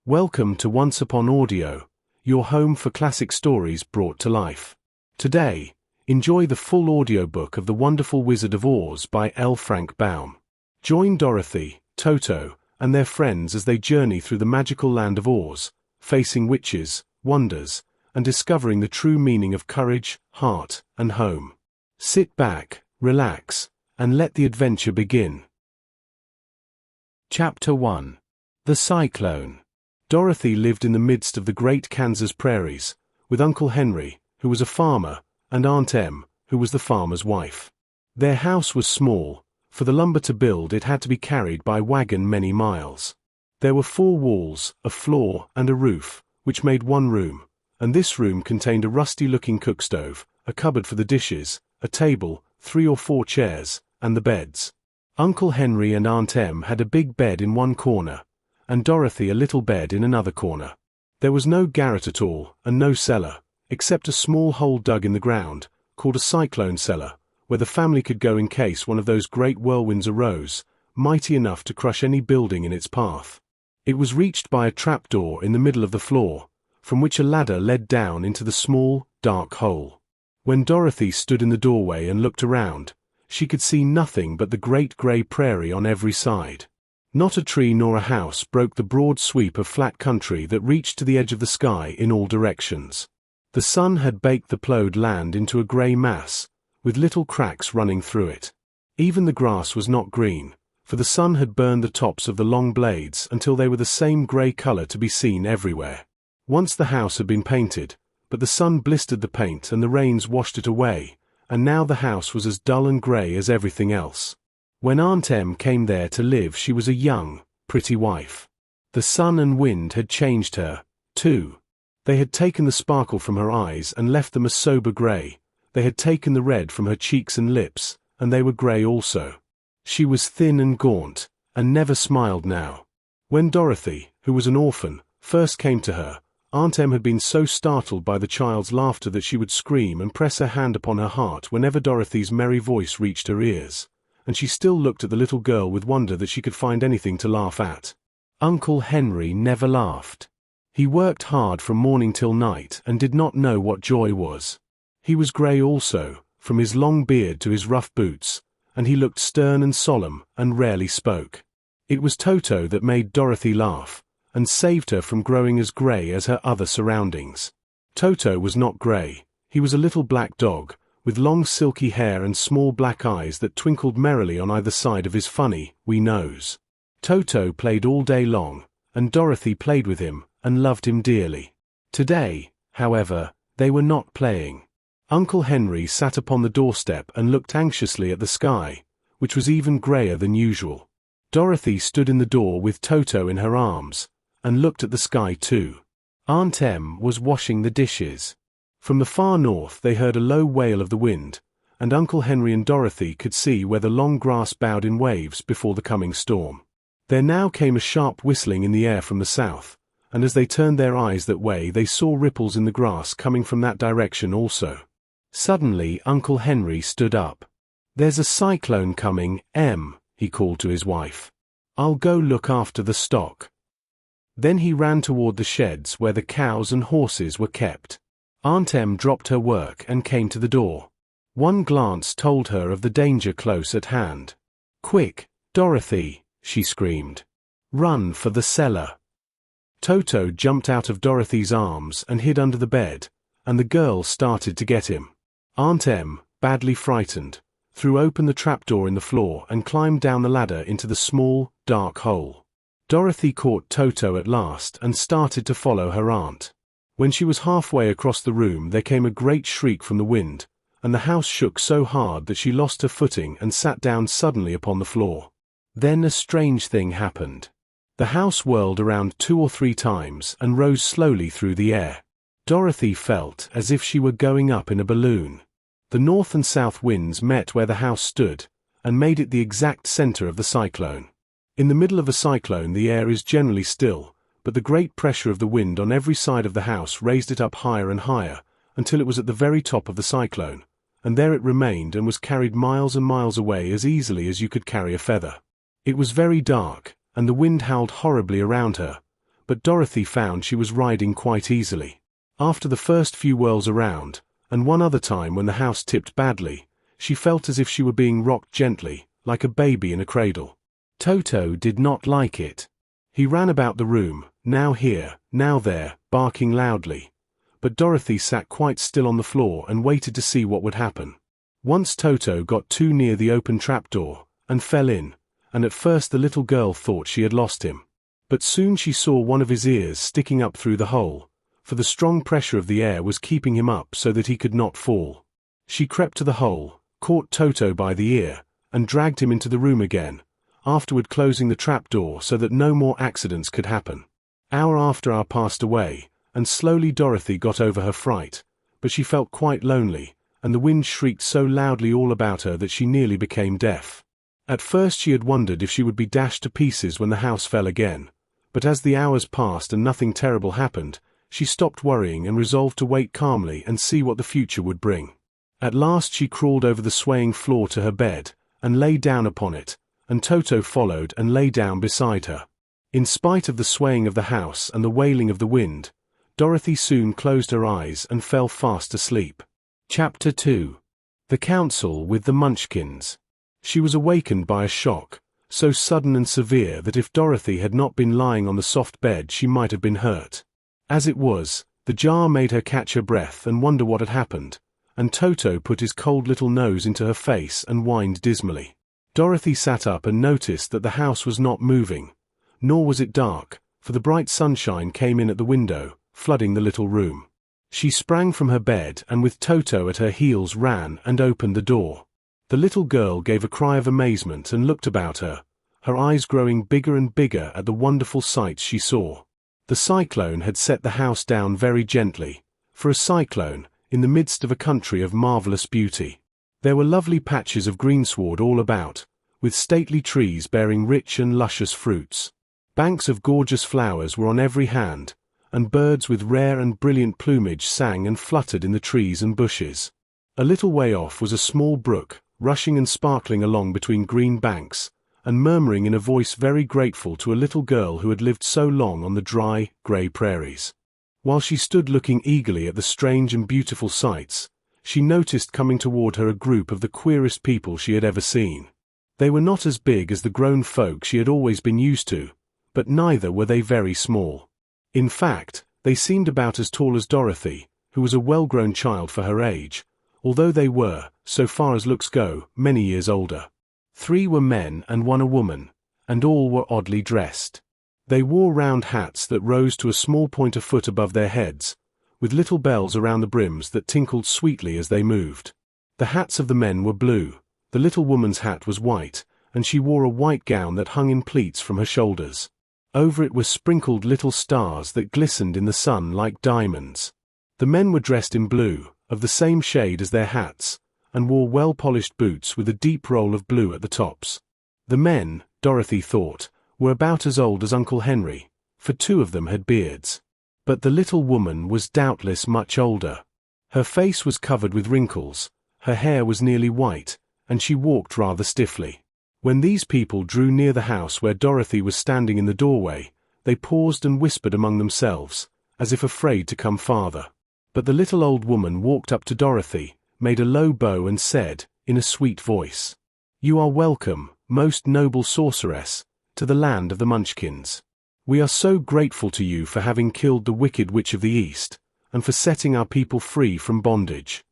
Welcome to Once Upon Audio, your home for classic stories brought to life. Today, enjoy the full audiobook of The Wonderful Wizard of Oz by L. Frank Baum. Join Dorothy, Toto, and their friends as they journey through the magical land of Oz, facing witches, wonders, and discovering the true meaning of courage, heart, and home. Sit back, relax, and let the adventure begin. Chapter 1. The Cyclone. Dorothy lived in the midst of the great Kansas prairies, with Uncle Henry, who was a farmer, and Aunt Em, who was the farmer's wife. Their house was small. For the lumber to build it had to be carried by wagon many miles. There were 4 walls, a floor, and a roof, which made one room, and this room contained a rusty-looking cookstove, a cupboard for the dishes, a table, 3 or 4 chairs, and the beds. Uncle Henry and Aunt Em had a big bed in one corner, and Dorothy a little bed in another corner. There was no garret at all, and no cellar, except a small hole dug in the ground, called a cyclone cellar, where the family could go in case one of those great whirlwinds arose, mighty enough to crush any building in its path. It was reached by a trapdoor in the middle of the floor, from which a ladder led down into the small, dark hole. When Dorothy stood in the doorway and looked around, she could see nothing but the great grey prairie on every side. Not a tree nor a house broke the broad sweep of flat country that reached to the edge of the sky in all directions. The sun had baked the plowed land into a grey mass, with little cracks running through it. Even the grass was not green, for the sun had burned the tops of the long blades until they were the same grey colour to be seen everywhere. Once the house had been painted, but the sun blistered the paint and the rains washed it away, and now the house was as dull and grey as everything else. When Aunt Em came there to live she was a young, pretty wife. The sun and wind had changed her, too. They had taken the sparkle from her eyes and left them a sober grey. They had taken the red from her cheeks and lips, and they were grey also. She was thin and gaunt, and never smiled now. When Dorothy, who was an orphan, first came to her, Aunt Em had been so startled by the child's laughter that she would scream and press her hand upon her heart whenever Dorothy's merry voice reached her ears, and she still looked at the little girl with wonder that she could find anything to laugh at. Uncle Henry never laughed. He worked hard from morning till night and did not know what joy was. He was grey also, from his long beard to his rough boots, and he looked stern and solemn and rarely spoke. It was Toto that made Dorothy laugh, and saved her from growing as grey as her other surroundings. Toto was not grey. He was a little black dog, with long silky hair and small black eyes that twinkled merrily on either side of his funny, wee nose. Toto played all day long, and Dorothy played with him, and loved him dearly. Today, however, they were not playing. Uncle Henry sat upon the doorstep and looked anxiously at the sky, which was even greyer than usual. Dorothy stood in the door with Toto in her arms, and looked at the sky too. Aunt Em was washing the dishes. From the far north they heard a low wail of the wind, and Uncle Henry and Dorothy could see where the long grass bowed in waves before the coming storm. There now came a sharp whistling in the air from the south, and as they turned their eyes that way they saw ripples in the grass coming from that direction also. Suddenly Uncle Henry stood up. "There's a cyclone coming, Em," he called to his wife. "I'll go look after the stock." Then he ran toward the sheds where the cows and horses were kept. Aunt Em dropped her work and came to the door. One glance told her of the danger close at hand. "Quick, Dorothy," she screamed. "Run for the cellar." Toto jumped out of Dorothy's arms and hid under the bed, and the girl started to get him. Aunt Em, badly frightened, threw open the trapdoor in the floor and climbed down the ladder into the small, dark hole. Dorothy caught Toto at last and started to follow her aunt. When she was halfway across the room there came a great shriek from the wind, and the house shook so hard that she lost her footing and sat down suddenly upon the floor. Then a strange thing happened. The house whirled around 2 or 3 times and rose slowly through the air. Dorothy felt as if she were going up in a balloon. The north and south winds met where the house stood, and made it the exact center of the cyclone. In the middle of a cyclone the air is generally still, but the great pressure of the wind on every side of the house raised it up higher and higher, until it was at the very top of the cyclone, and there it remained and was carried miles and miles away as easily as you could carry a feather. It was very dark, and the wind howled horribly around her, but Dorothy found she was riding quite easily. After the first few whirls around, and one other time when the house tipped badly, she felt as if she were being rocked gently, like a baby in a cradle. Toto did not like it. He ran about the room, now here, now there, barking loudly. But Dorothy sat quite still on the floor and waited to see what would happen. Once Toto got too near the open trapdoor, and fell in, and at first the little girl thought she had lost him. But soon she saw one of his ears sticking up through the hole, for the strong pressure of the air was keeping him up so that he could not fall. She crept to the hole, caught Toto by the ear, and dragged him into the room again, afterward closing the trapdoor so that no more accidents could happen. Hour after hour passed away, and slowly Dorothy got over her fright, but she felt quite lonely, and the wind shrieked so loudly all about her that she nearly became deaf. At first she had wondered if she would be dashed to pieces when the house fell again, but as the hours passed and nothing terrible happened, she stopped worrying and resolved to wait calmly and see what the future would bring. At last she crawled over the swaying floor to her bed, and lay down upon it, and Toto followed and lay down beside her. In spite of the swaying of the house and the wailing of the wind, Dorothy soon closed her eyes and fell fast asleep. Chapter 2. The Council with the Munchkins. She was awakened by a shock, so sudden and severe that if Dorothy had not been lying on the soft bed she might have been hurt. As it was, the jar made her catch her breath and wonder what had happened, and Toto put his cold little nose into her face and whined dismally. Dorothy sat up and noticed that the house was not moving, nor was it dark, for the bright sunshine came in at the window, flooding the little room. She sprang from her bed and with Toto at her heels ran and opened the door. The little girl gave a cry of amazement and looked about her, her eyes growing bigger and bigger at the wonderful sights she saw. The cyclone had set the house down very gently, for a cyclone, in the midst of a country of marvelous beauty. There were lovely patches of greensward all about, with stately trees bearing rich and luscious fruits. Banks of gorgeous flowers were on every hand, and birds with rare and brilliant plumage sang and fluttered in the trees and bushes. A little way off was a small brook, rushing and sparkling along between green banks, and murmuring in a voice very grateful to a little girl who had lived so long on the dry, grey prairies. While she stood looking eagerly at the strange and beautiful sights, she noticed coming toward her a group of the queerest people she had ever seen. They were not as big as the grown folk she had always been used to, but neither were they very small. In fact, they seemed about as tall as Dorothy, who was a well-grown child for her age, although they were, so far as looks go, many years older. 3 were men and 1 a woman, and all were oddly dressed. They wore round hats that rose to a small point a foot above their heads, with little bells around the brims that tinkled sweetly as they moved. The hats of the men were blue, the little woman's hat was white, and she wore a white gown that hung in pleats from her shoulders. Over it were sprinkled little stars that glistened in the sun like diamonds. The men were dressed in blue, of the same shade as their hats, and wore well-polished boots with a deep roll of blue at the tops. The men, Dorothy thought, were about as old as Uncle Henry, for 2 of them had beards. But the little woman was doubtless much older. Her face was covered with wrinkles, her hair was nearly white, and she walked rather stiffly. When these people drew near the house where Dorothy was standing in the doorway, they paused and whispered among themselves, as if afraid to come farther. But the little old woman walked up to Dorothy, made a low bow and said, in a sweet voice, "You are welcome, most noble sorceress, to the land of the Munchkins. We are so grateful to you for having killed the wicked witch of the East, and for setting our people free from bondage."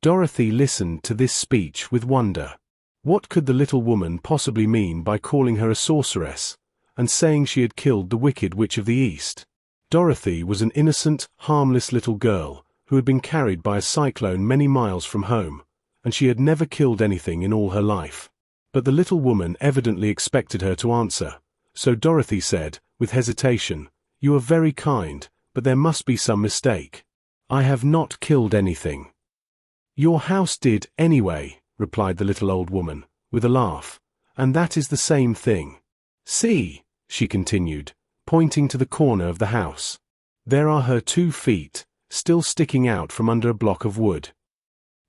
Dorothy listened to this speech with wonder. What could the little woman possibly mean by calling her a sorceress, and saying she had killed the wicked witch of the East? Dorothy was an innocent, harmless little girl, who had been carried by a cyclone many miles from home, and she had never killed anything in all her life. But the little woman evidently expected her to answer, so Dorothy said, with hesitation, "You are very kind, but there must be some mistake. I have not killed anything." "Your house did, anyway," replied the little old woman, with a laugh, "and that is the same thing. See," she continued, pointing to the corner of the house. "There are her 2 feet, still sticking out from under a block of wood."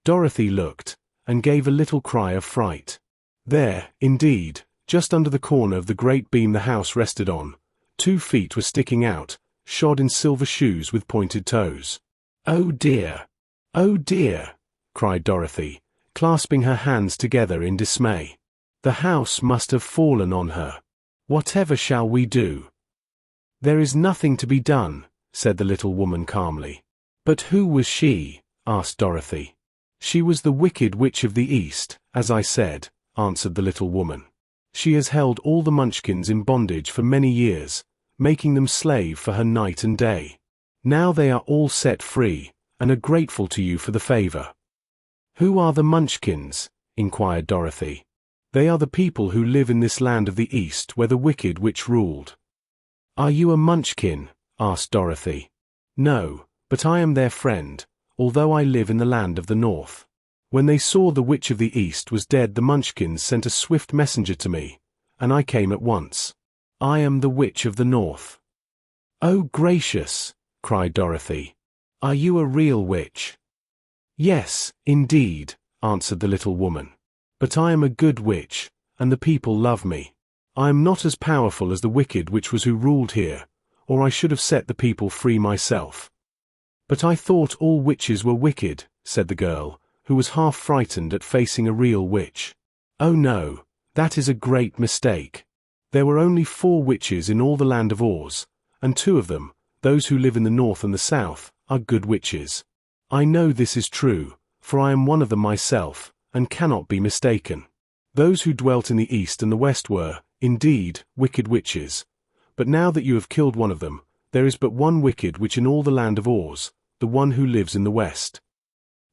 Dorothy looked, and gave a little cry of fright. There, indeed, just under the corner of the great beam the house rested on, 2 feet were sticking out, shod in silver shoes with pointed toes. "Oh dear! Oh dear!" cried Dorothy, clasping her hands together in dismay. "The house must have fallen on her. Whatever shall we do?" "There is nothing to be done," said the little woman calmly. "But who was she?" asked Dorothy. "She was the Wicked Witch of the East, as I said," answered the little woman. "She has held all the Munchkins in bondage for many years, making them slave for her night and day. Now they are all set free, and are grateful to you for the favor." "Who are the Munchkins?" inquired Dorothy. "They are the people who live in this land of the East where the Wicked Witch ruled." "Are you a Munchkin?" asked Dorothy. "No, but I am their friend, although I live in the land of the North. When they saw the Witch of the East was dead, the Munchkins sent a swift messenger to me, and I came at once. I am the Witch of the North." "Oh gracious!" cried Dorothy. "Are you a real witch?" "Yes, indeed," answered the little woman. "But I am a good witch, and the people love me. I am not as powerful as the Wicked Witch was who ruled here, or I should have set the people free myself." "But I thought all witches were wicked," said the girl, who was half frightened at facing a real witch. "Oh no, that is a great mistake. There were only 4 witches in all the land of Oz, and 2 of them, those who live in the north and the south, are good witches. I know this is true, for I am one of them myself, and cannot be mistaken. Those who dwelt in the east and the west were, indeed, wicked witches. But now that you have killed one of them, there is but one wicked witch in all the land of Oz, the one who lives in the west."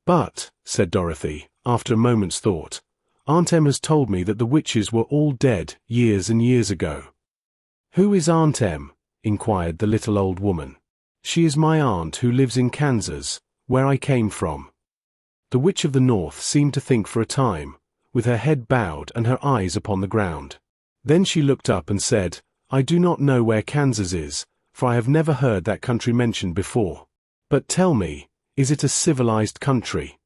"But," said Dorothy, after a moment's thought, "Aunt Em has told me that the witches were all dead years and years ago." "Who is Aunt Em?" inquired the little old woman. "She is my aunt who lives in Kansas, where I came from." The Witch of the North seemed to think for a time, with her head bowed and her eyes upon the ground. Then she looked up and said, "I do not know where Kansas is, for I have never heard that country mentioned before. But tell me, is it a civilized country?"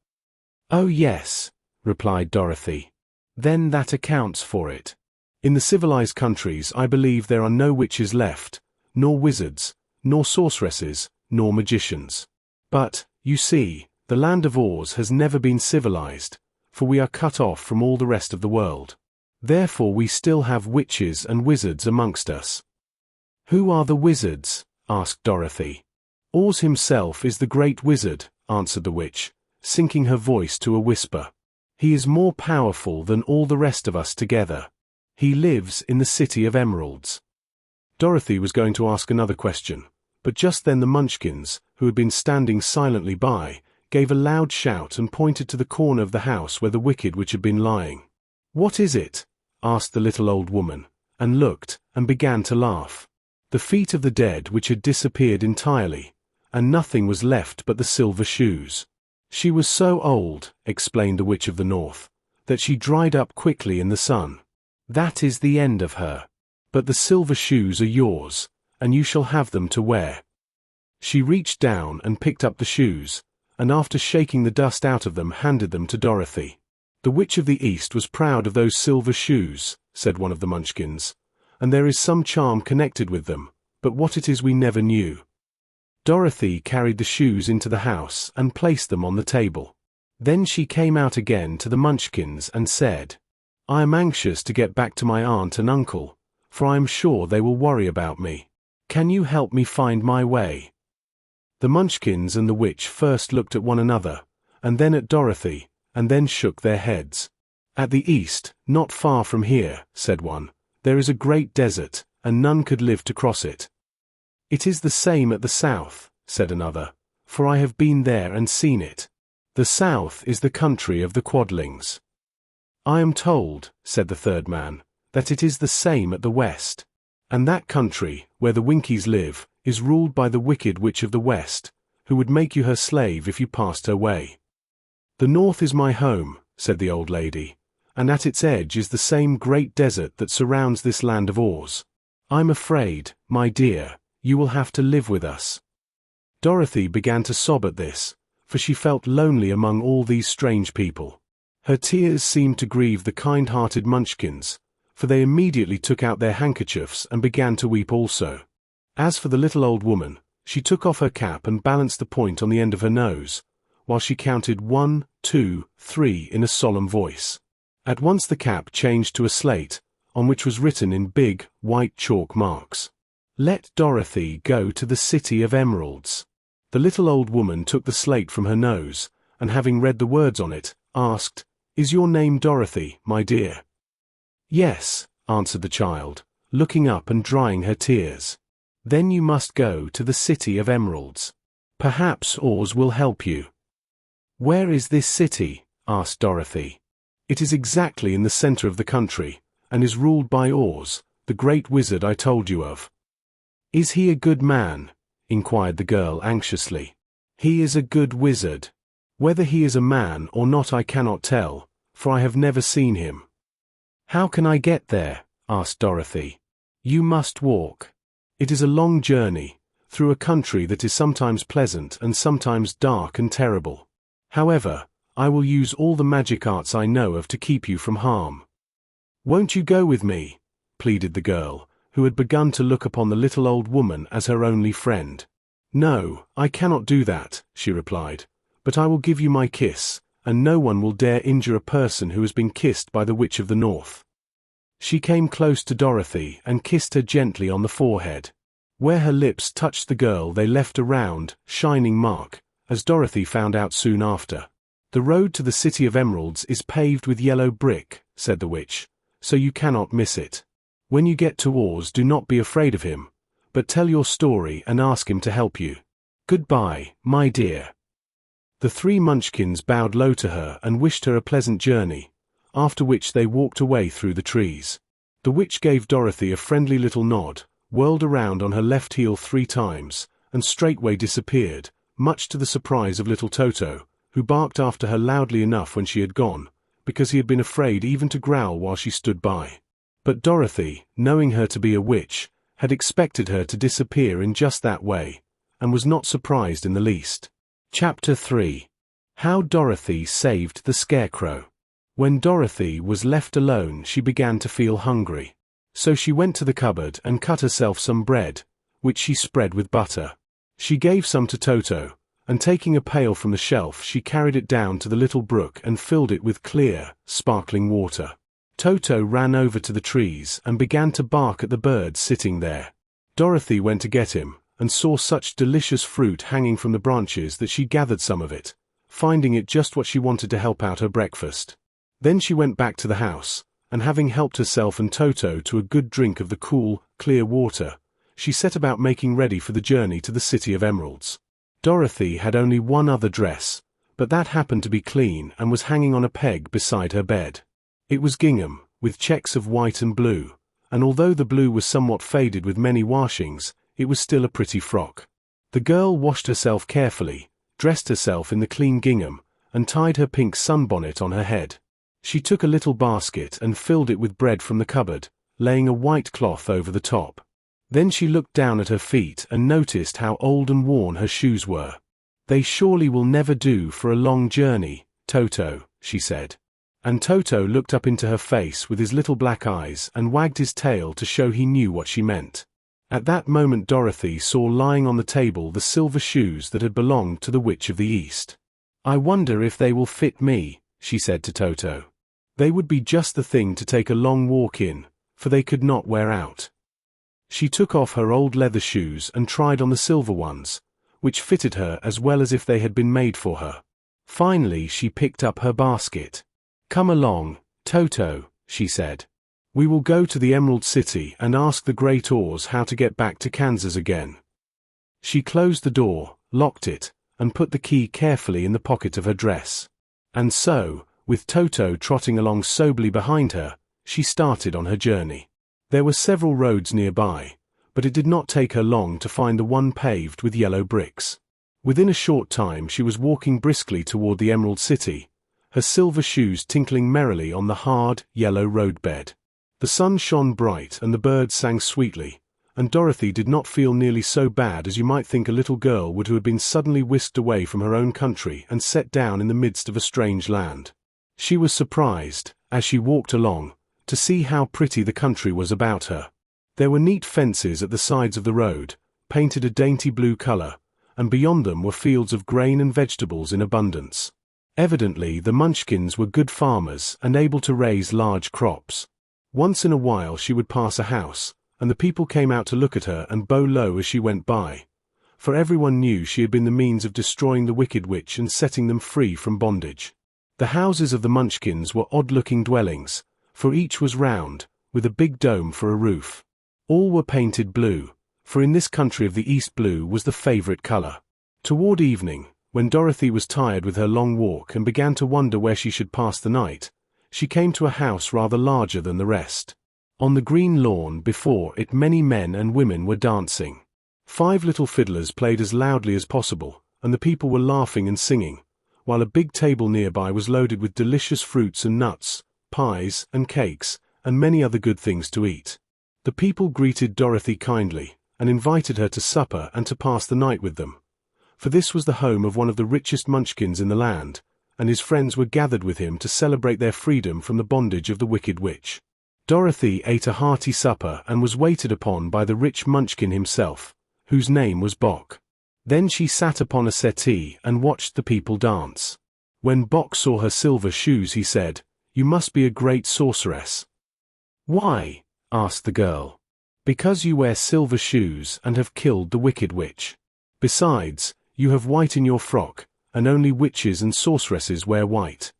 "Oh yes," replied Dorothy. "Then that accounts for it. In the civilized countries I believe there are no witches left, nor wizards, nor sorceresses, nor magicians. But, you see, the land of Oz has never been civilized, for we are cut off from all the rest of the world. Therefore we still have witches and wizards amongst us." "Who are the wizards?" asked Dorothy. "Oz himself is the great wizard," answered the witch, sinking her voice to a whisper. "He is more powerful than all the rest of us together. He lives in the City of Emeralds." Dorothy was going to ask another question, but just then the Munchkins, who had been standing silently by, gave a loud shout and pointed to the corner of the house where the Wicked Witch had been lying. "What is it?" asked the little old woman, and looked, and began to laugh. The feet of the dead which had disappeared entirely, and nothing was left but the silver shoes. "She was so old," explained the Witch of the North, "that she dried up quickly in the sun. That is the end of her. But the silver shoes are yours, and you shall have them to wear." She reached down and picked up the shoes, and after shaking the dust out of them handed them to Dorothy. "The Witch of the East was proud of those silver shoes," said one of the Munchkins, "and there is some charm connected with them, but what it is we never knew." Dorothy carried the shoes into the house and placed them on the table. Then she came out again to the Munchkins and said, "I am anxious to get back to my aunt and uncle, for I am sure they will worry about me. Can you help me find my way?" The Munchkins and the witch first looked at one another, and then at Dorothy, and then shook their heads. "At the east, not far from here," said one, "there is a great desert, and none could live to cross it." "It is the same at the south," said another, "for I have been there and seen it. The south is the country of the Quadlings." "I am told," said the third man, "that it is the same at the west. And that country, where the Winkies live, is ruled by the Wicked Witch of the West, who would make you her slave if you passed her way." "The north is my home," said the old lady, "and at its edge is the same great desert that surrounds this land of Oz. I'm afraid, my dear, you will have to live with us." Dorothy began to sob at this, for she felt lonely among all these strange people. Her tears seemed to grieve the kind-hearted Munchkins, for they immediately took out their handkerchiefs and began to weep also. As for the little old woman, she took off her cap and balanced the point on the end of her nose, while she counted 1, 2, 3 in a solemn voice. At once the cap changed to a slate, on which was written in big, white chalk marks, "Let Dorothy go to the City of Emeralds." The little old woman took the slate from her nose, and having read the words on it, asked, "Is your name Dorothy, my dear?" "Yes," answered the child, looking up and drying her tears. "Then you must go to the City of Emeralds. Perhaps Oz will help you." "Where is this city?" asked Dorothy. "It is exactly in the center of the country, and is ruled by Oz, the great wizard I told you of." "Is he a good man?" inquired the girl anxiously. "He is a good wizard. Whether he is a man or not I cannot tell, for I have never seen him." "How can I get there?" asked Dorothy. "You must walk. It is a long journey, through a country that is sometimes pleasant and sometimes dark and terrible. However, I will use all the magic arts I know of to keep you from harm." "Won't you go with me?" pleaded the girl, who had begun to look upon the little old woman as her only friend. "No, I cannot do that," she replied, "but I will give you my kiss, and no one will dare injure a person who has been kissed by the Witch of the North." She came close to Dorothy and kissed her gently on the forehead. Where her lips touched the girl they left a round, shining mark, as Dorothy found out soon after. "The road to the City of Emeralds is paved with yellow brick," said the witch, "so you cannot miss it. When you get to Oz, do not be afraid of him, but tell your story and ask him to help you. Goodbye, my dear." The 3 Munchkins bowed low to her and wished her a pleasant journey, after which they walked away through the trees. The witch gave Dorothy a friendly little nod, whirled around on her left heel 3 times, and straightway disappeared, much to the surprise of little Toto, who barked after her loudly enough when she had gone, because he had been afraid even to growl while she stood by. But Dorothy, knowing her to be a witch, had expected her to disappear in just that way, and was not surprised in the least. Chapter 3. How Dorothy Saved the Scarecrow. When Dorothy was left alone, she began to feel hungry. So she went to the cupboard and cut herself some bread, which she spread with butter. She gave some to Toto, and taking a pail from the shelf she carried it down to the little brook and filled it with clear, sparkling water. Toto ran over to the trees and began to bark at the birds sitting there. Dorothy went to get him, and saw such delicious fruit hanging from the branches that she gathered some of it, finding it just what she wanted to help out her breakfast. Then she went back to the house, and having helped herself and Toto to a good drink of the cool, clear water, she set about making ready for the journey to the City of Emeralds. Dorothy had only one other dress, but that happened to be clean and was hanging on a peg beside her bed. It was gingham, with checks of white and blue, and although the blue was somewhat faded with many washings, it was still a pretty frock. The girl washed herself carefully, dressed herself in the clean gingham, and tied her pink sunbonnet on her head. She took a little basket and filled it with bread from the cupboard, laying a white cloth over the top. Then she looked down at her feet and noticed how old and worn her shoes were. "They surely will never do for a long journey, Toto," she said. And Toto looked up into her face with his little black eyes and wagged his tail to show he knew what she meant. At that moment Dorothy saw lying on the table the silver shoes that had belonged to the Witch of the East. "I wonder if they will fit me," she said to Toto. "They would be just the thing to take a long walk in, for they could not wear out." She took off her old leather shoes and tried on the silver ones, which fitted her as well as if they had been made for her. Finally she picked up her basket. "Come along, Toto," she said. "We will go to the Emerald City and ask the Great Oz how to get back to Kansas again." She closed the door, locked it, and put the key carefully in the pocket of her dress. And so, with Toto trotting along soberly behind her, she started on her journey. There were several roads nearby, but it did not take her long to find the one paved with yellow bricks. Within a short time she was walking briskly toward the Emerald City, her silver shoes tinkling merrily on the hard, yellow roadbed. The sun shone bright and the birds sang sweetly, and Dorothy did not feel nearly so bad as you might think a little girl would who had been suddenly whisked away from her own country and set down in the midst of a strange land. She was surprised, as she walked along, to see how pretty the country was about her. There were neat fences at the sides of the road, painted a dainty blue color, and beyond them were fields of grain and vegetables in abundance. Evidently, the Munchkins were good farmers and able to raise large crops. Once in a while she would pass a house, and the people came out to look at her and bow low as she went by, for everyone knew she had been the means of destroying the wicked witch and setting them free from bondage. The houses of the Munchkins were odd-looking dwellings, for each was round, with a big dome for a roof. All were painted blue, for in this country of the East blue was the favorite color. Toward evening, when Dorothy was tired with her long walk and began to wonder where she should pass the night, she came to a house rather larger than the rest. On the green lawn before it many men and women were dancing. 5 little fiddlers played as loudly as possible, and the people were laughing and singing, while a big table nearby was loaded with delicious fruits and nuts, pies and cakes, and many other good things to eat. The people greeted Dorothy kindly, and invited her to supper and to pass the night with them, for this was the home of one of the richest Munchkins in the land, and his friends were gathered with him to celebrate their freedom from the bondage of the wicked witch. Dorothy ate a hearty supper and was waited upon by the rich Munchkin himself, whose name was Bock. Then she sat upon a settee and watched the people dance. When Bock saw her silver shoes, he said, "You must be a great sorceress." "Why?" asked the girl. "Because you wear silver shoes and have killed the wicked witch. Besides, you have white in your frock, and only witches and sorceresses wear white."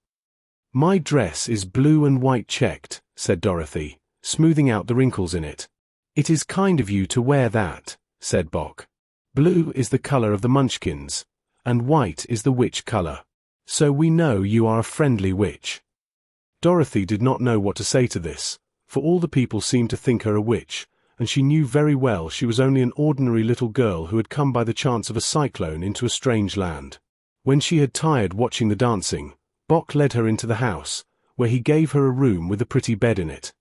"My dress is blue and white checked," said Dorothy, smoothing out the wrinkles in it. "It is kind of you to wear that," said Bock. "Blue is the color of the Munchkins, and white is the witch color. So we know you are a friendly witch." Dorothy did not know what to say to this, for all the people seemed to think her a witch, and she knew very well she was only an ordinary little girl who had come by the chance of a cyclone into a strange land. When she had tired watching the dancing, Bock led her into the house, where he gave her a room with a pretty bed in it.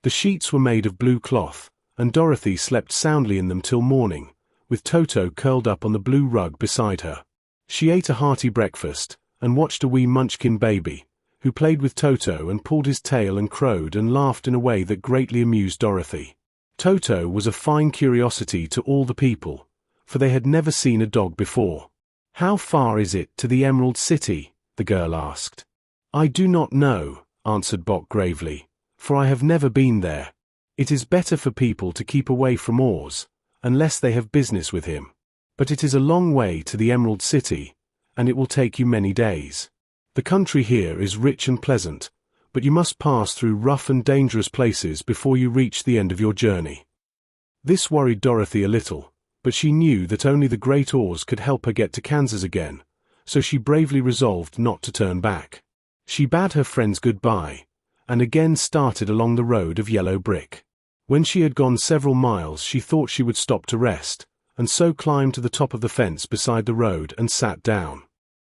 The sheets were made of blue cloth, and Dorothy slept soundly in them till morning, with Toto curled up on the blue rug beside her. She ate a hearty breakfast, and watched a wee Munchkin baby, who played with Toto and pulled his tail and crowed and laughed in a way that greatly amused Dorothy. Toto was a fine curiosity to all the people, for they had never seen a dog before. "How far is it to the Emerald City?" the girl asked. "I do not know," answered Bock gravely, "for I have never been there. It is better for people to keep away from Oz, unless they have business with him. But it is a long way to the Emerald City, and it will take you many days. The country here is rich and pleasant, but you must pass through rough and dangerous places before you reach the end of your journey." This worried Dorothy a little, but she knew that only the Great Oz could help her get to Kansas again, so she bravely resolved not to turn back. She bade her friends goodbye, and again started along the road of yellow brick. When she had gone several miles, she thought she would stop to rest, and so climbed to the top of the fence beside the road and sat down.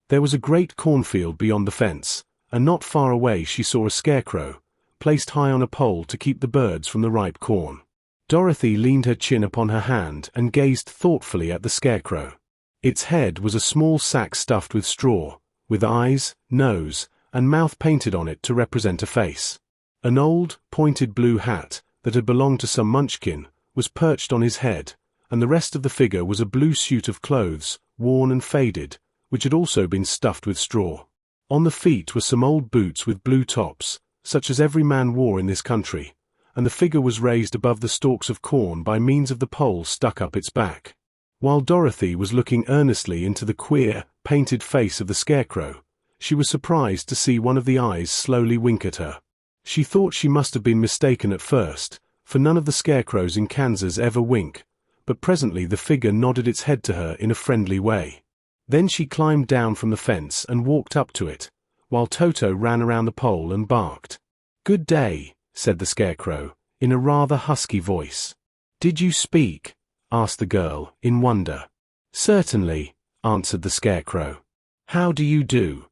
There was a great cornfield beyond the fence, and not far away she saw a scarecrow, placed high on a pole to keep the birds from the ripe corn. Dorothy leaned her chin upon her hand and gazed thoughtfully at the scarecrow. Its head was a small sack stuffed with straw, with eyes, nose, and mouth painted on it to represent a face. An old, pointed blue hat, that had belonged to some Munchkin, was perched on his head, and the rest of the figure was a blue suit of clothes, worn and faded, which had also been stuffed with straw. On the feet were some old boots with blue tops, such as every man wore in this country, and the figure was raised above the stalks of corn by means of the pole stuck up its back. While Dorothy was looking earnestly into the queer, painted face of the scarecrow, she was surprised to see one of the eyes slowly wink at her. She thought she must have been mistaken at first, for none of the scarecrows in Kansas ever wink, but presently the figure nodded its head to her in a friendly way. Then she climbed down from the fence and walked up to it, while Toto ran around the pole and barked. "Good day," said the scarecrow, in a rather husky voice. "Did you speak?" asked the girl, in wonder. "Certainly," answered the scarecrow. "How do you do?"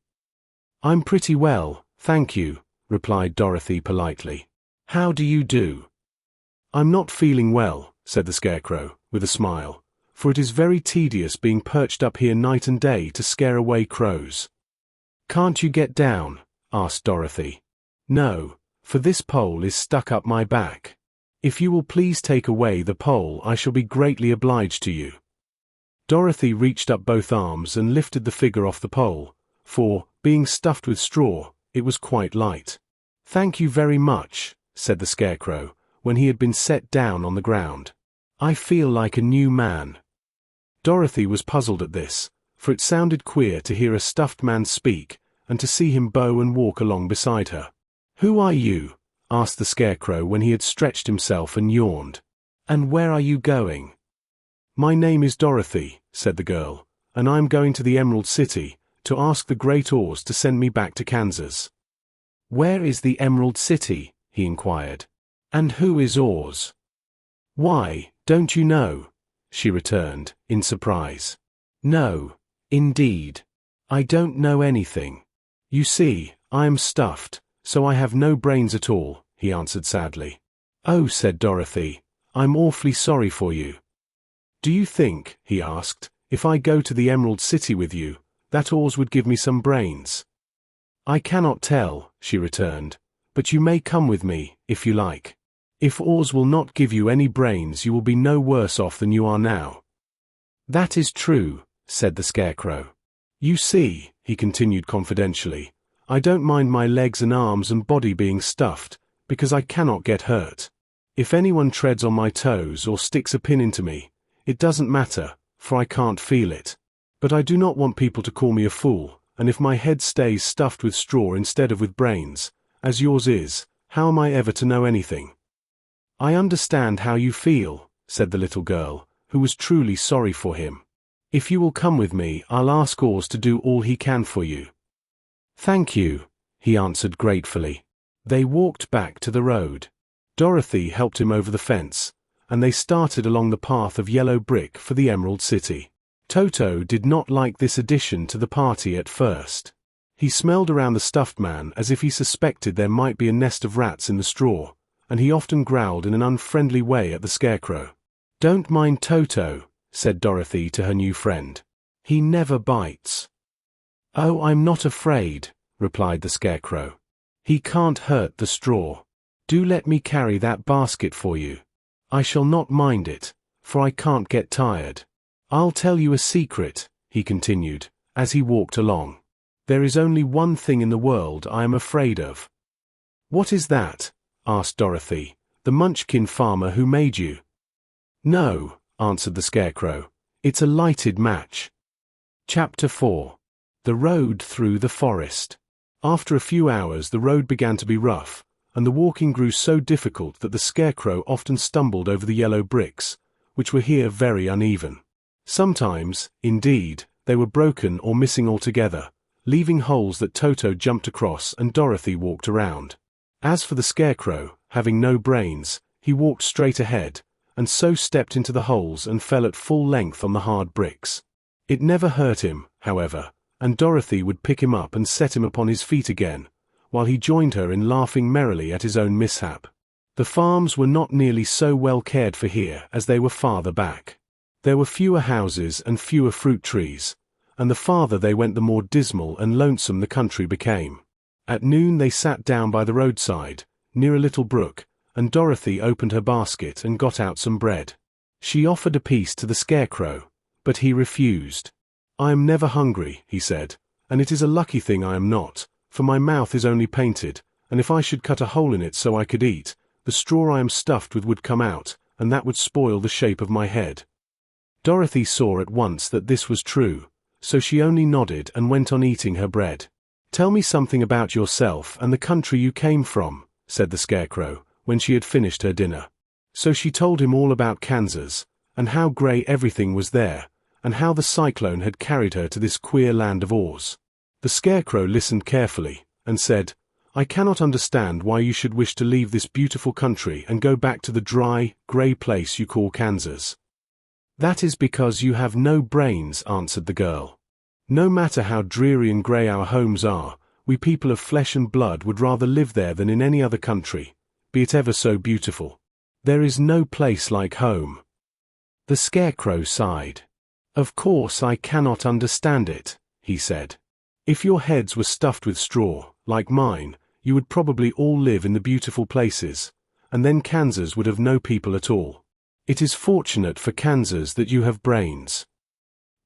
"I'm pretty well, thank you," replied Dorothy politely. "How do you do?" "I'm not feeling well," said the scarecrow, with a smile, "for it is very tedious being perched up here night and day to scare away crows." "Can't you get down?" asked Dorothy. "No, for this pole is stuck up my back. If you will please take away the pole, I shall be greatly obliged to you." Dorothy reached up both arms and lifted the figure off the pole, for, being stuffed with straw, it was quite light. "Thank you very much," said the Scarecrow, when he had been set down on the ground. "I feel like a new man." Dorothy was puzzled at this, for it sounded queer to hear a stuffed man speak, and to see him bow and walk along beside her. "Who are you?" asked the Scarecrow when he had stretched himself and yawned. "And where are you going?" "My name is Dorothy," said the girl, "and I am going to the Emerald City, to ask the Great Oz to send me back to Kansas." "Where is the Emerald City?" he inquired. "And who is Oz?" "Why, don't you know?" she returned, in surprise. "No, indeed. I don't know anything. You see, I am stuffed, so I have no brains at all," he answered sadly. "Oh," said Dorothy, "I'm awfully sorry for you." "Do you think," he asked, "if I go to the Emerald City with you, that Oz would give me some brains?" "I cannot tell," she returned, "but you may come with me, if you like. If Oz will not give you any brains, you will be no worse off than you are now." "That is true," said the Scarecrow. "You see," he continued confidentially, "I don't mind my legs and arms and body being stuffed, because I cannot get hurt. If anyone treads on my toes or sticks a pin into me, it doesn't matter, for I can't feel it. But I do not want people to call me a fool, and if my head stays stuffed with straw instead of with brains, as yours is, how am I ever to know anything?" "I understand how you feel," said the little girl, who was truly sorry for him. "If you will come with me, I'll ask Oz to do all he can for you." "Thank you," he answered gratefully. They walked back to the road. Dorothy helped him over the fence, and they started along the path of yellow brick for the Emerald City. Toto did not like this addition to the party at first. He smelled around the stuffed man as if he suspected there might be a nest of rats in the straw, and he often growled in an unfriendly way at the Scarecrow. "Don't mind Toto," said Dorothy to her new friend. "He never bites." "Oh, I'm not afraid," replied the Scarecrow. "He can't hurt the straw. Do let me carry that basket for you. I shall not mind it, for I can't get tired. I'll tell you a secret," he continued, as he walked along. "There is only one thing in the world I am afraid of." "What is that?" asked Dorothy. "The Munchkin farmer who made you." "No," answered the Scarecrow. "It's a lighted match." Chapter 4. The Road Through the Forest. After a few hours the road began to be rough, and the walking grew so difficult that the Scarecrow often stumbled over the yellow bricks, which were here very uneven. Sometimes, indeed, they were broken or missing altogether, leaving holes that Toto jumped across and Dorothy walked around. As for the Scarecrow, having no brains, he walked straight ahead, and so stepped into the holes and fell at full length on the hard bricks. It never hurt him, however, and Dorothy would pick him up and set him upon his feet again, while he joined her in laughing merrily at his own mishap. The farms were not nearly so well cared for here as they were farther back. There were fewer houses and fewer fruit trees, and the farther they went the more dismal and lonesome the country became. At noon they sat down by the roadside, near a little brook, and Dorothy opened her basket and got out some bread. She offered a piece to the Scarecrow, but he refused. "I am never hungry," he said, "and it is a lucky thing I am not, for my mouth is only painted, and if I should cut a hole in it so I could eat, the straw I am stuffed with would come out, and that would spoil the shape of my head." Dorothy saw at once that this was true, so she only nodded and went on eating her bread. "Tell me something about yourself and the country you came from," said the Scarecrow, when she had finished her dinner. So she told him all about Kansas, and how grey everything was there, and how the cyclone had carried her to this queer land of Oz. The Scarecrow listened carefully, and said, "I cannot understand why you should wish to leave this beautiful country and go back to the dry, grey place you call Kansas." "That is because you have no brains," answered the girl. "No matter how dreary and grey our homes are, we people of flesh and blood would rather live there than in any other country, be it ever so beautiful. There is no place like home." The Scarecrow sighed. "Of course I cannot understand it," he said. "If your heads were stuffed with straw, like mine, you would probably all live in the beautiful places, and then Kansas would have no people at all. It is fortunate for Kansas that you have brains."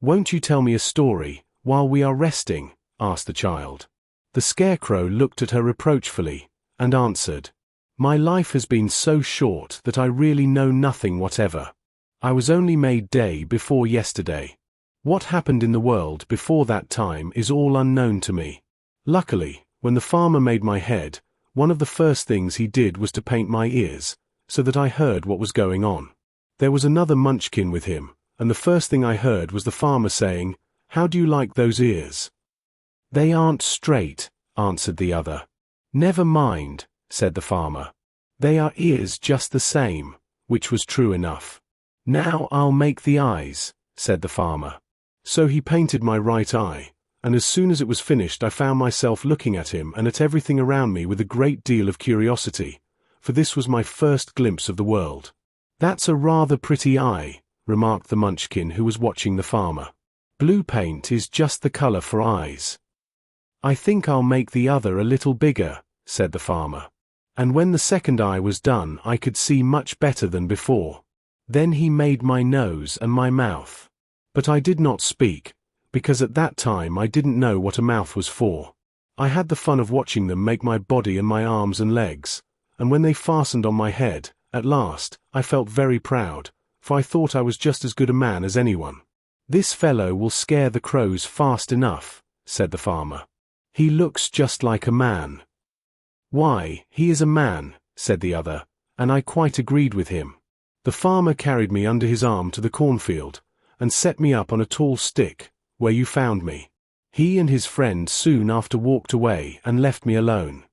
"Won't you tell me a story, while we are resting?" asked the child. The Scarecrow looked at her reproachfully, and answered, "My life has been so short that I really know nothing whatever. I was only made day before yesterday. What happened in the world before that time is all unknown to me. Luckily, when the farmer made my head, one of the first things he did was to paint my ears, so that I heard what was going on. There was another Munchkin with him, and the first thing I heard was the farmer saying, 'How do you like those ears?' 'They aren't straight,' answered the other. 'Never mind,' said the farmer. 'They are ears just the same,' which was true enough. 'Now I'll make the eyes,' said the farmer. So he painted my right eye, and as soon as it was finished I found myself looking at him and at everything around me with a great deal of curiosity, for this was my first glimpse of the world. 'That's a rather pretty eye,' remarked the Munchkin who was watching the farmer. 'Blue paint is just the color for eyes.' 'I think I'll make the other a little bigger,' said the farmer. And when the second eye was done I could see much better than before. Then he made my nose and my mouth. But I did not speak, because at that time I didn't know what a mouth was for. I had the fun of watching them make my body and my arms and legs, and when they fastened on my head, at last, I felt very proud, for I thought I was just as good a man as anyone. 'This fellow will scare the crows fast enough,' said the farmer. 'He looks just like a man.' 'Why, he is a man,' said the other, and I quite agreed with him. The farmer carried me under his arm to the cornfield, and set me up on a tall stick, where you found me. He and his friend soon after walked away and left me alone.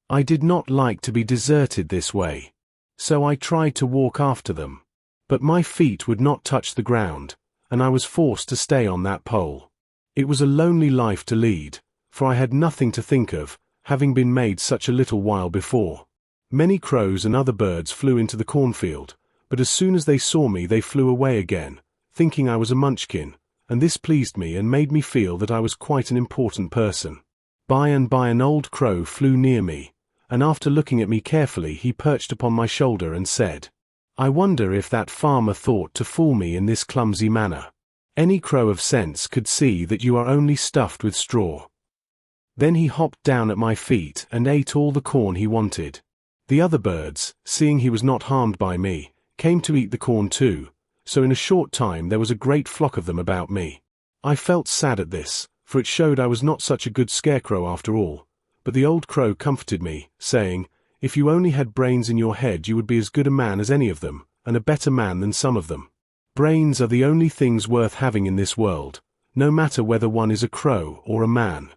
I did not like to be deserted this way, so I tried to walk after them. But my feet would not touch the ground, and I was forced to stay on that pole. It was a lonely life to lead, for I had nothing to think of, having been made such a little while before. Many crows and other birds flew into the cornfield, but as soon as they saw me they flew away again, thinking I was a Munchkin, and this pleased me and made me feel that I was quite an important person. By and by an old crow flew near me, and after looking at me carefully he perched upon my shoulder and said, "I wonder if that farmer thought to fool me in this clumsy manner. Any crow of sense could see that you are only stuffed with straw." Then he hopped down at my feet and ate all the corn he wanted. The other birds, seeing he was not harmed by me, came to eat the corn too, so in a short time there was a great flock of them about me. I felt sad at this, for it showed I was not such a good scarecrow after all, but the old crow comforted me, saying, "If you only had brains in your head you would be as good a man as any of them, and a better man than some of them. Brains are the only things worth having in this world, no matter whether one is a crow or a man."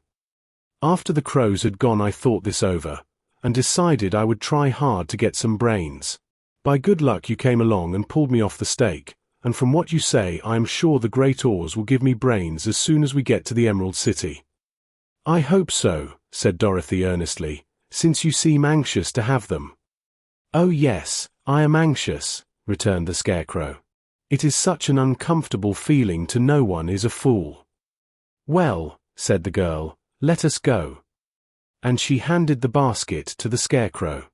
After the crows had gone I thought this over, and decided I would try hard to get some brains. By good luck you came along and pulled me off the stake, and from what you say I am sure the great oars will give me brains as soon as we get to the Emerald City. "I hope so," said Dorothy earnestly, "since you seem anxious to have them." "Oh yes, I am anxious," returned the Scarecrow. "It is such an uncomfortable feeling to know one is a fool." "Well," said the girl, "let us go." And she handed the basket to the Scarecrow.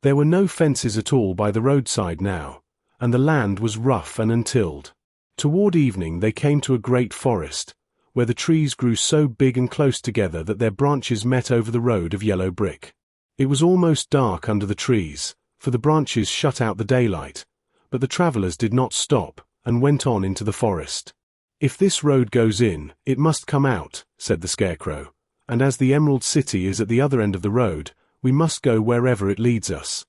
There were no fences at all by the roadside now, and the land was rough and untilled. Toward evening they came to a great forest, where the trees grew so big and close together that their branches met over the road of yellow brick. It was almost dark under the trees, for the branches shut out the daylight, but the travelers did not stop, and went on into the forest. "If this road goes in, it must come out," said the Scarecrow, "and as the Emerald City is at the other end of the road, we must go wherever it leads us."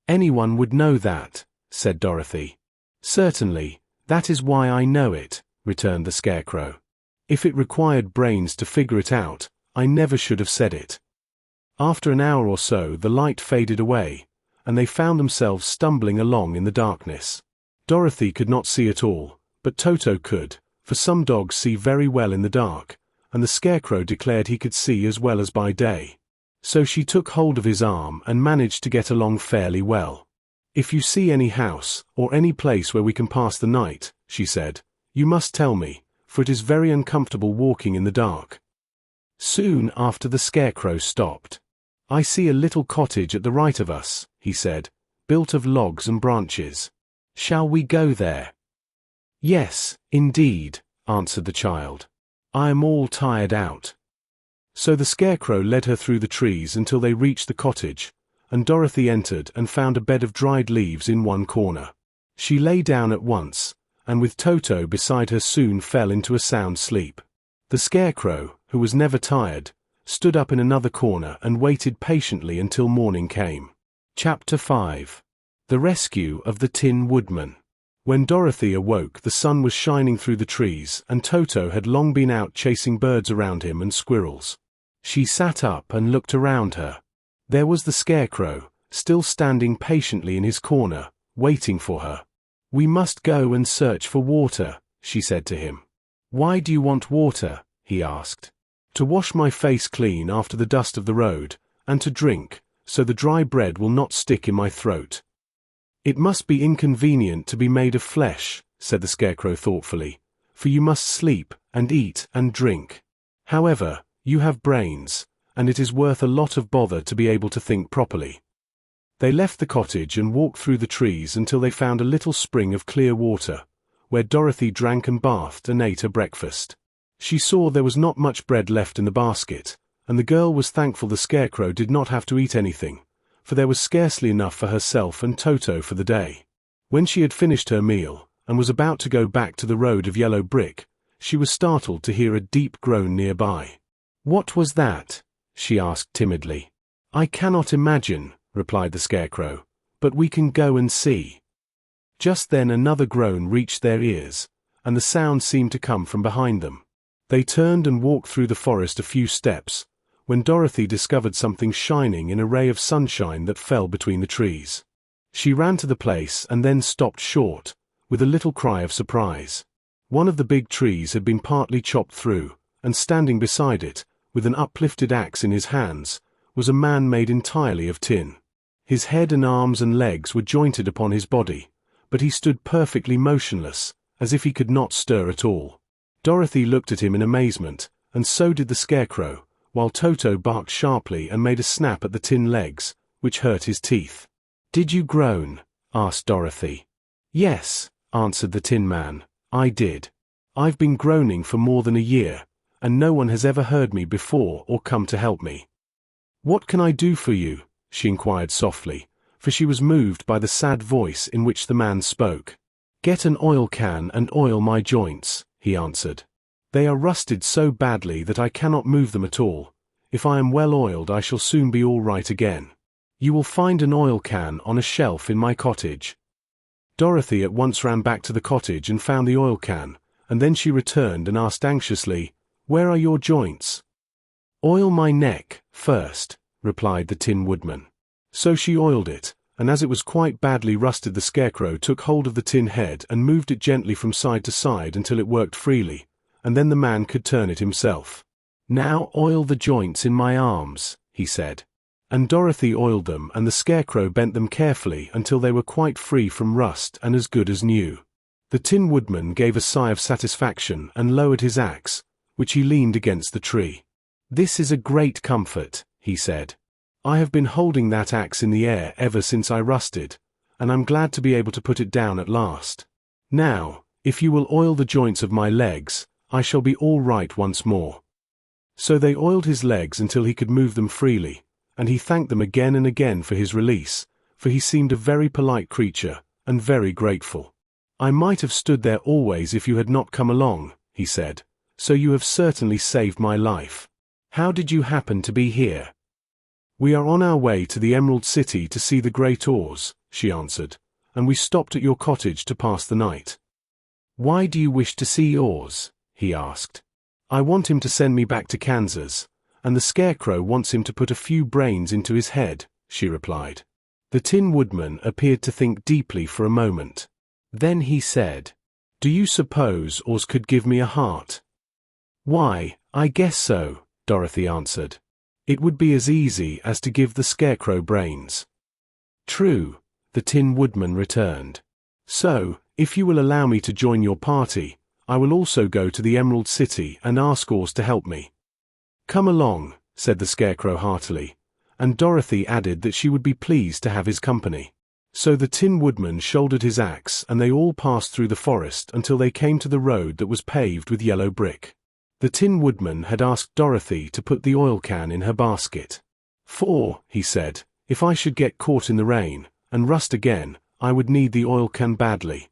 "Anyone would know that," said Dorothy. "Certainly, that is why I know it," returned the Scarecrow. "If it required brains to figure it out, I never should have said it." After an hour or so the light faded away, and they found themselves stumbling along in the darkness. Dorothy could not see at all, but Toto could, for some dogs see very well in the dark, and the Scarecrow declared he could see as well as by day. So she took hold of his arm and managed to get along fairly well. "If you see any house, or any place where we can pass the night," she said, "you must tell me, for it is very uncomfortable walking in the dark." Soon after the Scarecrow stopped. "I see a little cottage at the right of us," he said, "built of logs and branches. Shall we go there?" "Yes, indeed," answered the child. "I am all tired out." So the Scarecrow led her through the trees until they reached the cottage, and Dorothy entered and found a bed of dried leaves in one corner. She lay down at once, and with Toto beside her soon fell into a sound sleep. The Scarecrow, who was never tired, stood up in another corner and waited patiently until morning came. Chapter 5. The Rescue of the Tin Woodman. When Dorothy awoke, the sun was shining through the trees, and Toto had long been out chasing birds around him and squirrels. She sat up and looked around her. There was the Scarecrow, still standing patiently in his corner, waiting for her. "We must go and search for water," she said to him. "Why do you want water?" he asked. "To wash my face clean after the dust of the road, and to drink, so the dry bread will not stick in my throat." "It must be inconvenient to be made of flesh," said the Scarecrow thoughtfully, "for you must sleep, and eat, and drink. However, you have brains, and it is worth a lot of bother to be able to think properly." They left the cottage and walked through the trees until they found a little spring of clear water, where Dorothy drank and bathed and ate her breakfast. She saw there was not much bread left in the basket, and the girl was thankful the Scarecrow did not have to eat anything, for there was scarcely enough for herself and Toto for the day. When she had finished her meal, and was about to go back to the road of yellow brick, she was startled to hear a deep groan nearby. "What was that?" she asked timidly. "I cannot imagine," replied the Scarecrow, "but we can go and see." Just then another groan reached their ears, and the sound seemed to come from behind them. They turned and walked through the forest a few steps, when Dorothy discovered something shining in a ray of sunshine that fell between the trees. She ran to the place and then stopped short, with a little cry of surprise. One of the big trees had been partly chopped through, and standing beside it, with an uplifted axe in his hands, was a man made entirely of tin. His head and arms and legs were jointed upon his body, but he stood perfectly motionless, as if he could not stir at all. Dorothy looked at him in amazement, and so did the Scarecrow, while Toto barked sharply and made a snap at the tin legs, which hurt his teeth. "Did you groan?" asked Dorothy. "Yes," answered the Tin Man, "I did. I've been groaning for more than a year, and no one has ever heard me before or come to help me." "What can I do for you?" she inquired softly, for she was moved by the sad voice in which the man spoke. "Get an oil can and oil my joints," he answered. "They are rusted so badly that I cannot move them at all. If I am well oiled, I shall soon be all right again. You will find an oil can on a shelf in my cottage." Dorothy at once ran back to the cottage and found the oil can, and then she returned and asked anxiously, "Where are your joints?" "Oil my neck first," replied the Tin Woodman. So she oiled it, and as it was quite badly rusted, the Scarecrow took hold of the tin head and moved it gently from side to side until it worked freely, and then the man could turn it himself. "Now oil the joints in my arms," he said. And Dorothy oiled them, and the Scarecrow bent them carefully until they were quite free from rust and as good as new. The Tin Woodman gave a sigh of satisfaction and lowered his axe, which he leaned against the tree. "This is a great comfort," he said. "I have been holding that axe in the air ever since I rusted, and I'm glad to be able to put it down at last. Now, if you will oil the joints of my legs, I shall be all right once more." So they oiled his legs until he could move them freely, and he thanked them again and again for his release, for he seemed a very polite creature, and very grateful. "I might have stood there always if you had not come along," he said, "so you have certainly saved my life. How did you happen to be here?" "We are on our way to the Emerald City to see the great ores," she answered, "and we stopped at your cottage to pass the night." "Why do you wish to see ores?" he asked. "I want him to send me back to Kansas, and the Scarecrow wants him to put a few brains into his head," she replied. The Tin Woodman appeared to think deeply for a moment. Then he said, "Do you suppose ores could give me a heart?" "Why, I guess so," Dorothy answered. "It would be as easy as to give the Scarecrow brains." "True," the Tin Woodman returned. "So, if you will allow me to join your party, I will also go to the Emerald City and ask ores to help me." "Come along," said the Scarecrow heartily, and Dorothy added that she would be pleased to have his company. So the Tin Woodman shouldered his axe and they all passed through the forest until they came to the road that was paved with yellow brick. The Tin Woodman had asked Dorothy to put the oil can in her basket. "For," he said, "if I should get caught in the rain and rust again, I would need the oil can badly."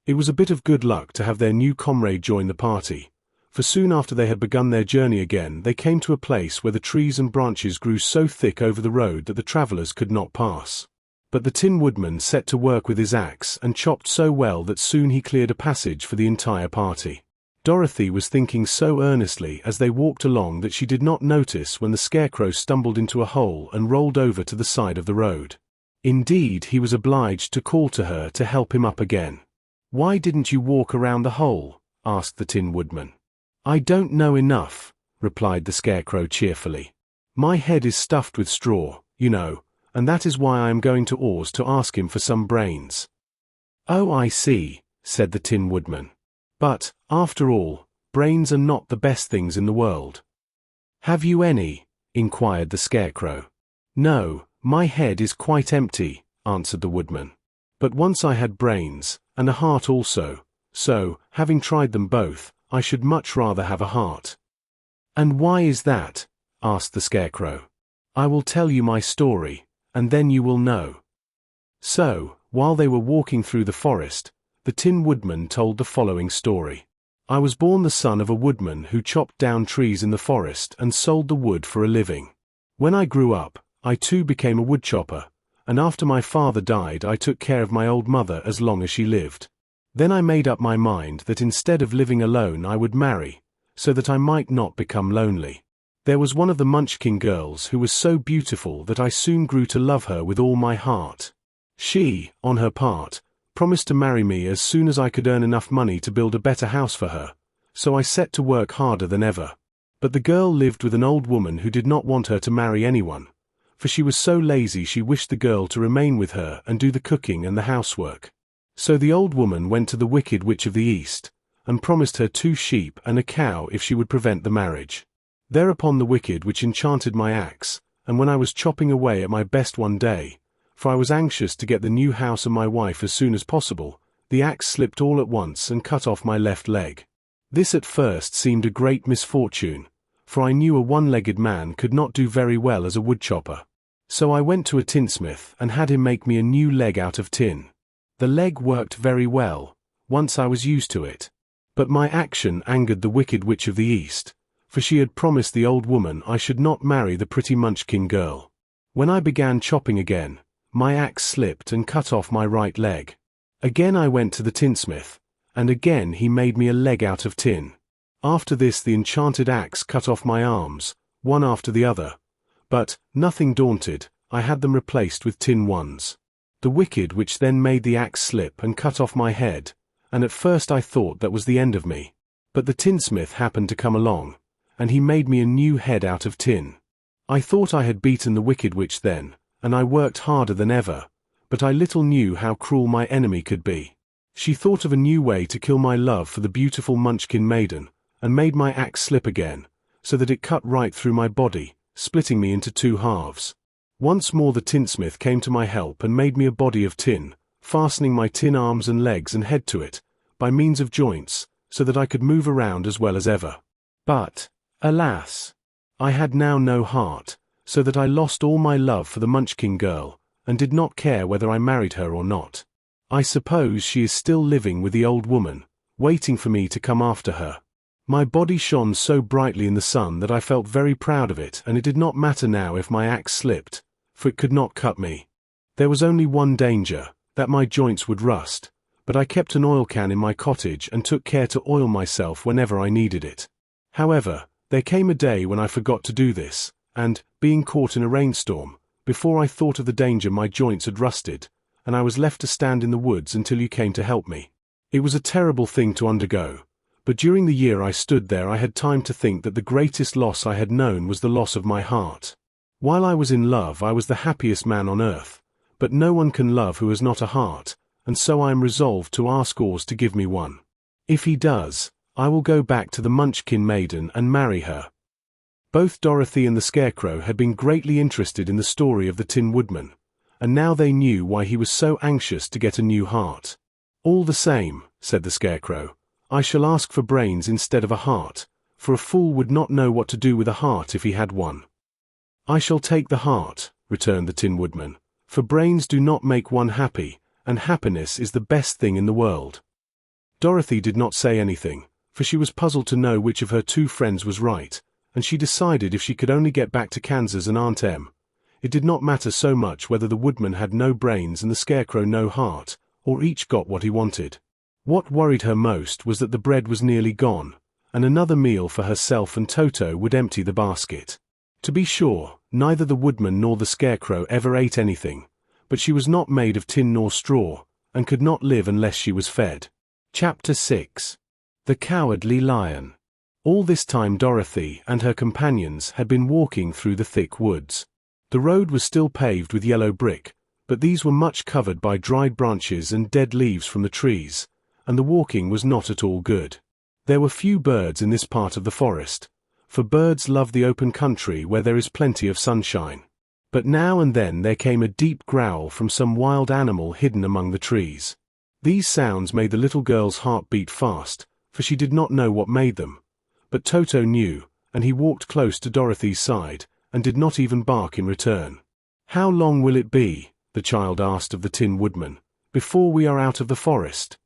It was a bit of good luck to have their new comrade join the party, for soon after they had begun their journey again they came to a place where the trees and branches grew so thick over the road that the travelers could not pass. But the Tin Woodman set to work with his axe and chopped so well that soon he cleared a passage for the entire party. Dorothy was thinking so earnestly as they walked along that she did not notice when the Scarecrow stumbled into a hole and rolled over to the side of the road. Indeed, he was obliged to call to her to help him up again. "Why didn't you walk around the hole?" asked the Tin Woodman. "I don't know enough," replied the Scarecrow cheerfully. "My head is stuffed with straw, you know, and that is why I am going to Oz to ask him for some brains." "Oh, I see," said the Tin Woodman. "But, after all, brains are not the best things in the world." "Have you any?" inquired the Scarecrow. "No, my head is quite empty," answered the Woodman. "But once I had brains, and a heart also, so, having tried them both, I should much rather have a heart." "And why is that?" asked the Scarecrow. "I will tell you my story, and then you will know." So, while they were walking through the forest, the Tin Woodman told the following story. "I was born the son of a woodman who chopped down trees in the forest and sold the wood for a living. When I grew up, I too became a woodchopper, and after my father died I took care of my old mother as long as she lived. Then I made up my mind that instead of living alone I would marry, so that I might not become lonely. There was one of the Munchkin girls who was so beautiful that I soon grew to love her with all my heart. She, on her part, promised to marry me as soon as I could earn enough money to build a better house for her, so I set to work harder than ever. But the girl lived with an old woman who did not want her to marry anyone, for she was so lazy she wished the girl to remain with her and do the cooking and the housework. So the old woman went to the Wicked Witch of the East, and promised her 2 sheep and a cow if she would prevent the marriage. Thereupon the Wicked Witch enchanted my axe, and when I was chopping away at my best one day, for I was anxious to get the new house and my wife as soon as possible, the axe slipped all at once and cut off my left leg. This at first seemed a great misfortune, for I knew a one-legged man could not do very well as a woodchopper. So I went to a tinsmith and had him make me a new leg out of tin. The leg worked very well, once I was used to it. But my action angered the Wicked Witch of the East, for she had promised the old woman I should not marry the pretty Munchkin girl. When I began chopping again, my axe slipped and cut off my right leg. Again I went to the tinsmith, and again he made me a leg out of tin. After this the enchanted axe cut off my arms, one after the other, but, nothing daunted, I had them replaced with tin ones. The Wicked Witch then made the axe slip and cut off my head, and at first I thought that was the end of me. But the tinsmith happened to come along, and he made me a new head out of tin. I thought I had beaten the Wicked Witch then, and I worked harder than ever, but I little knew how cruel my enemy could be. She thought of a new way to kill my love for the beautiful Munchkin maiden, and made my axe slip again, so that it cut right through my body, splitting me into 2 halves. Once more the tinsmith came to my help and made me a body of tin, fastening my tin arms and legs and head to it, by means of joints, so that I could move around as well as ever. But, alas! I had now no heart, so that I lost all my love for the Munchkin girl, and did not care whether I married her or not. I suppose she is still living with the old woman, waiting for me to come after her. My body shone so brightly in the sun that I felt very proud of it, and it did not matter now if my axe slipped, for it could not cut me. There was only one danger, that my joints would rust, but I kept an oil can in my cottage and took care to oil myself whenever I needed it. However, there came a day when I forgot to do this, and, being caught in a rainstorm, before I thought of the danger my joints had rusted, and I was left to stand in the woods until you came to help me. It was a terrible thing to undergo, but during the year I stood there I had time to think that the greatest loss I had known was the loss of my heart. While I was in love I was the happiest man on earth, but no one can love who has not a heart, and so I am resolved to ask Oz to give me one. If he does, I will go back to the Munchkin maiden and marry her. Both Dorothy and the Scarecrow had been greatly interested in the story of the Tin Woodman, and now they knew why he was so anxious to get a new heart. "All the same," said the Scarecrow, "I shall ask for brains instead of a heart, for a fool would not know what to do with a heart if he had one." "I shall take the heart," returned the Tin Woodman, "for brains do not make one happy, and happiness is the best thing in the world." Dorothy did not say anything, for she was puzzled to know which of her two friends was right, and she decided if she could only get back to Kansas and Aunt Em, it did not matter so much whether the Woodman had no brains and the Scarecrow no heart, or each got what he wanted. What worried her most was that the bread was nearly gone, and another meal for herself and Toto would empty the basket. To be sure, neither the Woodman nor the Scarecrow ever ate anything, but she was not made of tin nor straw, and could not live unless she was fed. Chapter 6. The Cowardly Lion. All this time Dorothy and her companions had been walking through the thick woods. The road was still paved with yellow brick, but these were much covered by dried branches and dead leaves from the trees, and the walking was not at all good. There were few birds in this part of the forest, for birds love the open country where there is plenty of sunshine. But now and then there came a deep growl from some wild animal hidden among the trees. These sounds made the little girl's heart beat fast, for she did not know what made them. But Toto knew, and he walked close to Dorothy's side, and did not even bark in return. "How long will it be," the child asked of the Tin Woodman, "before we are out of the forest?"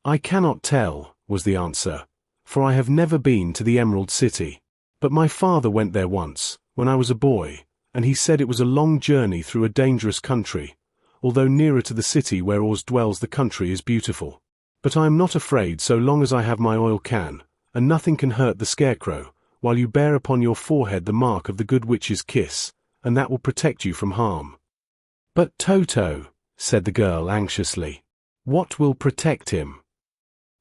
"I cannot tell," was the answer, "for I have never been to the Emerald City. But my father went there once, when I was a boy, and he said it was a long journey through a dangerous country, although nearer to the city where Oz dwells the country is beautiful. But I am not afraid so long as I have my oil can, and nothing can hurt the Scarecrow, while you bear upon your forehead the mark of the Good Witch's kiss, and that will protect you from harm." "But Toto," said the girl anxiously, "what will protect him?"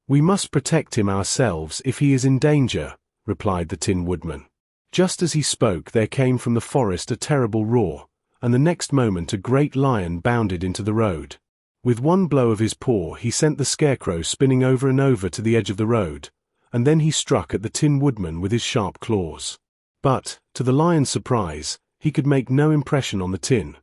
"We must protect him ourselves if he is in danger," replied the Tin Woodman. Just as he spoke there came from the forest a terrible roar, and the next moment a great lion bounded into the road. With one blow of his paw he sent the Scarecrow spinning over and over to the edge of the road, and then he struck at the Tin Woodman with his sharp claws. But, to the lion's surprise, he could make no impression on the tin,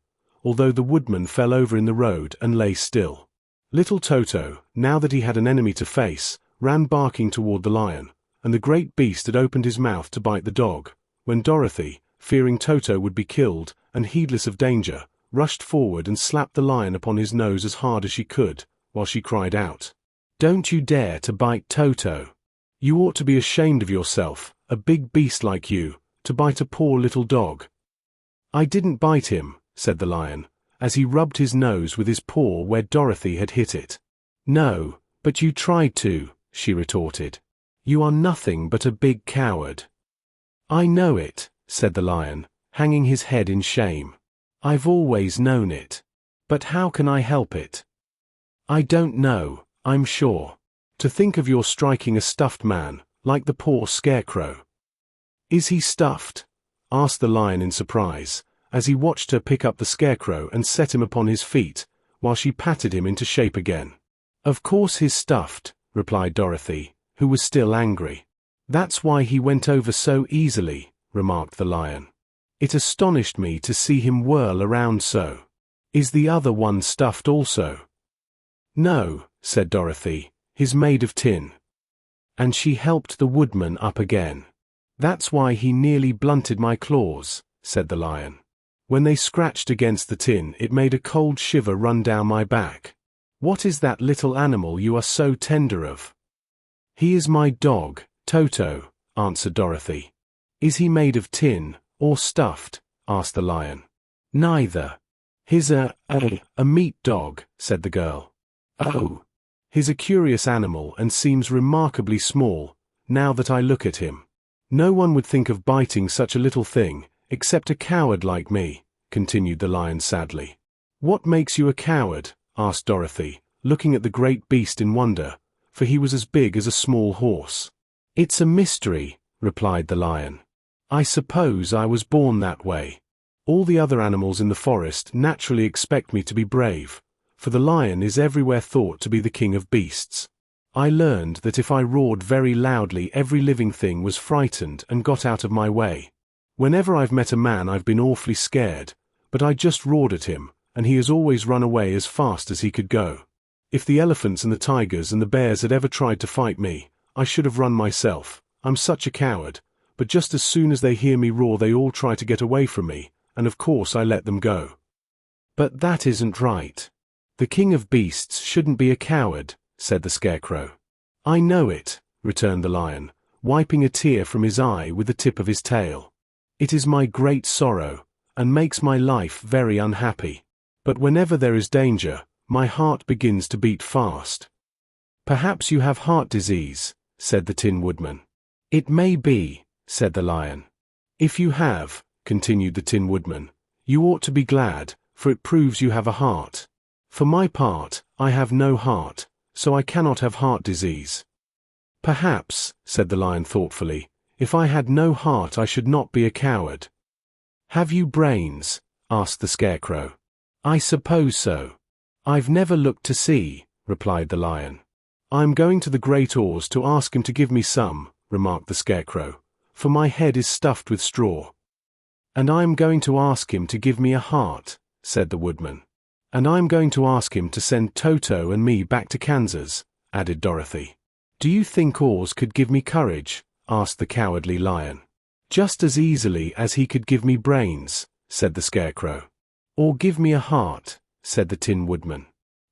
although the Woodman fell over in the road and lay still. Little Toto, now that he had an enemy to face, ran barking toward the lion, and the great beast had opened his mouth to bite the dog, when Dorothy, fearing Toto would be killed, and heedless of danger, rushed forward and slapped the lion upon his nose as hard as she could, while she cried out, "Don't you dare to bite Toto! You ought to be ashamed of yourself, a big beast like you, to bite a poor little dog." "I didn't bite him," said the lion, as he rubbed his nose with his paw where Dorothy had hit it. "No, but you tried to," she retorted. "You are nothing but a big coward." "I know it," said the lion, hanging his head in shame. "I've always known it. But how can I help it?" "I don't know, I'm sure. To think of your striking a stuffed man, like the poor Scarecrow." "Is he stuffed?" asked the lion in surprise, as he watched her pick up the Scarecrow and set him upon his feet, while she patted him into shape again. "Of course he's stuffed," replied Dorothy, who was still angry. "That's why he went over so easily," remarked the lion. "It astonished me to see him whirl around so. Is the other one stuffed also?" "No," said Dorothy, "he's made of tin." And she helped the Woodman up again. "That's why he nearly blunted my claws," said the lion. "When they scratched against the tin it made a cold shiver run down my back. What is that little animal you are so tender of?" "He is my dog, Toto," answered Dorothy. "Is he made of tin, or stuffed?" asked the lion. "Neither. He's a meat dog," said the girl. "Oh. He's a curious animal and seems remarkably small, now that I look at him. No one would think of biting such a little thing, except a coward like me," continued the lion sadly. "What makes you a coward?" asked Dorothy, looking at the great beast in wonder, for he was as big as a small horse. "It's a mystery," replied the lion. "I suppose I was born that way. All the other animals in the forest naturally expect me to be brave, for the lion is everywhere thought to be the king of beasts. I learned that if I roared very loudly every living thing was frightened and got out of my way. Whenever I've met a man I've been awfully scared, but I just roared at him, and he has always run away as fast as he could go. If the elephants and the tigers and the bears had ever tried to fight me, I should have run myself. I'm such a coward, but just as soon as they hear me roar they all try to get away from me, and of course I let them go." "But that isn't right. The king of beasts shouldn't be a coward," said the Scarecrow. "I know it," returned the lion, wiping a tear from his eye with the tip of his tail. "It is my great sorrow, and makes my life very unhappy. But whenever there is danger, my heart begins to beat fast." "Perhaps you have heart disease," said the Tin Woodman. "It may be," said the lion. "If you have," continued the Tin Woodman, "you ought to be glad, for it proves you have a heart. For my part, I have no heart, so I cannot have heart disease." "Perhaps," said the lion thoughtfully, "if I had no heart I should not be a coward." "Have you brains?" asked the Scarecrow. "I suppose so. I've never looked to see," replied the lion. "I'm going to the Great Oars to ask him to give me some," remarked the Scarecrow, "for my head is stuffed with straw." "And I'm going to ask him to give me a heart," said the Woodman. "And I'm going to ask him to send Toto and me back to Kansas," added Dorothy. "Do you think Oars could give me courage?" asked the Cowardly Lion. "Just as easily as he could give me brains," said the Scarecrow. "Or give me a heart," said the Tin Woodman.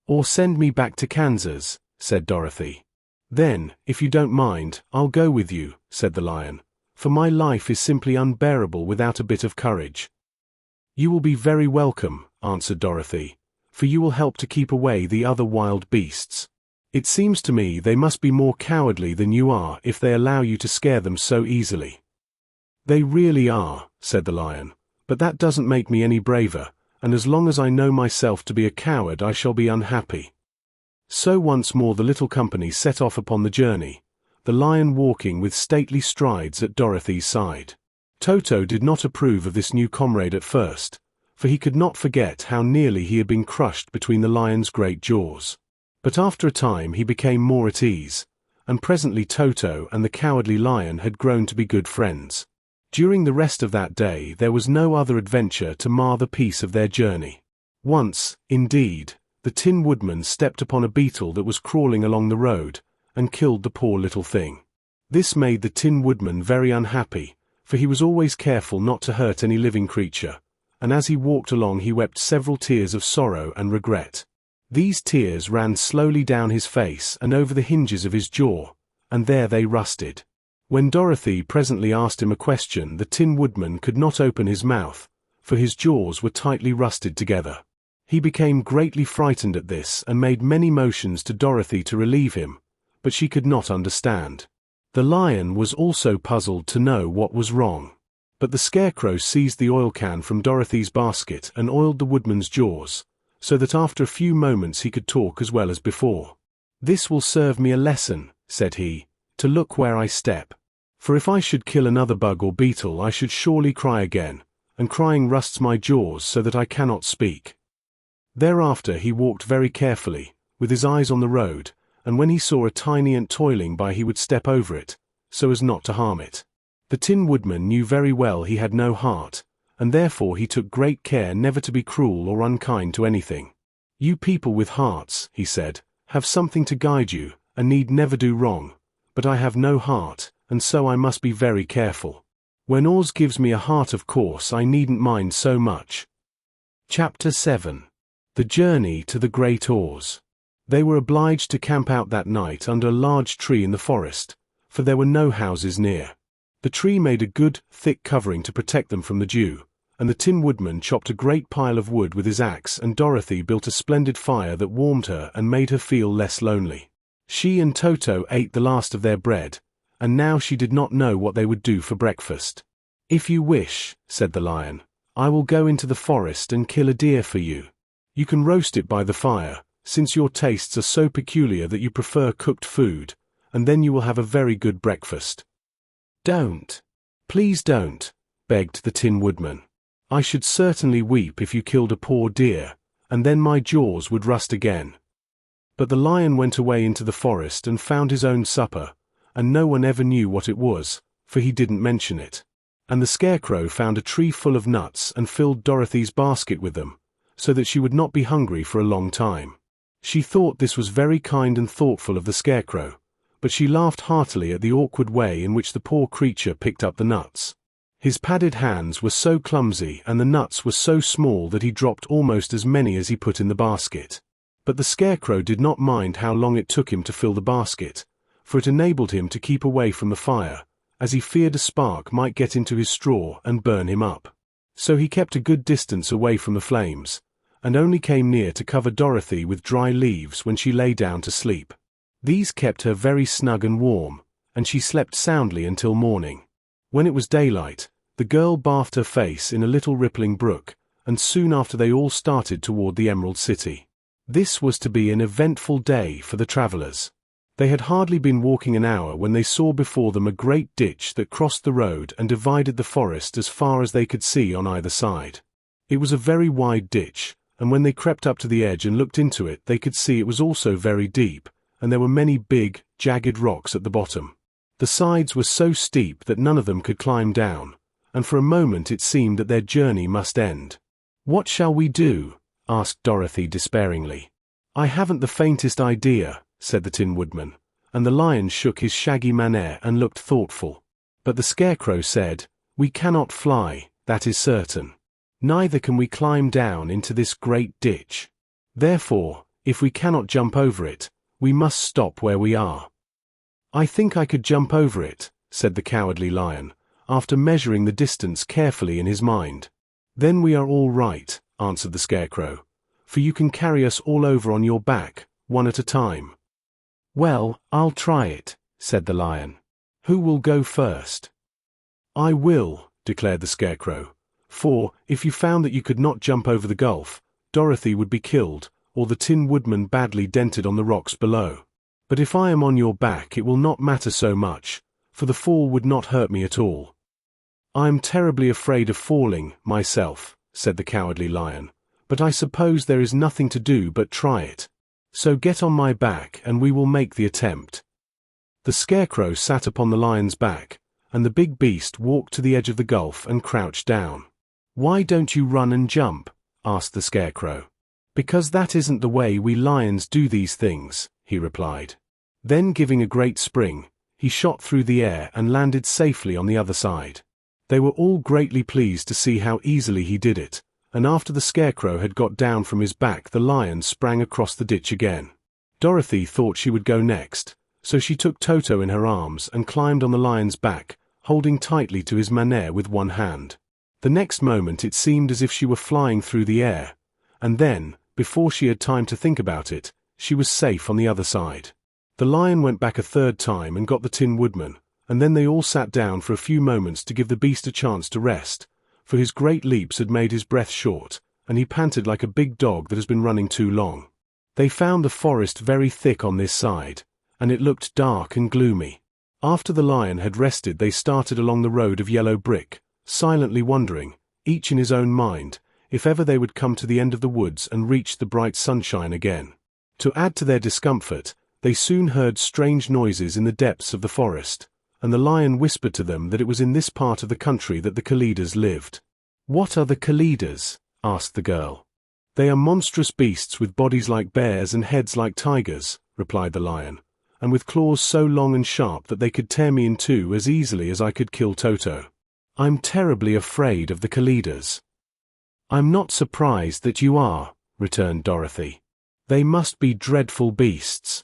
"Or send me back to Kansas," said Dorothy. "Then, if you don't mind, I'll go with you," said the lion, "for my life is simply unbearable without a bit of courage." "You will be very welcome," answered Dorothy, "for you will help to keep away the other wild beasts. It seems to me they must be more cowardly than you are if they allow you to scare them so easily." "They really are," said the lion, "but that doesn't make me any braver, and as long as I know myself to be a coward I shall be unhappy." So once more the little company set off upon the journey, the lion walking with stately strides at Dorothy's side. Toto did not approve of this new comrade at first, for he could not forget how nearly he had been crushed between the lion's great jaws. But after a time he became more at ease, and presently Toto and the Cowardly Lion had grown to be good friends. During the rest of that day there was no other adventure to mar the peace of their journey. Once, indeed, the Tin Woodman stepped upon a beetle that was crawling along the road, and killed the poor little thing. This made the Tin Woodman very unhappy, for he was always careful not to hurt any living creature, and as he walked along he wept several tears of sorrow and regret. These tears ran slowly down his face and over the hinges of his jaw, and there they rusted. When Dorothy presently asked him a question, the Tin Woodman could not open his mouth, for his jaws were tightly rusted together. He became greatly frightened at this and made many motions to Dorothy to relieve him, but she could not understand. The lion was also puzzled to know what was wrong. But the Scarecrow seized the oil can from Dorothy's basket and oiled the Woodman's jaws, so that after a few moments he could talk as well as before. "This will serve me a lesson," said he, "to look where I step. For if I should kill another bug or beetle I should surely cry again, and crying rusts my jaws so that I cannot speak." Thereafter he walked very carefully, with his eyes on the road, and when he saw a tiny ant toiling by he would step over it, so as not to harm it. The Tin Woodman knew very well he had no heart, and therefore he took great care never to be cruel or unkind to anything. "You people with hearts," he said, "have something to guide you, and need never do wrong, but I have no heart, and so I must be very careful. When Oz gives me a heart of course I needn't mind so much." Chapter 7. The Journey to the Great Oars. They were obliged to camp out that night under a large tree in the forest, for there were no houses near. The tree made a good, thick covering to protect them from the dew, and the Tin Woodman chopped a great pile of wood with his axe, and Dorothy built a splendid fire that warmed her and made her feel less lonely. She and Toto ate the last of their bread, and now she did not know what they would do for breakfast. "If you wish," said the lion, "I will go into the forest and kill a deer for you. You can roast it by the fire, since your tastes are so peculiar that you prefer cooked food, and then you will have a very good breakfast." "Don't. Please don't," begged the Tin Woodman. "I should certainly weep if you killed a poor deer, and then my jaws would rust again." But the lion went away into the forest and found his own supper, and no one ever knew what it was, for he didn't mention it. And the Scarecrow found a tree full of nuts and filled Dorothy's basket with them, so that she would not be hungry for a long time. She thought this was very kind and thoughtful of the Scarecrow, but she laughed heartily at the awkward way in which the poor creature picked up the nuts. His padded hands were so clumsy and the nuts were so small that he dropped almost as many as he put in the basket. But the Scarecrow did not mind how long it took him to fill the basket, for it enabled him to keep away from the fire, as he feared a spark might get into his straw and burn him up. So he kept a good distance away from the flames, and only came near to cover Dorothy with dry leaves when she lay down to sleep. These kept her very snug and warm, and she slept soundly until morning. When it was daylight, the girl bathed her face in a little rippling brook, and soon after they all started toward the Emerald City. This was to be an eventful day for the travelers. They had hardly been walking an hour when they saw before them a great ditch that crossed the road and divided the forest as far as they could see on either side. It was a very wide ditch, and when they crept up to the edge and looked into it, they could see it was also very deep, and there were many big, jagged rocks at the bottom. The sides were so steep that none of them could climb down, and for a moment it seemed that their journey must end. "What shall we do?" asked Dorothy despairingly. "I haven't the faintest idea," said the Tin Woodman, and the Lion shook his shaggy mane and looked thoughtful. But the Scarecrow said, "We cannot fly, that is certain. Neither can we climb down into this great ditch. Therefore, if we cannot jump over it, we must stop where we are." "I think I could jump over it," said the Cowardly Lion, after measuring the distance carefully in his mind. "Then we are all right," answered the Scarecrow, "for you can carry us all over on your back, one at a time." "Well, I'll try it," said the Lion. "Who will go first?" "I will," declared the Scarecrow, "for, if you found that you could not jump over the gulf, Dorothy would be killed, or the Tin Woodman badly dented on the rocks below. But if I am on your back it will not matter so much, for the fall would not hurt me at all." "I am terribly afraid of falling, myself," said the Cowardly Lion, "but I suppose there is nothing to do but try it. So get on my back and we will make the attempt." The Scarecrow sat upon the Lion's back, and the big beast walked to the edge of the gulf and crouched down. "Why don't you run and jump?" asked the Scarecrow. "Because that isn't the way we lions do these things," he replied. Then giving a great spring, he shot through the air and landed safely on the other side. They were all greatly pleased to see how easily he did it, and after the Scarecrow had got down from his back, the Lion sprang across the ditch again. Dorothy thought she would go next, so she took Toto in her arms and climbed on the Lion's back, holding tightly to his mane with one hand. The next moment it seemed as if she were flying through the air, and then, before she had time to think about it, she was safe on the other side. The Lion went back a third time and got the Tin Woodman, and then they all sat down for a few moments to give the beast a chance to rest, for his great leaps had made his breath short, and he panted like a big dog that has been running too long. They found the forest very thick on this side, and it looked dark and gloomy. After the Lion had rested, they started along the road of yellow brick, silently wondering, each in his own mind, if ever they would come to the end of the woods and reach the bright sunshine again. To add to their discomfort, they soon heard strange noises in the depths of the forest, and the Lion whispered to them that it was in this part of the country that the Kalidas lived. "What are the Kalidas?" asked the girl. "They are monstrous beasts with bodies like bears and heads like tigers," replied the Lion, "and with claws so long and sharp that they could tear me in two as easily as I could kill Toto. I'm terribly afraid of the Kalidas." "I'm not surprised that you are," returned Dorothy. "They must be dreadful beasts."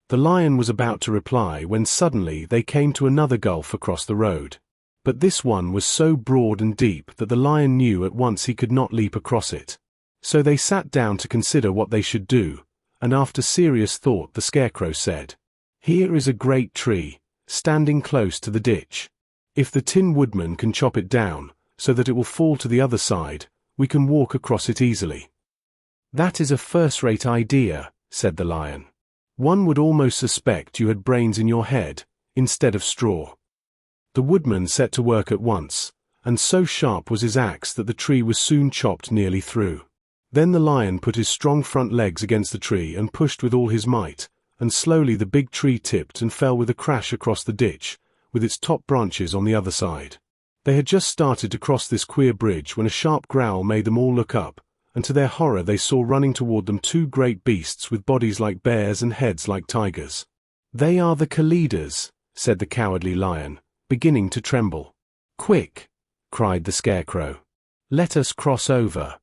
The Lion was about to reply when suddenly they came to another gulf across the road. But this one was so broad and deep that the Lion knew at once he could not leap across it. So they sat down to consider what they should do, and after serious thought the Scarecrow said, "Here is a great tree, standing close to the ditch. If the Tin Woodman can chop it down, so that it will fall to the other side, we can walk across it easily." "That is a first-rate idea," said the Lion. "One would almost suspect you had brains in your head, instead of straw." The Woodman set to work at once, and so sharp was his axe that the tree was soon chopped nearly through. Then the Lion put his strong front legs against the tree and pushed with all his might, and slowly the big tree tipped and fell with a crash across the ditch, with its top branches on the other side. They had just started to cross this queer bridge when a sharp growl made them all look up, and to their horror they saw running toward them two great beasts with bodies like bears and heads like tigers. "They are the Kalidas," said the Cowardly Lion, beginning to tremble. "Quick!" cried the Scarecrow. "Let us cross over."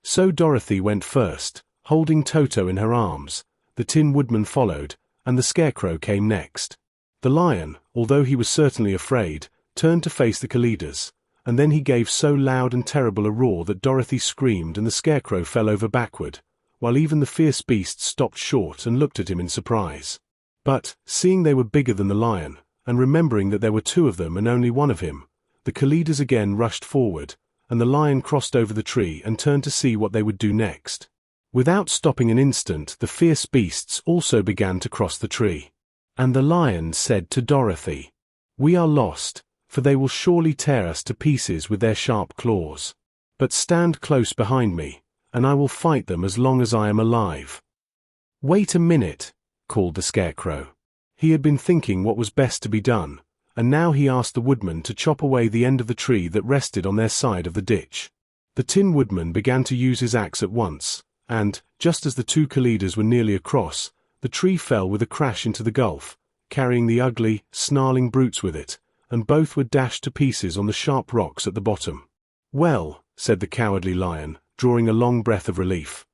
So Dorothy went first, holding Toto in her arms, the Tin Woodman followed, and the Scarecrow came next. The lion, although he was certainly afraid, turned to face the Kalidas, and then he gave so loud and terrible a roar that Dorothy screamed and the Scarecrow fell over backward, while even the fierce beasts stopped short and looked at him in surprise. But, seeing they were bigger than the lion, and remembering that there were two of them and only one of him, the Kalidas again rushed forward, and the lion crossed over the tree and turned to see what they would do next. Without stopping an instant, the fierce beasts also began to cross the tree. And the lion said to Dorothy, "We are lost, for they will surely tear us to pieces with their sharp claws. But stand close behind me, and I will fight them as long as I am alive." "Wait a minute," called the Scarecrow. He had been thinking what was best to be done, and now he asked the Woodman to chop away the end of the tree that rested on their side of the ditch. The Tin Woodman began to use his axe at once, and, just as the two Kalidas were nearly across, the tree fell with a crash into the gulf, carrying the ugly, snarling brutes with it, and both were dashed to pieces on the sharp rocks at the bottom. "Well," said the Cowardly Lion, drawing a long breath of relief,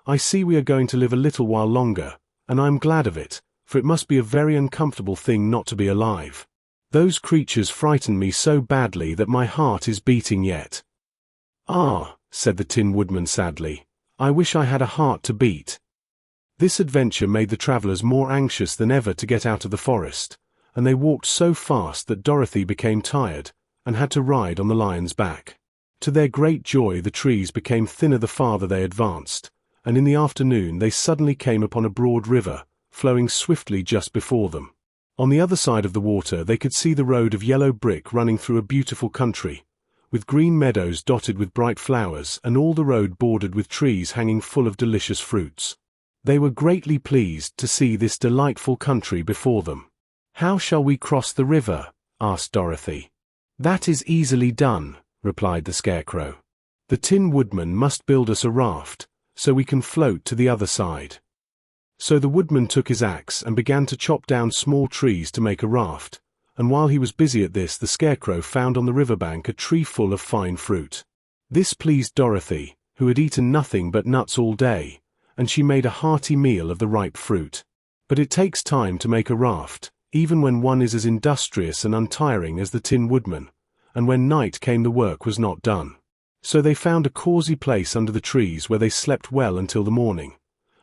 "I see we are going to live a little while longer, and I am glad of it, for it must be a very uncomfortable thing not to be alive. Those creatures frightened me so badly that my heart is beating yet." "Ah," said the Tin Woodman sadly, "I wish I had a heart to beat." This adventure made the travelers more anxious than ever to get out of the forest, and they walked so fast that Dorothy became tired, and had to ride on the lion's back. To their great joy the trees became thinner the farther they advanced, and in the afternoon they suddenly came upon a broad river, flowing swiftly just before them. On the other side of the water they could see the road of yellow brick running through a beautiful country, with green meadows dotted with bright flowers and all the road bordered with trees hanging full of delicious fruits. They were greatly pleased to see this delightful country before them. "How shall we cross the river?" asked Dorothy. "That is easily done," replied the Scarecrow. "The Tin Woodman must build us a raft, so we can float to the other side." So the Woodman took his axe and began to chop down small trees to make a raft, and while he was busy at this the Scarecrow found on the riverbank a tree full of fine fruit. This pleased Dorothy, who had eaten nothing but nuts all day, and she made a hearty meal of the ripe fruit. But it takes time to make a raft, even when one is as industrious and untiring as the Tin Woodman, and when night came the work was not done. So they found a cozy place under the trees where they slept well until the morning,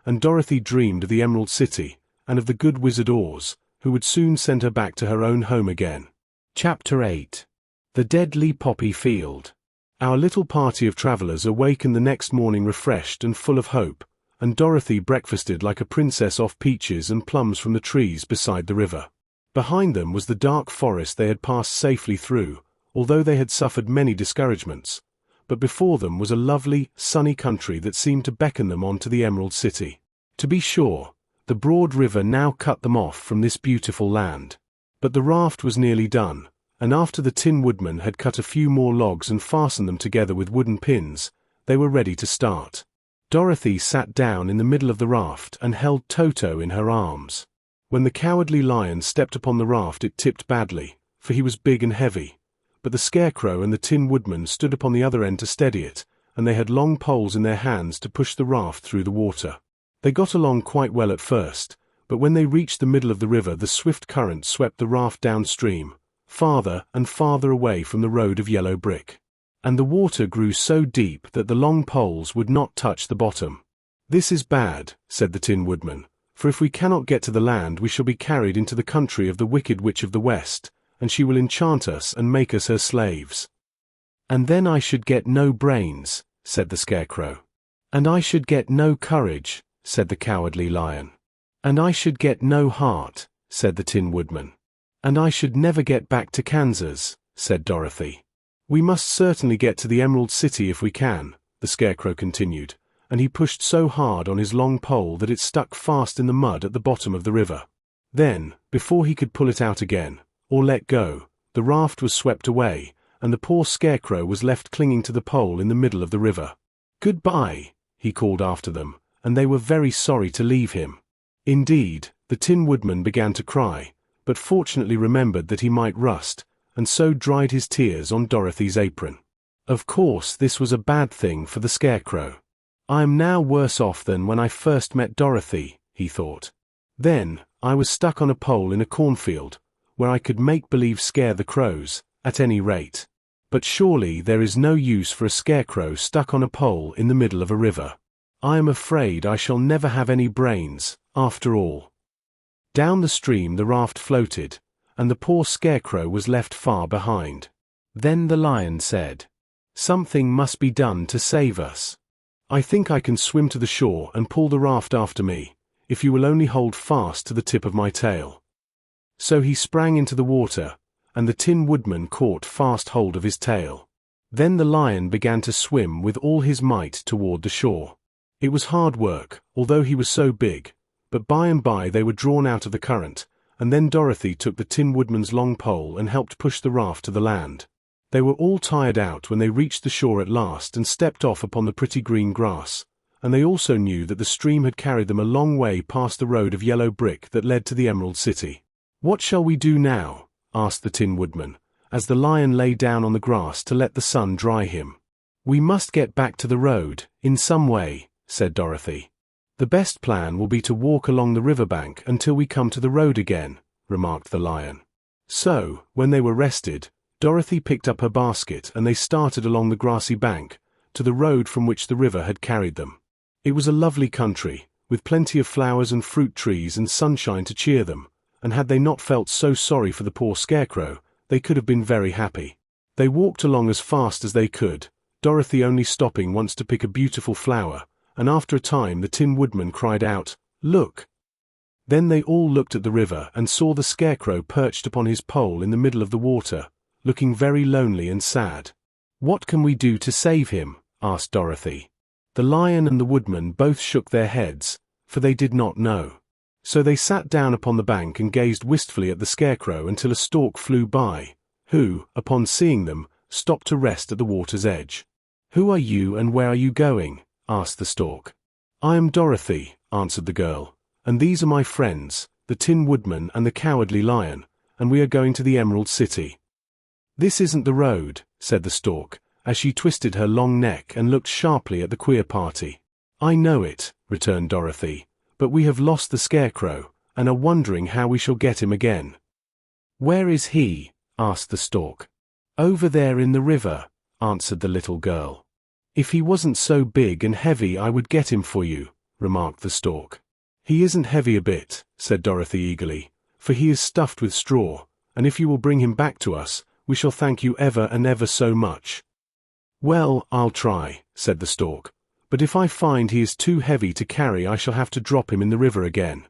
and Dorothy dreamed of the Emerald City and of the good Wizard Oz, who would soon send her back to her own home again. Chapter 8. The Deadly Poppy Field. Our little party of travelers awakened the next morning refreshed and full of hope, and Dorothy breakfasted like a princess off peaches and plums from the trees beside the river. Behind them was the dark forest they had passed safely through, although they had suffered many discouragements, but before them was a lovely, sunny country that seemed to beckon them on to the Emerald City. To be sure, the broad river now cut them off from this beautiful land. But the raft was nearly done, and after the Tin Woodman had cut a few more logs and fastened them together with wooden pins, they were ready to start. Dorothy sat down in the middle of the raft and held Toto in her arms. When the Cowardly Lion stepped upon the raft it tipped badly, for he was big and heavy, but the Scarecrow and the Tin Woodman stood upon the other end to steady it, and they had long poles in their hands to push the raft through the water. They got along quite well at first, but when they reached the middle of the river the swift current swept the raft downstream, farther and farther away from the road of yellow brick. And the water grew so deep that the long poles would not touch the bottom. "This is bad," said the Tin Woodman, "for if we cannot get to the land we shall be carried into the country of the Wicked Witch of the West, and she will enchant us and make us her slaves." "And then I should get no brains," said the Scarecrow. "And I should get no courage," said the Cowardly Lion. "And I should get no heart," said the Tin Woodman. "And I should never get back to Kansas," said Dorothy. "We must certainly get to the Emerald City if we can," the Scarecrow continued, and he pushed so hard on his long pole that it stuck fast in the mud at the bottom of the river. Then, before he could pull it out again, or let go, the raft was swept away, and the poor Scarecrow was left clinging to the pole in the middle of the river. "Goodbye," he called after them, and they were very sorry to leave him. Indeed, the Tin Woodman began to cry, but fortunately remembered that he might rust, and so dried his tears on Dorothy's apron. Of course, this was a bad thing for the Scarecrow. "I am now worse off than when I first met Dorothy," he thought. "Then, I was stuck on a pole in a cornfield, where I could make-believe scare the crows, at any rate. But surely there is no use for a scarecrow stuck on a pole in the middle of a river. I am afraid I shall never have any brains, after all." Down the stream the raft floated, and the poor Scarecrow was left far behind. Then the Lion said, "Something must be done to save us. I think I can swim to the shore and pull the raft after me, if you will only hold fast to the tip of my tail." So he sprang into the water, and the Tin Woodman caught fast hold of his tail. Then the Lion began to swim with all his might toward the shore. It was hard work, although he was so big, but by and by they were drawn out of the current, and then Dorothy took the Tin Woodman's long pole and helped push the raft to the land. They were all tired out when they reached the shore at last and stepped off upon the pretty green grass, and they also knew that the stream had carried them a long way past the road of yellow brick that led to the Emerald City. "What shall we do now?" asked the Tin Woodman, as the Lion lay down on the grass to let the sun dry him. "We must get back to the road, in some way," said Dorothy. "The best plan will be to walk along the riverbank until we come to the road again," remarked the Lion. So, when they were rested, Dorothy picked up her basket and they started along the grassy bank, to the road from which the river had carried them. It was a lovely country, with plenty of flowers and fruit trees and sunshine to cheer them, and had they not felt so sorry for the poor Scarecrow, they could have been very happy. They walked along as fast as they could, Dorothy only stopping once to pick a beautiful flower, and after a time the Tin Woodman cried out, "Look!" Then they all looked at the river and saw the Scarecrow perched upon his pole in the middle of the water, looking very lonely and sad. "What can we do to save him?" asked Dorothy. The Lion and the Woodman both shook their heads, for they did not know. So they sat down upon the bank and gazed wistfully at the Scarecrow until a stork flew by, who, upon seeing them, stopped to rest at the water's edge. "Who are you and where are you going?" asked the stork. "I am Dorothy," answered the girl, "and these are my friends, the Tin Woodman and the Cowardly Lion, and we are going to the Emerald City." "This isn't the road," said the stork, as she twisted her long neck and looked sharply at the queer party. "I know it," returned Dorothy, "but we have lost the Scarecrow, and are wondering how we shall get him again." "Where is he?" asked the stork. "Over there in the river," answered the little girl. "If he wasn't so big and heavy I would get him for you," remarked the stork. "He isn't heavy a bit," said Dorothy eagerly, "for he is stuffed with straw, and if you will bring him back to us, we shall thank you ever and ever so much." "Well, I'll try," said the stork. "But if I find he is too heavy to carry I shall have to drop him in the river again."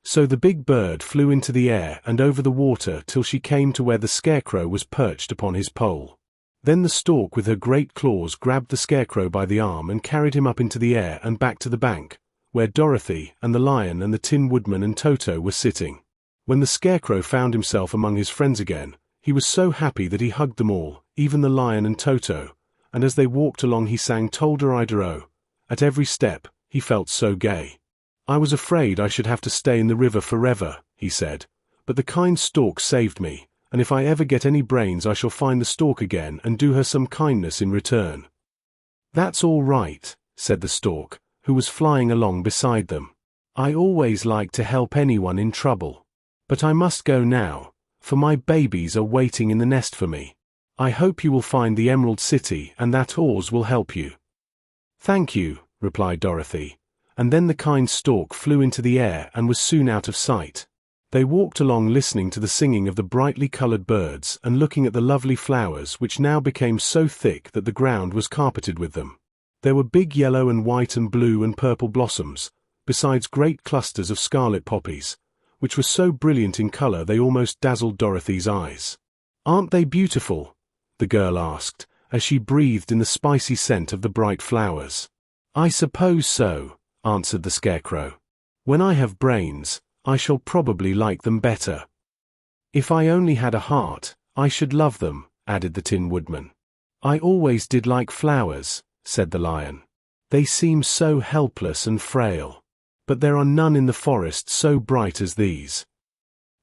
So the big bird flew into the air and over the water till she came to where the Scarecrow was perched upon his pole. Then the stork with her great claws grabbed the Scarecrow by the arm and carried him up into the air and back to the bank, where Dorothy and the Lion and the Tin Woodman and Toto were sitting. When the Scarecrow found himself among his friends again, he was so happy that he hugged them all, even the Lion and Toto, and as they walked along he sang Tol-de-ride-o. At every step, he felt so gay. "I was afraid I should have to stay in the river forever," he said, "but the kind stork saved me, and if I ever get any brains I shall find the stork again and do her some kindness in return." "That's all right," said the stork, who was flying along beside them. "I always like to help anyone in trouble. But I must go now, for my babies are waiting in the nest for me. I hope you will find the Emerald City and that oars will help you." "Thank you," replied Dorothy, and then the kind stork flew into the air and was soon out of sight. They walked along listening to the singing of the brightly colored birds and looking at the lovely flowers which now became so thick that the ground was carpeted with them. There were big yellow and white and blue and purple blossoms, besides great clusters of scarlet poppies, which were so brilliant in color they almost dazzled Dorothy's eyes. "Aren't they beautiful?" the girl asked, as she breathed in the spicy scent of the bright flowers. "I suppose so," answered the Scarecrow. "When I have brains, I shall probably like them better." "If I only had a heart, I should love them," added the Tin Woodman. "I always did like flowers," said the Lion. They seem so helpless and frail. But there are none in the forest so bright as these.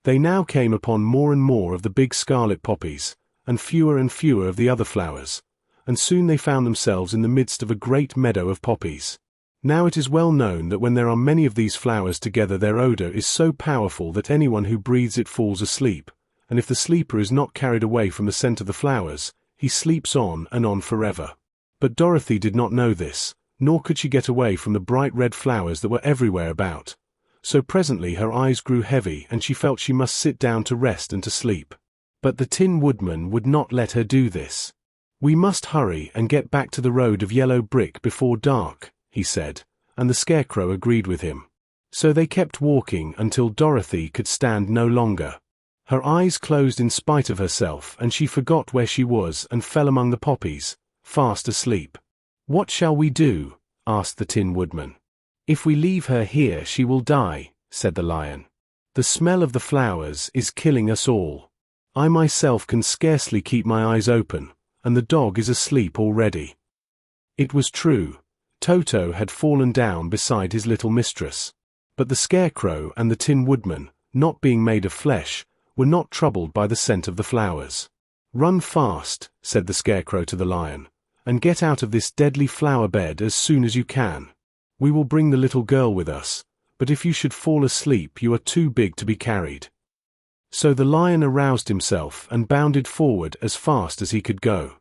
They now came upon more and more of the big scarlet poppies, and fewer of the other flowers, and soon they found themselves in the midst of a great meadow of poppies. Now it is well known that when there are many of these flowers together, their odor is so powerful that anyone who breathes it falls asleep, and if the sleeper is not carried away from the scent of the flowers, he sleeps on and on forever. But Dorothy did not know this, nor could she get away from the bright red flowers that were everywhere about. So presently her eyes grew heavy and she felt she must sit down to rest and to sleep. But the Tin Woodman would not let her do this. "We must hurry and get back to the road of yellow brick before dark," he said, and the Scarecrow agreed with him. So they kept walking until Dorothy could stand no longer. Her eyes closed in spite of herself and she forgot where she was and fell among the poppies, fast asleep. "What shall we do?" asked the Tin Woodman. "If we leave her here she will die," said the Lion. "The smell of the flowers is killing us all. I myself can scarcely keep my eyes open, and the dog is asleep already." It was true. Toto had fallen down beside his little mistress. But the Scarecrow and the Tin Woodman, not being made of flesh, were not troubled by the scent of the flowers. "Run fast," said the Scarecrow to the Lion, "and get out of this deadly flower bed as soon as you can. We will bring the little girl with us, but if you should fall asleep you are too big to be carried." So the Lion aroused himself and bounded forward as fast as he could go.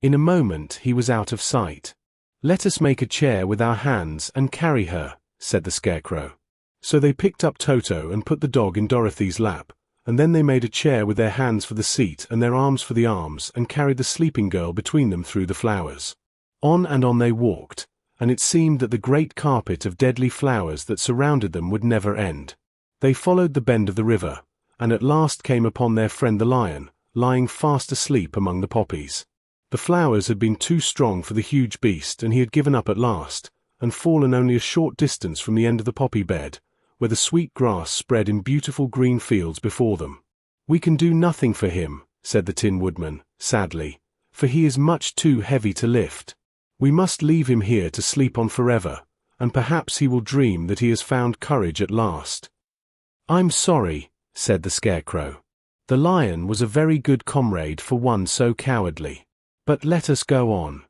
In a moment he was out of sight. "Let us make a chair with our hands and carry her," said the Scarecrow. So they picked up Toto and put the dog in Dorothy's lap, and then they made a chair with their hands for the seat and their arms for the arms and carried the sleeping girl between them through the flowers. On and on they walked, and it seemed that the great carpet of deadly flowers that surrounded them would never end. They followed the bend of the river, and at last came upon their friend the Lion, lying fast asleep among the poppies. The flowers had been too strong for the huge beast, and he had given up at last, and fallen only a short distance from the end of the poppy bed, where the sweet grass spread in beautiful green fields before them. "We can do nothing for him," said the Tin Woodman, sadly, "for he is much too heavy to lift. We must leave him here to sleep on forever, and perhaps he will dream that he has found courage at last." "I'm sorry," said the Scarecrow. "The Lion was a very good comrade for one so cowardly. But let us go on."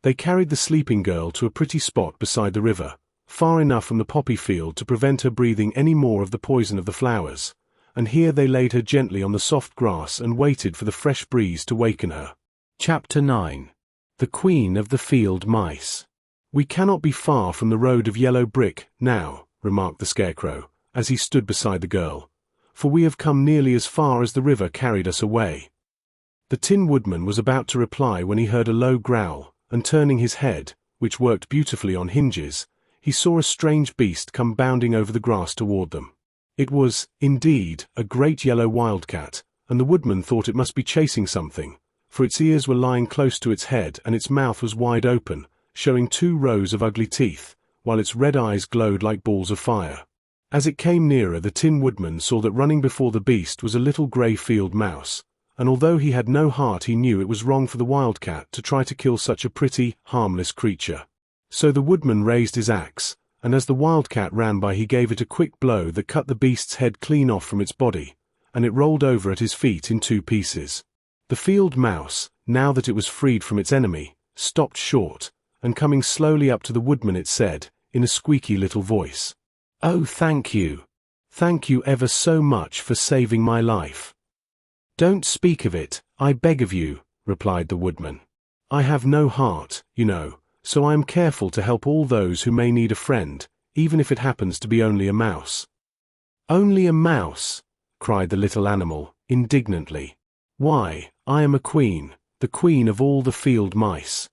They carried the sleeping girl to a pretty spot beside the river, far enough from the poppy field to prevent her breathing any more of the poison of the flowers, and here they laid her gently on the soft grass and waited for the fresh breeze to waken her. Chapter 9. The Queen of the Field Mice. "We cannot be far from the road of yellow brick now," remarked the Scarecrow, as he stood beside the girl, "for we have come nearly as far as the river carried us away." The Tin Woodman was about to reply when he heard a low growl, and turning his head, which worked beautifully on hinges, he saw a strange beast come bounding over the grass toward them. It was, indeed, a great yellow wildcat, and the Woodman thought it must be chasing something, for its ears were lying close to its head and its mouth was wide open, showing 2 rows of ugly teeth, while its red eyes glowed like balls of fire. As it came nearer, the Tin Woodman saw that running before the beast was a little grey field mouse, and although he had no heart he knew it was wrong for the wildcat to try to kill such a pretty, harmless creature. So the Woodman raised his axe, and as the wildcat ran by he gave it a quick blow that cut the beast's head clean off from its body, and it rolled over at his feet in 2 pieces. The field mouse, now that it was freed from its enemy, stopped short, and coming slowly up to the Woodman it said, in a squeaky little voice, "Oh, thank you. Thank you ever so much for saving my life." "Don't speak of it, I beg of you," replied the Woodman. "I have no heart, you know, so I am careful to help all those who may need a friend, even if it happens to be only a mouse." "Only a mouse?" cried the little animal, indignantly. "Why, I am a queen, the queen of all the field mice."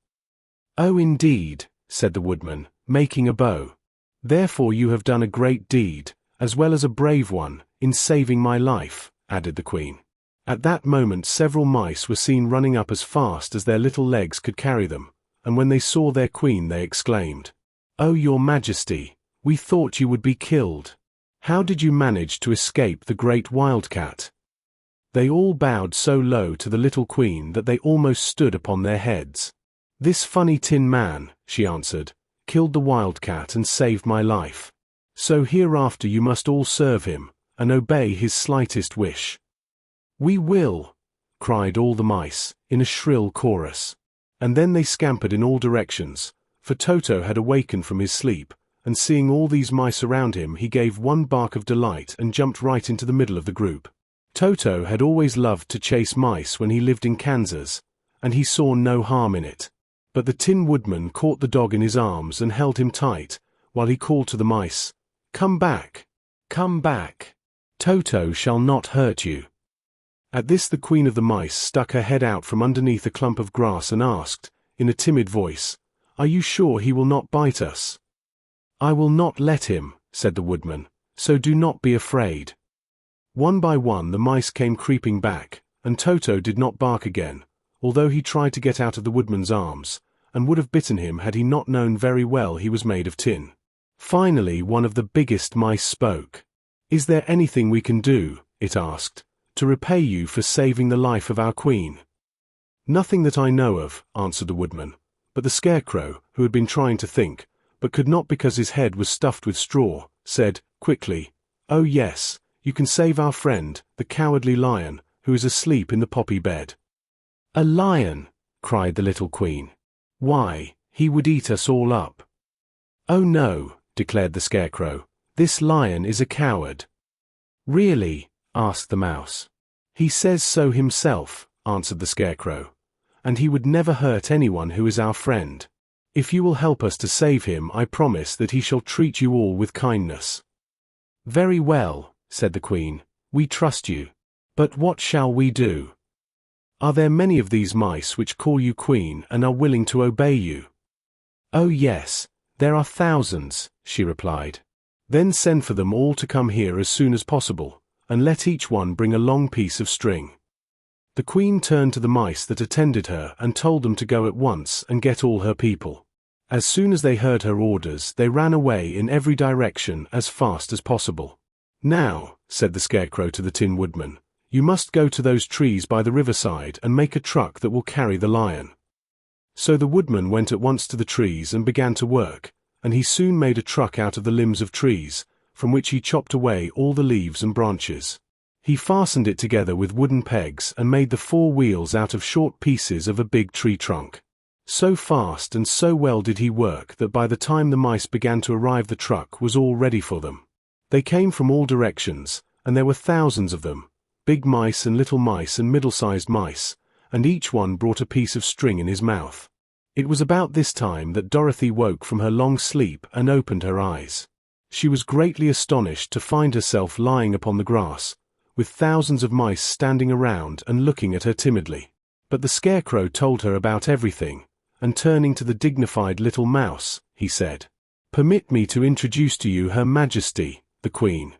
"Oh, indeed," said the Woodman, making a bow. "Therefore you have done a great deed, as well as a brave one, in saving my life," added the Queen. At that moment several mice were seen running up as fast as their little legs could carry them, and when they saw their queen they exclaimed, "Oh, your Majesty, we thought you would be killed. How did you manage to escape the great wildcat?" They all bowed so low to the little queen that they almost stood upon their heads. "This funny tin man," she answered, killed the wildcat and saved my life. So hereafter you must all serve him, and obey his slightest wish." "We will!" cried all the mice, in a shrill chorus. And then they scampered in all directions, for Toto had awakened from his sleep, and seeing all these mice around him he gave one bark of delight and jumped right into the middle of the group. Toto had always loved to chase mice when he lived in Kansas, and he saw no harm in it. But the Tin Woodman caught the dog in his arms and held him tight, while he called to the mice, "Come back! Come back! Toto shall not hurt you." At this the Queen of the Mice stuck her head out from underneath a clump of grass and asked, in a timid voice, "Are you sure he will not bite us?" "I will not let him," said the Woodman, "so do not be afraid." One by one the mice came creeping back, and Toto did not bark again, although he tried to get out of the Woodman's arms, and would have bitten him had he not known very well he was made of tin. Finally one of the biggest mice spoke. "Is there anything we can do," it asked, "to repay you for saving the life of our queen?" "Nothing that I know of," answered the Woodman, but the Scarecrow, who had been trying to think, but could not because his head was stuffed with straw, said, quickly, "Oh yes, you can save our friend, the Cowardly Lion, who is asleep in the poppy bed." "A lion!" cried the little Queen. "Why, he would eat us all up." "Oh no," declared the Scarecrow, "this lion is a coward." "Really?" asked the mouse. "He says so himself," answered the Scarecrow, "and he would never hurt anyone who is our friend. If you will help us to save him, I promise that he shall treat you all with kindness." "Very well," said the Queen, "we trust you. But what shall we do? Are there many of these mice which call you Queen and are willing to obey you?" "Oh yes, there are thousands," she replied. "Then send for them all to come here as soon as possible, and let each one bring a long piece of string." The Queen turned to the mice that attended her and told them to go at once and get all her people. As soon as they heard her orders, they ran away in every direction as fast as possible. "Now," said the Scarecrow to the Tin Woodman, "you must go to those trees by the riverside and make a truck that will carry the lion." So the Woodman went at once to the trees and began to work, and he soon made a truck out of the limbs of trees, from which he chopped away all the leaves and branches. He fastened it together with wooden pegs and made the 4 wheels out of short pieces of a big tree trunk. So fast and so well did he work that by the time the mice began to arrive the truck was all ready for them. They came from all directions, and there were thousands of them, big mice and little mice and middle-sized mice, and each one brought a piece of string in his mouth. It was about this time that Dorothy woke from her long sleep and opened her eyes. She was greatly astonished to find herself lying upon the grass, with thousands of mice standing around and looking at her timidly. But the Scarecrow told her about everything, and turning to the dignified little mouse, he said, "Permit me to introduce to you Her Majesty, the Queen."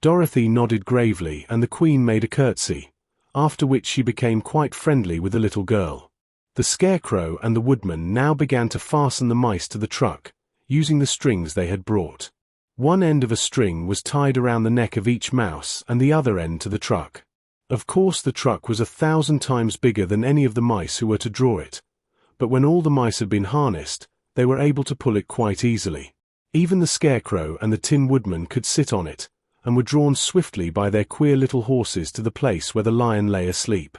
Dorothy nodded gravely and the Queen made a curtsy, after which she became quite friendly with the little girl. The Scarecrow and the Woodman now began to fasten the mice to the truck, using the strings they had brought. One end of a string was tied around the neck of each mouse and the other end to the truck. Of course the truck was 1,000 times bigger than any of the mice who were to draw it, but when all the mice had been harnessed, they were able to pull it quite easily. Even the Scarecrow and the Tin Woodman could sit on it, and were drawn swiftly by their queer little horses to the place where the lion lay asleep.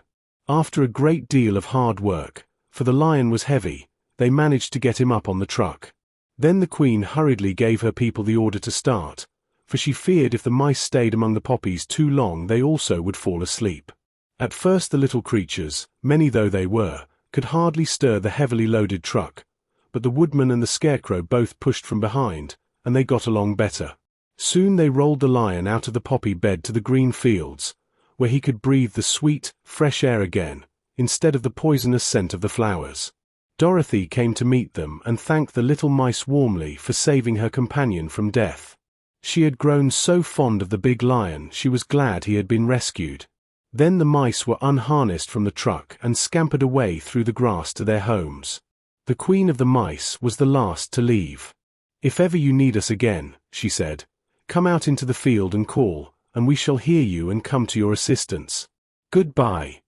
After a great deal of hard work, for the lion was heavy, they managed to get him up on the truck. Then the Queen hurriedly gave her people the order to start, for she feared if the mice stayed among the poppies too long they also would fall asleep. At first the little creatures, many though they were, could hardly stir the heavily loaded truck, but the Woodman and the Scarecrow both pushed from behind, and they got along better. Soon they rolled the lion out of the poppy bed to the green fields, where he could breathe the sweet, fresh air again, instead of the poisonous scent of the flowers. Dorothy came to meet them and thanked the little mice warmly for saving her companion from death. She had grown so fond of the big lion she was glad he had been rescued. Then the mice were unharnessed from the truck and scampered away through the grass to their homes. The Queen of the Mice was the last to leave. "If ever you need us again," she said, "come out into the field and call, and we shall hear you and come to your assistance. Goodbye."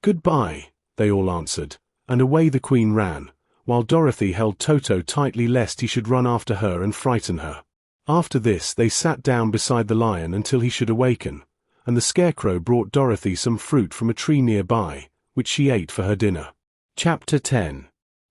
"Goodbye," they all answered, and away the Queen ran, while Dorothy held Toto tightly lest he should run after her and frighten her. After this they sat down beside the lion until he should awaken, and the Scarecrow brought Dorothy some fruit from a tree nearby, which she ate for her dinner. Chapter 10.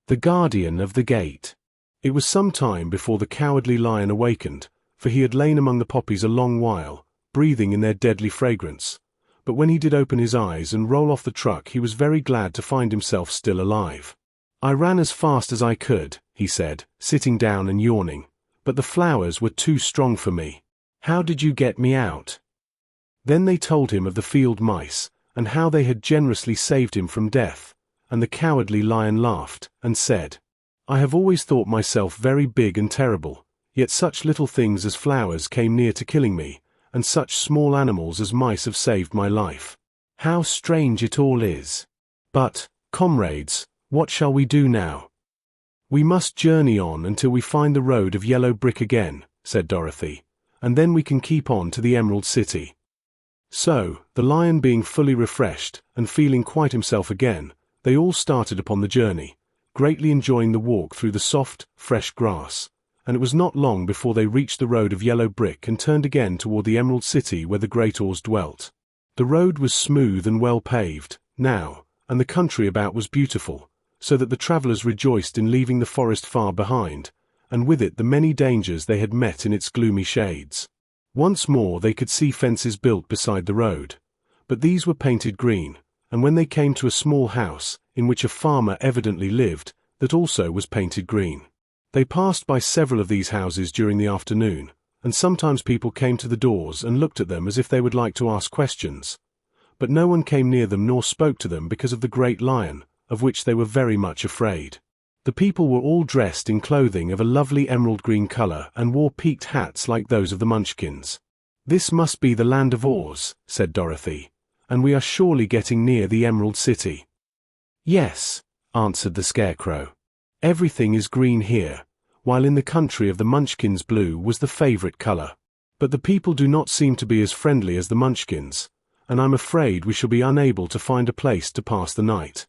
The Guardian of the Gate. It was some time before the Cowardly Lion awakened, for he had lain among the poppies a long while, breathing in their deadly fragrance. But when he did open his eyes and roll off the truck, he was very glad to find himself still alive. "I ran as fast as I could," he said, sitting down and yawning, "but the flowers were too strong for me. How did you get me out?" Then they told him of the field mice, and how they had generously saved him from death, and the Cowardly Lion laughed, and said, "I have always thought myself very big and terrible, yet such little things as flowers came near to killing me, and such small animals as mice have saved my life. How strange it all is! But, comrades, what shall we do now?" "We must journey on until we find the road of yellow brick again," said Dorothy, "and then we can keep on to the Emerald City." So, the lion being fully refreshed, and feeling quite himself again, they all started upon the journey, greatly enjoying the walk through the soft, fresh grass, and it was not long before they reached the road of yellow brick and turned again toward the Emerald City where the great Oars dwelt. The road was smooth and well paved, now, and the country about was beautiful, so that the travelers rejoiced in leaving the forest far behind, and with it the many dangers they had met in its gloomy shades. Once more they could see fences built beside the road, but these were painted green, and when they came to a small house, in which a farmer evidently lived, that also was painted green. They passed by several of these houses during the afternoon, and sometimes people came to the doors and looked at them as if they would like to ask questions. But no one came near them nor spoke to them because of the great lion, of which they were very much afraid. The people were all dressed in clothing of a lovely emerald green color and wore peaked hats like those of the Munchkins. "This must be the Land of Oars," said Dorothy, "and we are surely getting near the Emerald City." "Yes," answered the Scarecrow. "Everything is green here, while in the country of the Munchkins blue was the favorite color. But the people do not seem to be as friendly as the Munchkins, and I'm afraid we shall be unable to find a place to pass the night."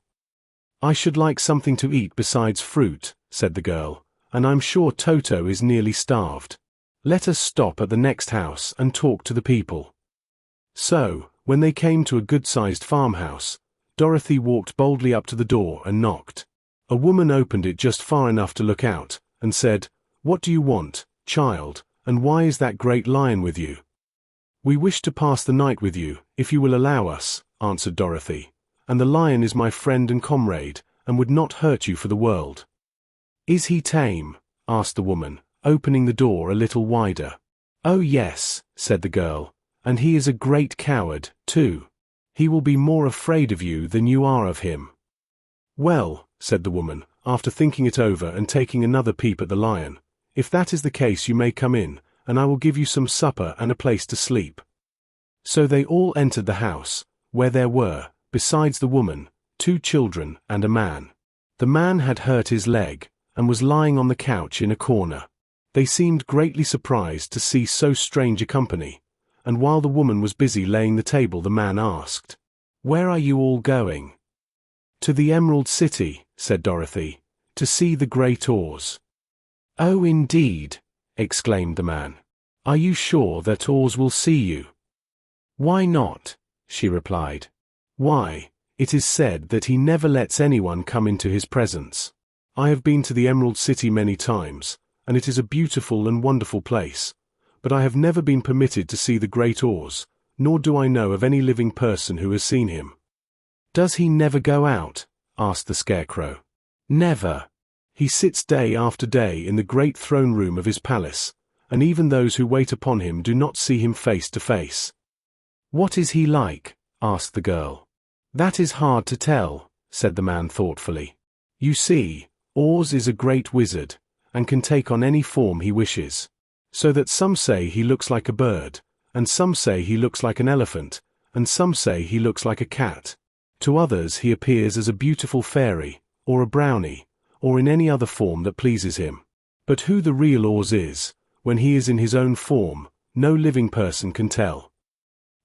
"I should like something to eat besides fruit," said the girl, "and I'm sure Toto is nearly starved. Let us stop at the next house and talk to the people." So, when they came to a good-sized farmhouse, Dorothy walked boldly up to the door and knocked. A woman opened it just far enough to look out, and said, "What do you want, child, and why is that great lion with you?" "We wish to pass the night with you, if you will allow us," answered Dorothy, "and the lion is my friend and comrade, and would not hurt you for the world." "Is he tame?" asked the woman, opening the door a little wider. "Oh yes," said the girl, "and he is a great coward, too. He will be more afraid of you than you are of him." "Well," said the woman, after thinking it over and taking another peep at the lion, "if that is the case you may come in, and I will give you some supper and a place to sleep." So they all entered the house, where there were, besides the woman, 2 children and a man. The man had hurt his leg, and was lying on the couch in a corner. They seemed greatly surprised to see so strange a company, and while the woman was busy laying the table the man asked, "Where are you all going?" "To the Emerald City," said Dorothy, "to see the great Oars." "Oh, indeed," exclaimed the man. "Are you sure that Oars will see you?" "Why not?" she replied. "Why, it is said that he never lets anyone come into his presence. I have been to the Emerald City many times, and it is a beautiful and wonderful place, but I have never been permitted to see the great Oars, nor do I know of any living person who has seen him." "Does he never go out?" asked the Scarecrow. "Never. He sits day after day in the great throne room of his palace, and even those who wait upon him do not see him face to face." "What is he like?" asked the girl. "That is hard to tell," said the man thoughtfully. "You see, Oars is a great wizard, and can take on any form he wishes. So that some say he looks like a bird, and some say he looks like an elephant, and some say he looks like a cat. To others he appears as a beautiful fairy, or a brownie, or in any other form that pleases him. But who the real Oars is, when he is in his own form, no living person can tell."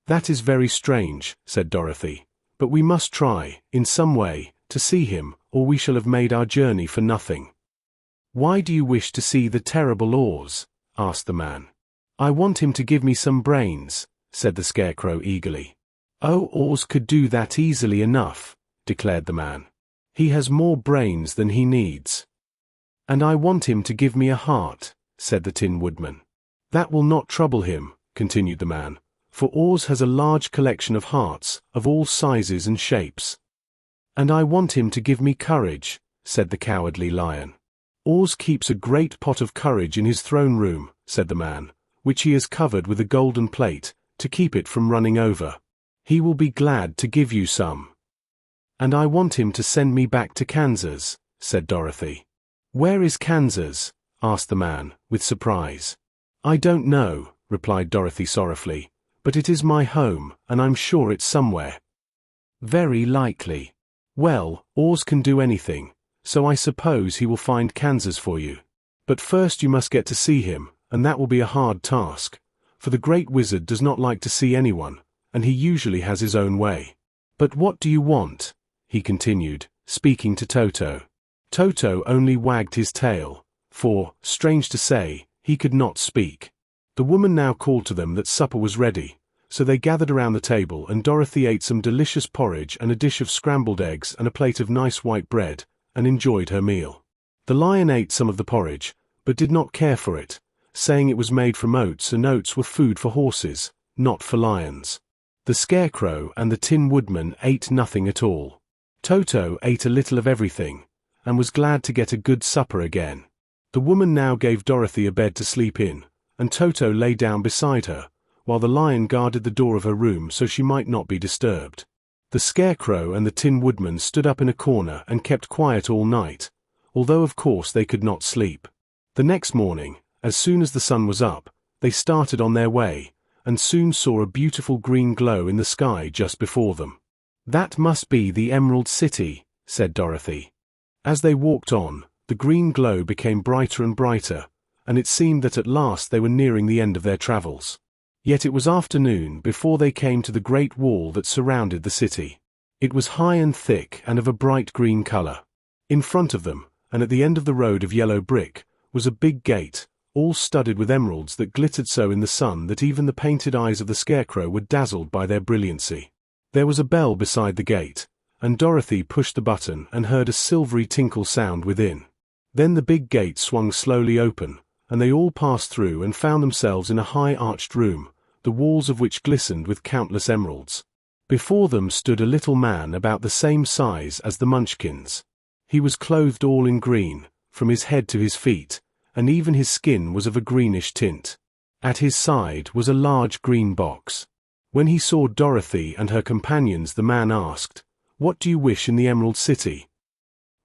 "That is very strange," said Dorothy, "but we must try, in some way, to see him, or we shall have made our journey for nothing." "Why do you wish to see the terrible Oz?" asked the man. "I want him to give me some brains," said the Scarecrow eagerly. "Oh, Oz could do that easily enough," declared the man. "He has more brains than he needs." "And I want him to give me a heart," said the Tin Woodman. "That will not trouble him," continued the man, "for Oz has a large collection of hearts, of all sizes and shapes." "And I want him to give me courage," said the Cowardly Lion. "Oz keeps a great pot of courage in his throne room," said the man, "which he has covered with a golden plate, to keep it from running over. He will be glad to give you some." "And I want him to send me back to Kansas," said Dorothy. "Where is Kansas?" asked the man, with surprise. "I don't know," replied Dorothy sorrowfully, "but it is my home, and I'm sure it's somewhere." "Very likely. Well, Oz can do anything, so I suppose he will find Kansas for you. But first you must get to see him, and that will be a hard task, for the Great Wizard does not like to see anyone, and he usually has his own way. But what do you want?" he continued, speaking to Toto. Toto only wagged his tail, for, strange to say, he could not speak. The woman now called to them that supper was ready, so they gathered around the table, and Dorothy ate some delicious porridge and a dish of scrambled eggs and a plate of nice white bread, and enjoyed her meal. The lion ate some of the porridge, but did not care for it, saying it was made from oats, and oats were food for horses, not for lions. The Scarecrow and the Tin Woodman ate nothing at all. Toto ate a little of everything, and was glad to get a good supper again. The woman now gave Dorothy a bed to sleep in, and Toto lay down beside her, while the lion guarded the door of her room so she might not be disturbed. The Scarecrow and the Tin Woodman stood up in a corner and kept quiet all night, although of course they could not sleep. The next morning, as soon as the sun was up, they started on their way, and soon saw a beautiful green glow in the sky just before them. "That must be the Emerald City," said Dorothy. As they walked on, the green glow became brighter and brighter, and it seemed that at last they were nearing the end of their travels. Yet it was afternoon before they came to the great wall that surrounded the city. It was high and thick and of a bright green color. In front of them, and at the end of the road of yellow brick, was a big gate, all studded with emeralds that glittered so in the sun that even the painted eyes of the Scarecrow were dazzled by their brilliancy. There was a bell beside the gate, and Dorothy pushed the button and heard a silvery tinkle sound within. Then the big gate swung slowly open, and they all passed through and found themselves in a high arched room, the walls of which glistened with countless emeralds. Before them stood a little man about the same size as the Munchkins. He was clothed all in green, from his head to his feet, and even his skin was of a greenish tint. At his side was a large green box. When he saw Dorothy and her companions, the man asked, "What do you wish in the Emerald City?"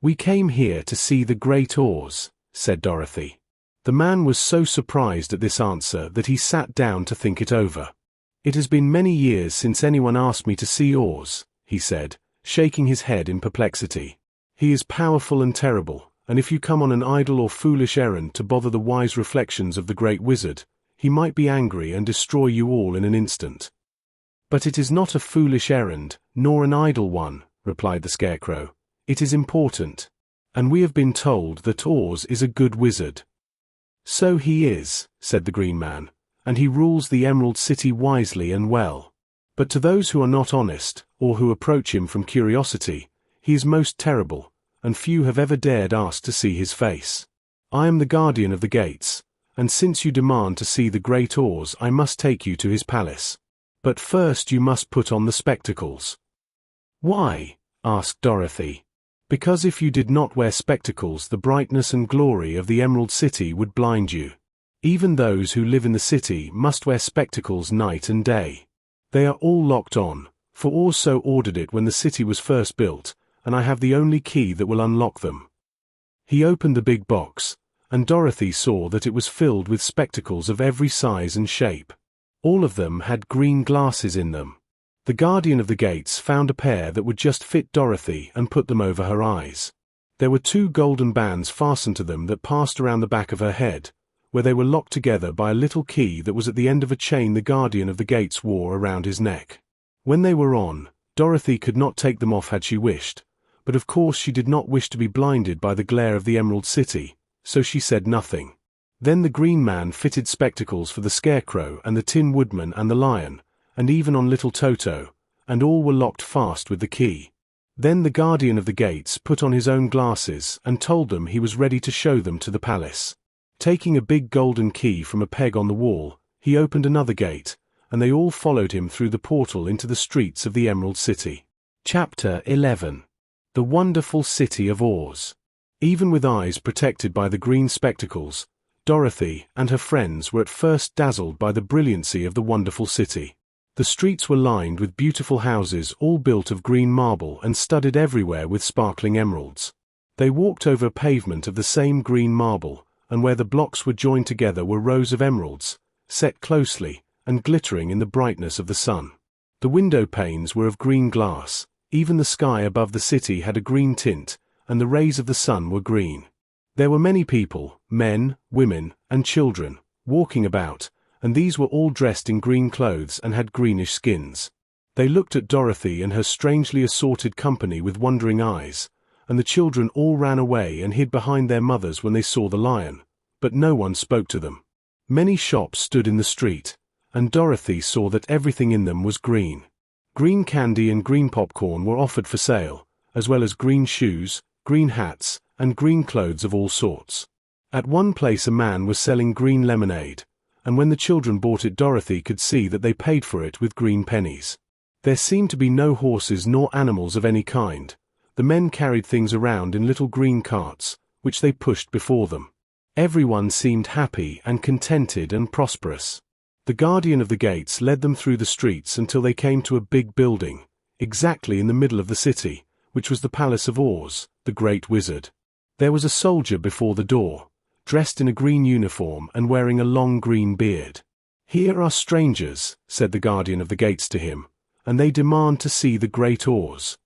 "We came here to see the Great Oz," said Dorothy. The man was so surprised at this answer that he sat down to think it over. "It has been many years since anyone asked me to see Oz," he said, shaking his head in perplexity. "He is powerful and terrible, and if you come on an idle or foolish errand to bother the wise reflections of the Great Wizard, he might be angry and destroy you all in an instant." "But it is not a foolish errand, nor an idle one," replied the Scarecrow. "It is important. And we have been told that Oz is a good wizard." "So he is," said the Green Man, "and he rules the Emerald City wisely and well. But to those who are not honest, or who approach him from curiosity, he is most terrible, and few have ever dared ask to see his face. I am the guardian of the gates, and since you demand to see the Great Oz, I must take you to his palace. But first you must put on the spectacles." "Why?" asked Dorothy. "Because if you did not wear spectacles, the brightness and glory of the Emerald City would blind you. Even those who live in the city must wear spectacles night and day. They are all locked on, for Oz so ordered it when the city was first built, and I have the only key that will unlock them." He opened the big box, and Dorothy saw that it was filled with spectacles of every size and shape. All of them had green glasses in them. The guardian of the gates found a pair that would just fit Dorothy and put them over her eyes. There were 2 golden bands fastened to them that passed around the back of her head, where they were locked together by a little key that was at the end of a chain the guardian of the gates wore around his neck. When they were on, Dorothy could not take them off had she wished, but of course she did not wish to be blinded by the glare of the Emerald City, so she said nothing. Then the Green Man fitted spectacles for the Scarecrow and the Tin Woodman and the Lion, and even on little Toto, and all were locked fast with the key. Then the guardian of the gates put on his own glasses and told them he was ready to show them to the palace. Taking a big golden key from a peg on the wall, he opened another gate, and they all followed him through the portal into the streets of the Emerald City. Chapter 11. The Wonderful City of Oz. Even with eyes protected by the green spectacles, Dorothy and her friends were at first dazzled by the brilliancy of the wonderful city. The streets were lined with beautiful houses all built of green marble and studded everywhere with sparkling emeralds. They walked over a pavement of the same green marble, and where the blocks were joined together were rows of emeralds, set closely, and glittering in the brightness of the sun. The window panes were of green glass, even the sky above the city had a green tint, and the rays of the sun were green. There were many people, men, women, and children, walking about, and these were all dressed in green clothes and had greenish skins. They looked at Dorothy and her strangely assorted company with wondering eyes, and the children all ran away and hid behind their mothers when they saw the lion, but no one spoke to them. Many shops stood in the street, and Dorothy saw that everything in them was green. Green candy and green popcorn were offered for sale, as well as green shoes, green hats, and green clothes of all sorts. At one place a man was selling green lemonade, and when the children bought it Dorothy could see that they paid for it with green pennies. There seemed to be no horses nor animals of any kind. The men carried things around in little green carts, which they pushed before them. Everyone seemed happy and contented and prosperous. The guardian of the gates led them through the streets until they came to a big building, exactly in the middle of the city, which was the Palace of Oz, the Great Wizard. There was a soldier before the door, dressed in a green uniform and wearing a long green beard. "Here are strangers," said the guardian of the gates to him, "and they demand to see the Great Oz."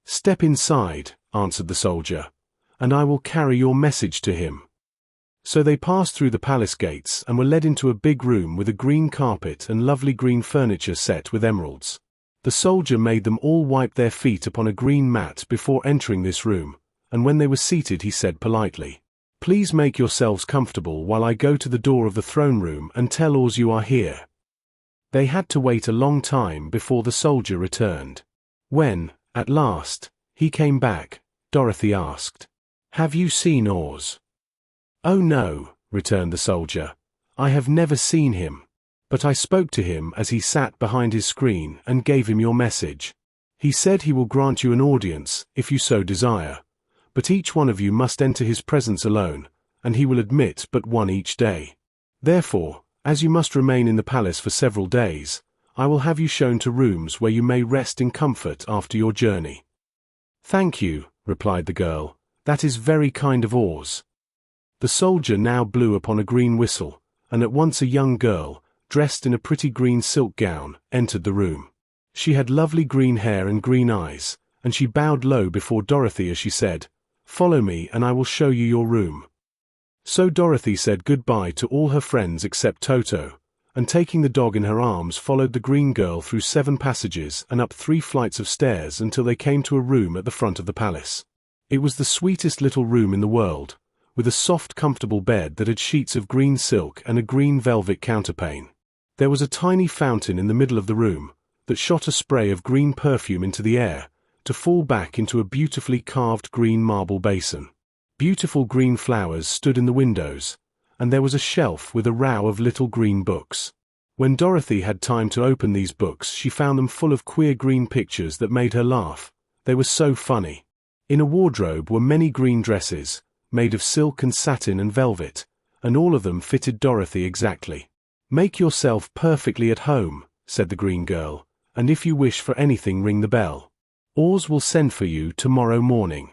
"Step inside," answered the soldier, "and I will carry your message to him." So they passed through the palace gates and were led into a big room with a green carpet and lovely green furniture set with emeralds. The soldier made them all wipe their feet upon a green mat before entering this room, and when they were seated he said politely, "Please make yourselves comfortable while I go to the door of the throne room and tell Oz you are here." They had to wait a long time before the soldier returned. When, at last, he came back, Dorothy asked, "Have you seen Oz?" "Oh no," returned the soldier, "I have never seen him. But I spoke to him as he sat behind his screen and gave him your message. He said he will grant you an audience, if you so desire. But each one of you must enter his presence alone, and he will admit but one each day. Therefore, as you must remain in the palace for several days, I will have you shown to rooms where you may rest in comfort after your journey." "Thank you," replied the girl. "That is very kind of Oz." The soldier now blew upon a green whistle, and at once a young girl, dressed in a pretty green silk gown, entered the room. She had lovely green hair and green eyes, and she bowed low before Dorothy as she said, "Follow me and I will show you your room." So Dorothy said goodbye to all her friends except Toto, and taking the dog in her arms followed the green girl through 7 passages and up 3 flights of stairs until they came to a room at the front of the palace. It was the sweetest little room in the world, with a soft comfortable bed that had sheets of green silk and a green velvet counterpane. There was a tiny fountain in the middle of the room, that shot a spray of green perfume into the air, to fall back into a beautifully carved green marble basin. Beautiful green flowers stood in the windows, and there was a shelf with a row of little green books. When Dorothy had time to open these books she found them full of queer green pictures that made her laugh. They were so funny. In a wardrobe were many green dresses, made of silk and satin and velvet, and all of them fitted Dorothy exactly. "Make yourself perfectly at home," said the green girl, "and if you wish for anything ring the bell. Oz will send for you tomorrow morning."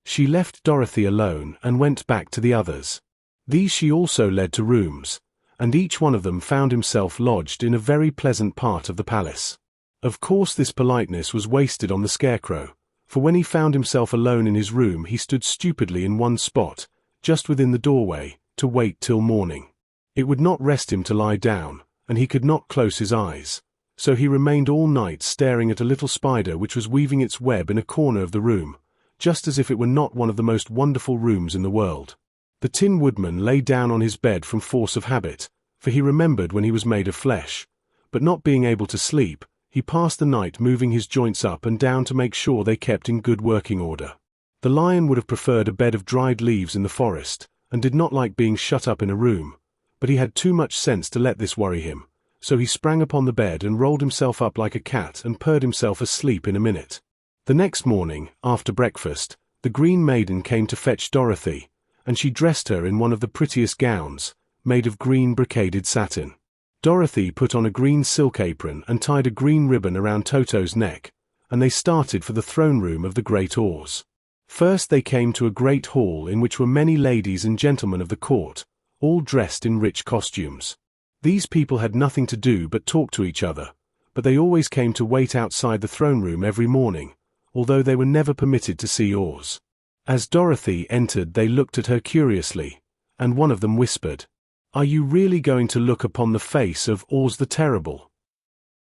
She left Dorothy alone and went back to the others. These she also led to rooms, and each one of them found himself lodged in a very pleasant part of the palace. Of course this politeness was wasted on the Scarecrow, for when he found himself alone in his room he stood stupidly in one spot, just within the doorway, to wait till morning. It would not rest him to lie down, and he could not close his eyes, so he remained all night staring at a little spider which was weaving its web in a corner of the room, just as if it were not one of the most wonderful rooms in the world. The Tin Woodman lay down on his bed from force of habit, for he remembered when he was made of flesh, but not being able to sleep, he passed the night moving his joints up and down to make sure they kept in good working order. The lion would have preferred a bed of dried leaves in the forest, and did not like being shut up in a room, but he had too much sense to let this worry him, so he sprang upon the bed and rolled himself up like a cat and purred himself asleep in a minute. The next morning, after breakfast, the Green Maiden came to fetch Dorothy, and she dressed her in one of the prettiest gowns, made of green brocaded satin. Dorothy put on a green silk apron and tied a green ribbon around Toto's neck, and they started for the throne room of the great Oz. First they came to a great hall in which were many ladies and gentlemen of the court, all dressed in rich costumes. These people had nothing to do but talk to each other, but they always came to wait outside the throne room every morning, although they were never permitted to see Oz. As Dorothy entered they looked at her curiously, and one of them whispered, "Are you really going to look upon the face of Oz the Terrible?"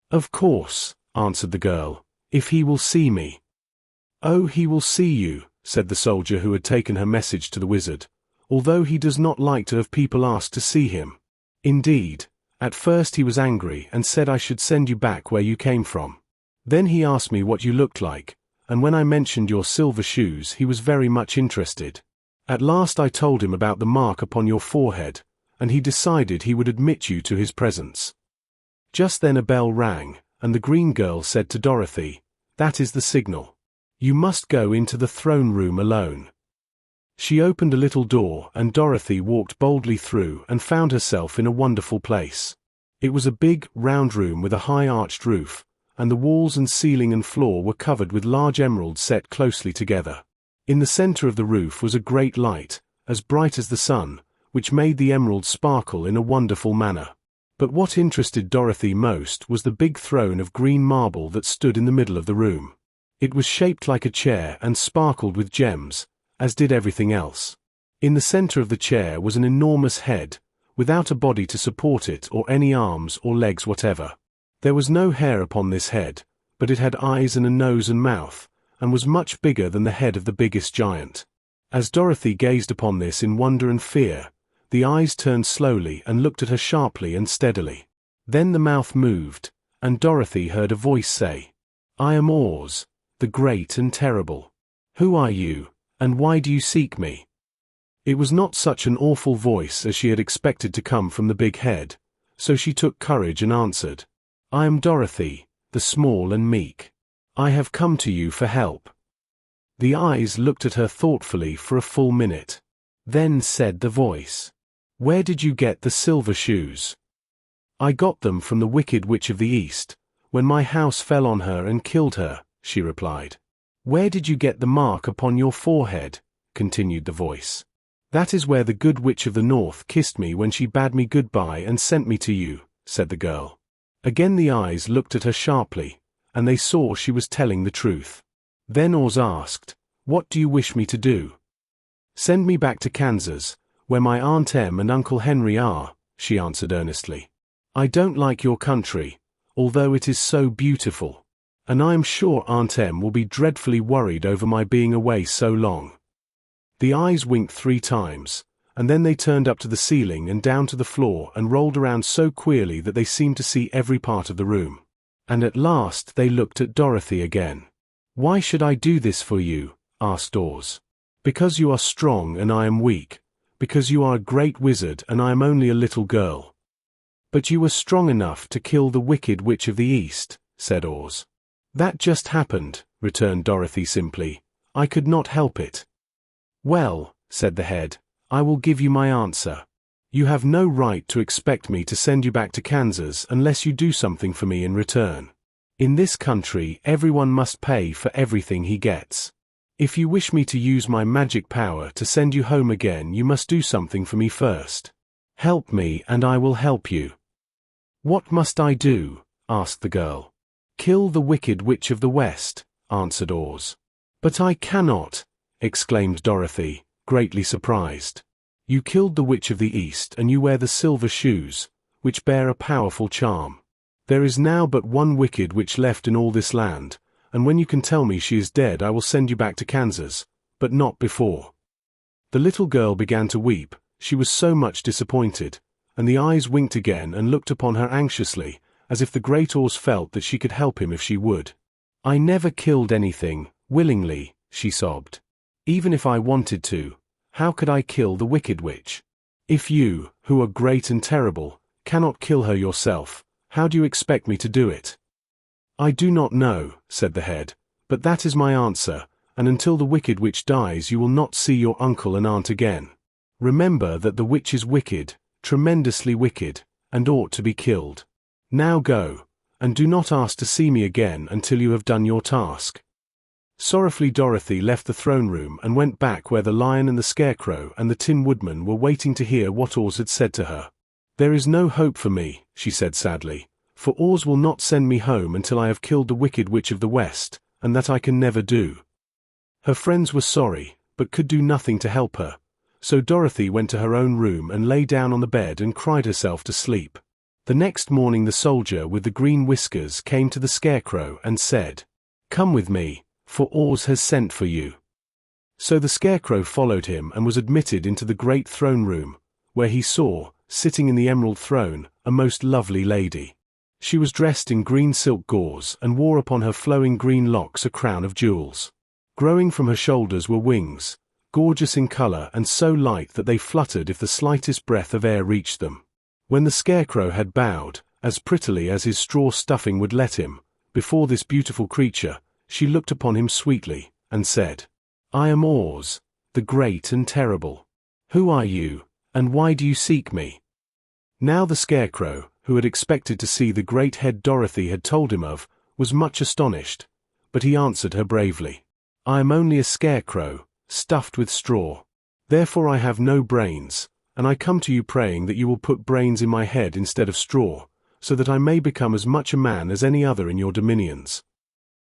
"Of course," answered the girl, "if he will see me." "Oh, he will see you," said the soldier who had taken her message to the wizard, "although he does not like to have people ask to see him. Indeed, at first he was angry and said I should send you back where you came from. Then he asked me what you looked like, and when I mentioned your silver shoes he was very much interested. At last I told him about the mark upon your forehead, and he decided he would admit you to his presence." Just then a bell rang, and the green girl said to Dorothy, "That is the signal. You must go into the throne room alone." She opened a little door and Dorothy walked boldly through and found herself in a wonderful place. It was a big, round room with a high arched roof, and the walls and ceiling and floor were covered with large emeralds set closely together. In the center of the roof was a great light, as bright as the sun, which made the emeralds sparkle in a wonderful manner. But what interested Dorothy most was the big throne of green marble that stood in the middle of the room. It was shaped like a chair and sparkled with gems, as did everything else. In the center of the chair was an enormous head, without a body to support it or any arms or legs whatever. There was no hair upon this head, but it had eyes and a nose and mouth, and was much bigger than the head of the biggest giant. As Dorothy gazed upon this in wonder and fear, the eyes turned slowly and looked at her sharply and steadily. Then the mouth moved, and Dorothy heard a voice say, "I am Oz, the great and terrible. Who are you, and why do you seek me?" It was not such an awful voice as she had expected to come from the big head, so she took courage and answered, "I am Dorothy, the small and meek. I have come to you for help." The eyes looked at her thoughtfully for a full minute. Then said the voice, "Where did you get the silver shoes?" "I got them from the Wicked Witch of the East, when my house fell on her and killed her," she replied. "Where did you get the mark upon your forehead?" continued the voice. "That is where the Good Witch of the North kissed me when she bade me goodbye and sent me to you," said the girl. Again the eyes looked at her sharply, and they saw she was telling the truth. Then Oz asked, "What do you wish me to do?" "Send me back to Kansas, where my Aunt Em and Uncle Henry are," she answered earnestly. "I don't like your country, although it is so beautiful, and I am sure Aunt Em will be dreadfully worried over my being away so long." The eyes winked 3 times, and then they turned up to the ceiling and down to the floor and rolled around so queerly that they seemed to see every part of the room. And at last they looked at Dorothy again. "Why should I do this for you?" asked Oz. "Because you are strong and I am weak, because you are a great wizard and I am only a little girl." "But you were strong enough to kill the Wicked Witch of the East," said Oz. "That just happened," returned Dorothy simply. "I could not help it." "Well," said the head, "I will give you my answer. You have no right to expect me to send you back to Kansas unless you do something for me in return. In this country, everyone must pay for everything he gets. If you wish me to use my magic power to send you home again, you must do something for me first. Help me and I will help you." "What must I do?" asked the girl. "Kill the Wicked Witch of the West," answered Oz. "But I cannot," exclaimed Dorothy, greatly surprised. "You killed the Witch of the East and you wear the silver shoes, which bear a powerful charm. There is now but one wicked witch left in all this land, and when you can tell me she is dead I will send you back to Kansas, but not before." The little girl began to weep, she was so much disappointed, and the eyes winked again and looked upon her anxiously, as if the great Oz felt that she could help him if she would. "I never killed anything, willingly," she sobbed. "Even if I wanted to, how could I kill the wicked witch? If you, who are great and terrible, cannot kill her yourself, how do you expect me to do it?" "I do not know," said the head, "but that is my answer, and until the wicked witch dies you will not see your uncle and aunt again. Remember that the witch is wicked, tremendously wicked, and ought to be killed. Now go, and do not ask to see me again until you have done your task." Sorrowfully Dorothy left the throne room and went back where the lion and the Scarecrow and the Tin Woodman were waiting to hear what Oz had said to her. "There is no hope for me," she said sadly, "for Oz will not send me home until I have killed the Wicked Witch of the West, and that I can never do." Her friends were sorry, but could do nothing to help her, so Dorothy went to her own room and lay down on the bed and cried herself to sleep. The next morning the soldier with the green whiskers came to the Scarecrow and said, "Come with me, for Oz has sent for you." So the Scarecrow followed him and was admitted into the great throne room, where he saw, sitting in the emerald throne, a most lovely lady. She was dressed in green silk gauze and wore upon her flowing green locks a crown of jewels. Growing from her shoulders were wings, gorgeous in color and so light that they fluttered if the slightest breath of air reached them. When the Scarecrow had bowed, as prettily as his straw stuffing would let him, before this beautiful creature, she looked upon him sweetly, and said, "I am Oz, the great and terrible. Who are you, and why do you seek me?" Now the Scarecrow, who had expected to see the great head Dorothy had told him of, was much astonished, but he answered her bravely, "I am only a scarecrow, stuffed with straw. Therefore I have no brains, and I come to you praying that you will put brains in my head instead of straw, so that I may become as much a man as any other in your dominions."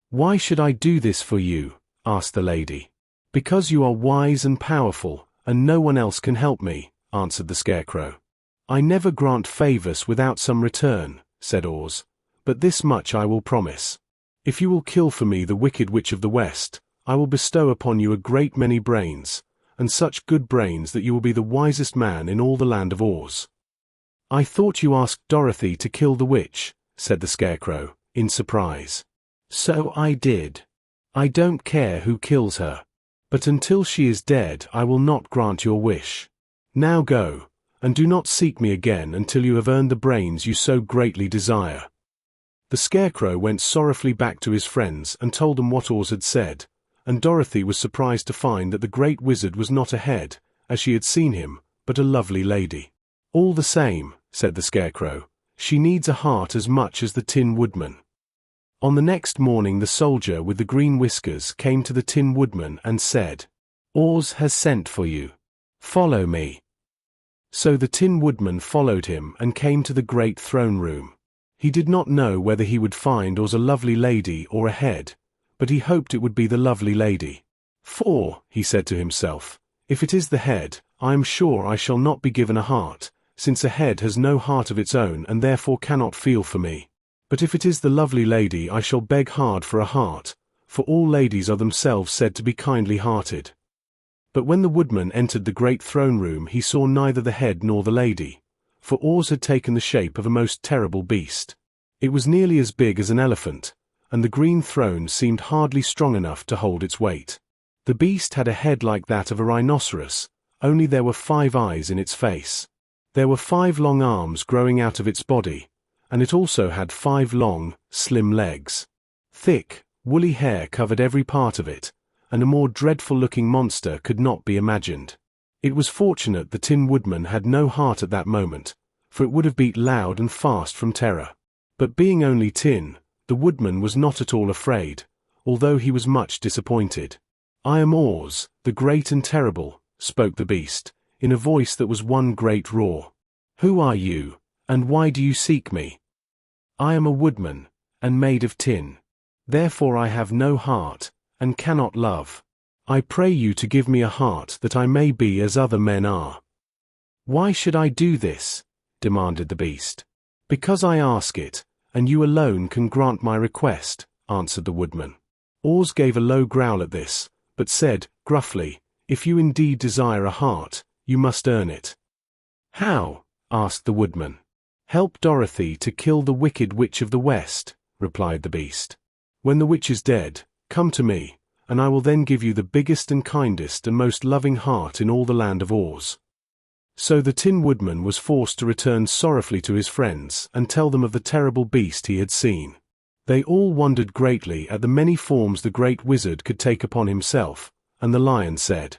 "Why should I do this for you?" asked the lady. "Because you are wise and powerful, and no one else can help me," answered the Scarecrow. "I never grant favors without some return," said Oz, "but this much I will promise. If you will kill for me the Wicked Witch of the West, I will bestow upon you a great many brains, and such good brains that you will be the wisest man in all the land of Oz." "I thought you asked Dorothy to kill the witch," said the Scarecrow, in surprise. "So I did. I don't care who kills her. But until she is dead I will not grant your wish. Now go, and do not seek me again until you have earned the brains you so greatly desire." The Scarecrow went sorrowfully back to his friends and told them what Oz had said, and Dorothy was surprised to find that the great wizard was not a head, as she had seen him, but a lovely lady. "All the same," said the Scarecrow, "she needs a heart as much as the Tin Woodman." On the next morning the soldier with the green whiskers came to the Tin Woodman and said, "Oz has sent for you. Follow me." So the Tin Woodman followed him and came to the great throne room. He did not know whether he would find Oz a lovely lady or a head, but he hoped it would be the lovely lady. "For," he said to himself, "if it is the head, I am sure I shall not be given a heart, since a head has no heart of its own and therefore cannot feel for me. But if it is the lovely lady I shall beg hard for a heart, for all ladies are themselves said to be kindly-hearted." But when the woodman entered the great throne room he saw neither the head nor the lady, for Oz had taken the shape of a most terrible beast. It was nearly as big as an elephant, and the green throne seemed hardly strong enough to hold its weight. The beast had a head like that of a rhinoceros, only there were 5 eyes in its face. There were 5 long arms growing out of its body, and it also had 5 long, slim legs. Thick, woolly hair covered every part of it, and a more dreadful-looking monster could not be imagined. It was fortunate the Tin Woodman had no heart at that moment, for it would have beat loud and fast from terror. But being only tin, the woodman was not at all afraid, although he was much disappointed. "I am Oz, the great and terrible," spoke the beast, in a voice that was one great roar. "Who are you, and why do you seek me?" "I am a woodman, and made of tin. Therefore I have no heart, and cannot love. I pray you to give me a heart that I may be as other men are." "Why should I do this?" demanded the beast. "Because I ask it, and you alone can grant my request," answered the woodman. Oz gave a low growl at this, but said, gruffly, "If you indeed desire a heart, you must earn it." "How?" asked the woodman. "Help Dorothy to kill the wicked witch of the West," replied the beast. "When the witch is dead, come to me, and I will then give you the biggest and kindest and most loving heart in all the land of Oz." So the Tin Woodman was forced to return sorrowfully to his friends and tell them of the terrible beast he had seen. They all wondered greatly at the many forms the great wizard could take upon himself, and the lion said,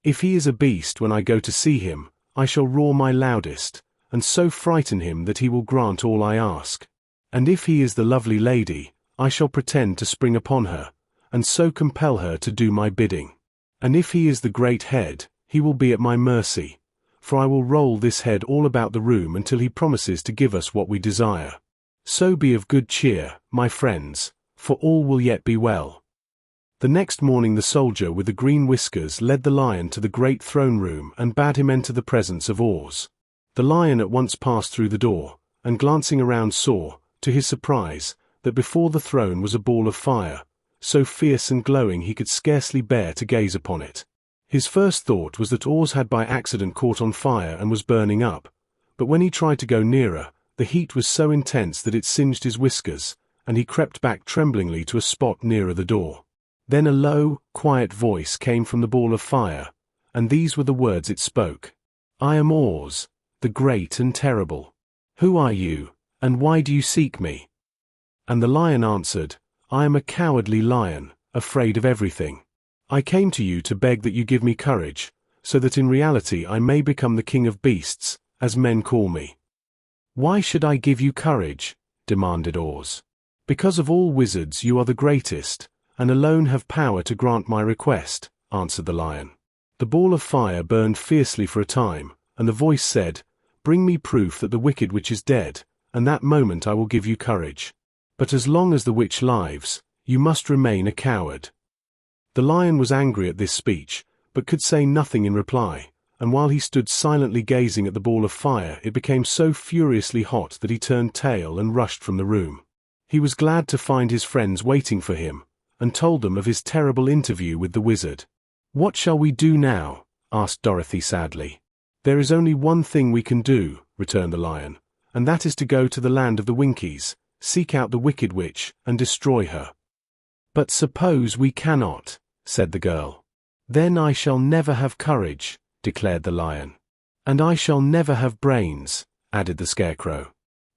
"If he is a beast when I go to see him, I shall roar my loudest, and so frighten him that he will grant all I ask. And if he is the lovely lady, I shall pretend to spring upon her, and so compel her to do my bidding. And if he is the great head, he will be at my mercy, for I will roll this head all about the room until he promises to give us what we desire. So be of good cheer, my friends, for all will yet be well." The next morning the soldier with the green whiskers led the lion to the great throne room and bade him enter the presence of Oz. The lion at once passed through the door, and glancing around saw, to his surprise, that before the throne was a ball of fire, so fierce and glowing he could scarcely bear to gaze upon it. His first thought was that Oz had by accident caught on fire and was burning up, but when he tried to go nearer, the heat was so intense that it singed his whiskers, and he crept back tremblingly to a spot nearer the door. Then a low, quiet voice came from the ball of fire, and these were the words it spoke. "I am Oz, the great and terrible. Who are you, and why do you seek me?" And the lion answered, "I am a cowardly lion, afraid of everything. I came to you to beg that you give me courage, so that in reality I may become the king of beasts, as men call me." "Why should I give you courage?" demanded Oz. "Because of all wizards you are the greatest, and alone have power to grant my request," answered the lion. The ball of fire burned fiercely for a time, and the voice said, "Bring me proof that the wicked witch is dead, and that moment I will give you courage. But as long as the witch lives, you must remain a coward." The lion was angry at this speech, but could say nothing in reply, and while he stood silently gazing at the ball of fire it became so furiously hot that he turned tail and rushed from the room. He was glad to find his friends waiting for him, and told them of his terrible interview with the wizard. "What shall we do now?" asked Dorothy sadly. "There is only one thing we can do," returned the lion, "and that is to go to the land of the Winkies, seek out the wicked witch, and destroy her." "But suppose we cannot," said the girl. "Then I shall never have courage," declared the lion. "And I shall never have brains," added the Scarecrow.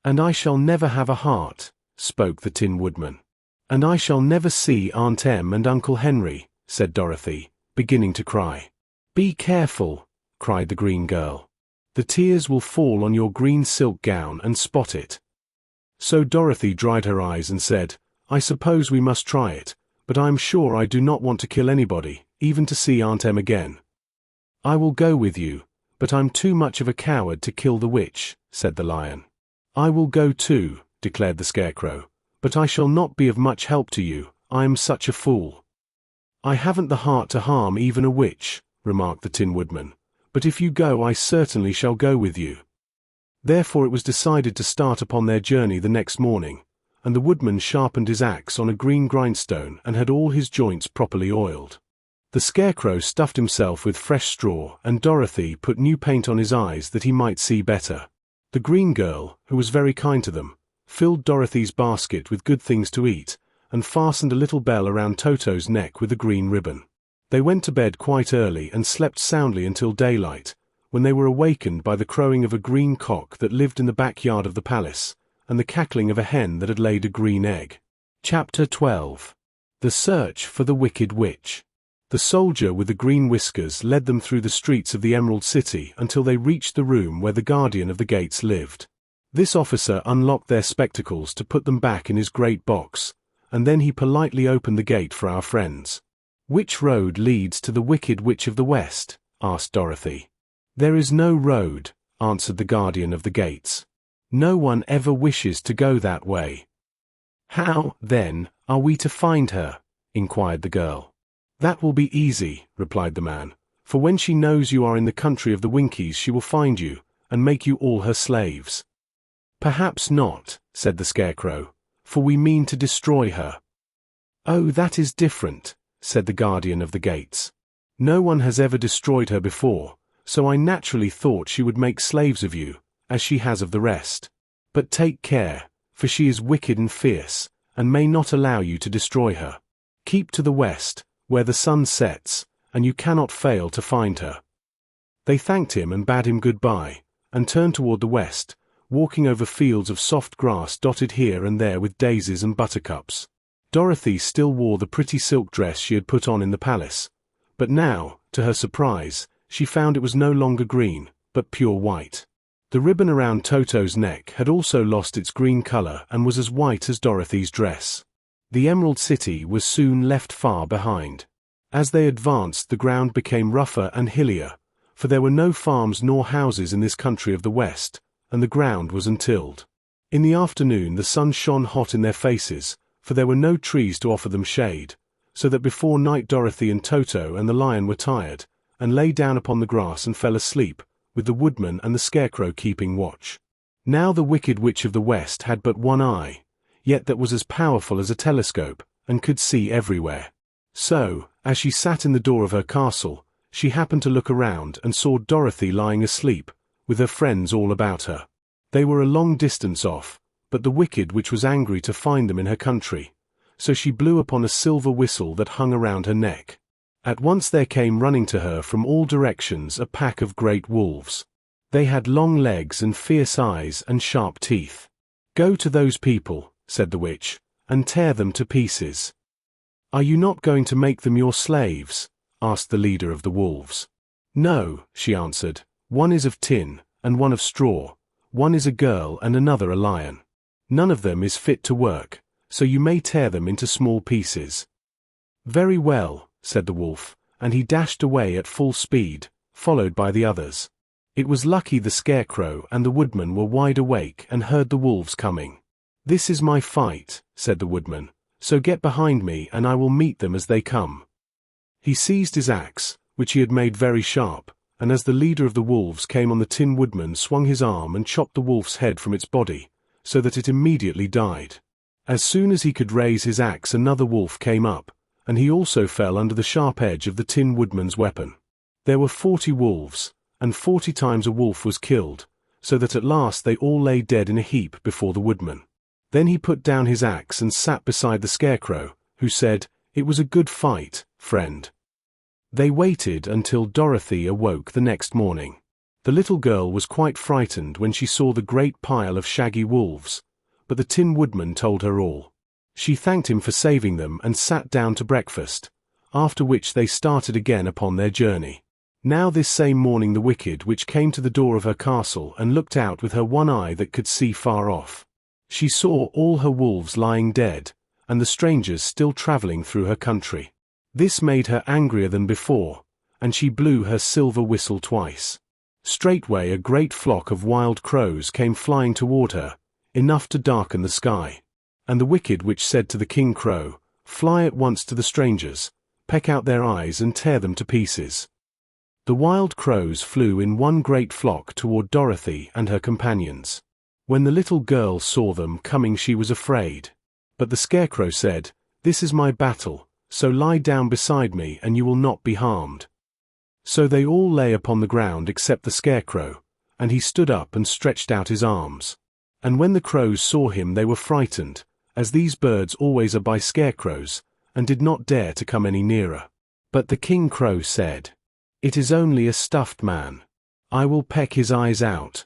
"And I shall never have a heart," spoke the Tin Woodman. "And I shall never see Aunt Em and Uncle Henry," said Dorothy, beginning to cry. "Be careful," cried the green girl. "The tears will fall on your green silk gown and spot it." So Dorothy dried her eyes and said, "I suppose we must try it, but I am sure I do not want to kill anybody, even to see Aunt Em again." "I will go with you, but I'm too much of a coward to kill the witch," said the lion. "I will go too," declared the Scarecrow, "but I shall not be of much help to you, I am such a fool." "I haven't the heart to harm even a witch," remarked the Tin Woodman, "but if you go I certainly shall go with you." Therefore it was decided to start upon their journey the next morning, and the woodman sharpened his axe on a green grindstone and had all his joints properly oiled. The Scarecrow stuffed himself with fresh straw, and Dorothy put new paint on his eyes that he might see better. The green girl, who was very kind to them, filled Dorothy's basket with good things to eat, and fastened a little bell around Toto's neck with a green ribbon. They went to bed quite early and slept soundly until daylight, when they were awakened by the crowing of a green cock that lived in the backyard of the palace, and the cackling of a hen that had laid a green egg. Chapter 12. The Search for the Wicked Witch. The soldier with the green whiskers led them through the streets of the Emerald City until they reached the room where the guardian of the gates lived. This officer unlocked their spectacles to put them back in his great box, and then he politely opened the gate for our friends. "Which road leads to the Wicked Witch of the West?" asked Dorothy. "There is no road," answered the guardian of the gates. "No one ever wishes to go that way." "How, then, are we to find her?" inquired the girl. "That will be easy," replied the man, "for when she knows you are in the country of the Winkies she will find you, and make you all her slaves." "Perhaps not," said the Scarecrow, "for we mean to destroy her." "Oh, that is different," said the guardian of the gates. "No one has ever destroyed her before, so I naturally thought she would make slaves of you, as she has of the rest. But take care, for she is wicked and fierce, and may not allow you to destroy her. Keep to the west, where the sun sets, and you cannot fail to find her." They thanked him and bade him goodbye, and turned toward the west, walking over fields of soft grass dotted here and there with daisies and buttercups. Dorothy still wore the pretty silk dress she had put on in the palace, but now, to her surprise, she found it was no longer green, but pure white. The ribbon around Toto's neck had also lost its green color and was as white as Dorothy's dress. The Emerald City was soon left far behind. As they advanced, the ground became rougher and hillier, for there were no farms nor houses in this country of the West, and the ground was untilled. In the afternoon the sun shone hot in their faces, for there were no trees to offer them shade, so that before night Dorothy and Toto and the lion were tired, and lay down upon the grass and fell asleep, with the Woodman and the Scarecrow keeping watch. Now the Wicked Witch of the West had but one eye, yet that was as powerful as a telescope, and could see everywhere. So, as she sat in the door of her castle, she happened to look around and saw Dorothy lying asleep, with her friends all about her. They were a long distance off, but the Wicked Witch was angry to find them in her country, so she blew upon a silver whistle that hung around her neck. At once there came running to her from all directions a pack of great wolves. They had long legs and fierce eyes and sharp teeth. "Go to those people," said the witch, "and tear them to pieces." "Are you not going to make them your slaves?" asked the leader of the wolves. "No," she answered. "One is of tin, and one of straw. One is a girl and another a lion. None of them is fit to work, so you may tear them into small pieces." "Very well," said the wolf, and he dashed away at full speed, followed by the others. It was lucky the Scarecrow and the Woodman were wide awake and heard the wolves coming. "This is my fight," said the Woodman, "so get behind me and I will meet them as they come." He seized his axe, which he had made very sharp, and as the leader of the wolves came on the Tin Woodman swung his arm and chopped the wolf's head from its body, so that it immediately died. As soon as he could raise his axe another wolf came up, and he also fell under the sharp edge of the Tin Woodman's weapon. There were 40 wolves, and 40 times a wolf was killed, so that at last they all lay dead in a heap before the Woodman. Then he put down his axe and sat beside the Scarecrow, who said, "It was a good fight, friend." They waited until Dorothy awoke the next morning. The little girl was quite frightened when she saw the great pile of shaggy wolves, but the Tin Woodman told her all. She thanked him for saving them and sat down to breakfast, after which they started again upon their journey. Now this same morning the Wicked Witch came to the door of her castle and looked out with her one eye that could see far off. She saw all her wolves lying dead, and the strangers still traveling through her country. This made her angrier than before, and she blew her silver whistle twice. Straightway a great flock of wild crows came flying toward her, enough to darken the sky. And the Wicked Witch said to the King Crow, "Fly at once to the strangers, peck out their eyes and tear them to pieces." The wild crows flew in one great flock toward Dorothy and her companions. When the little girl saw them coming she was afraid. But the Scarecrow said, "This is my battle, so lie down beside me and you will not be harmed." So they all lay upon the ground except the Scarecrow, and he stood up and stretched out his arms. And when the crows saw him they were frightened, as these birds always are by scarecrows, and did not dare to come any nearer. But the King Crow said, "It is only a stuffed man. I will peck his eyes out."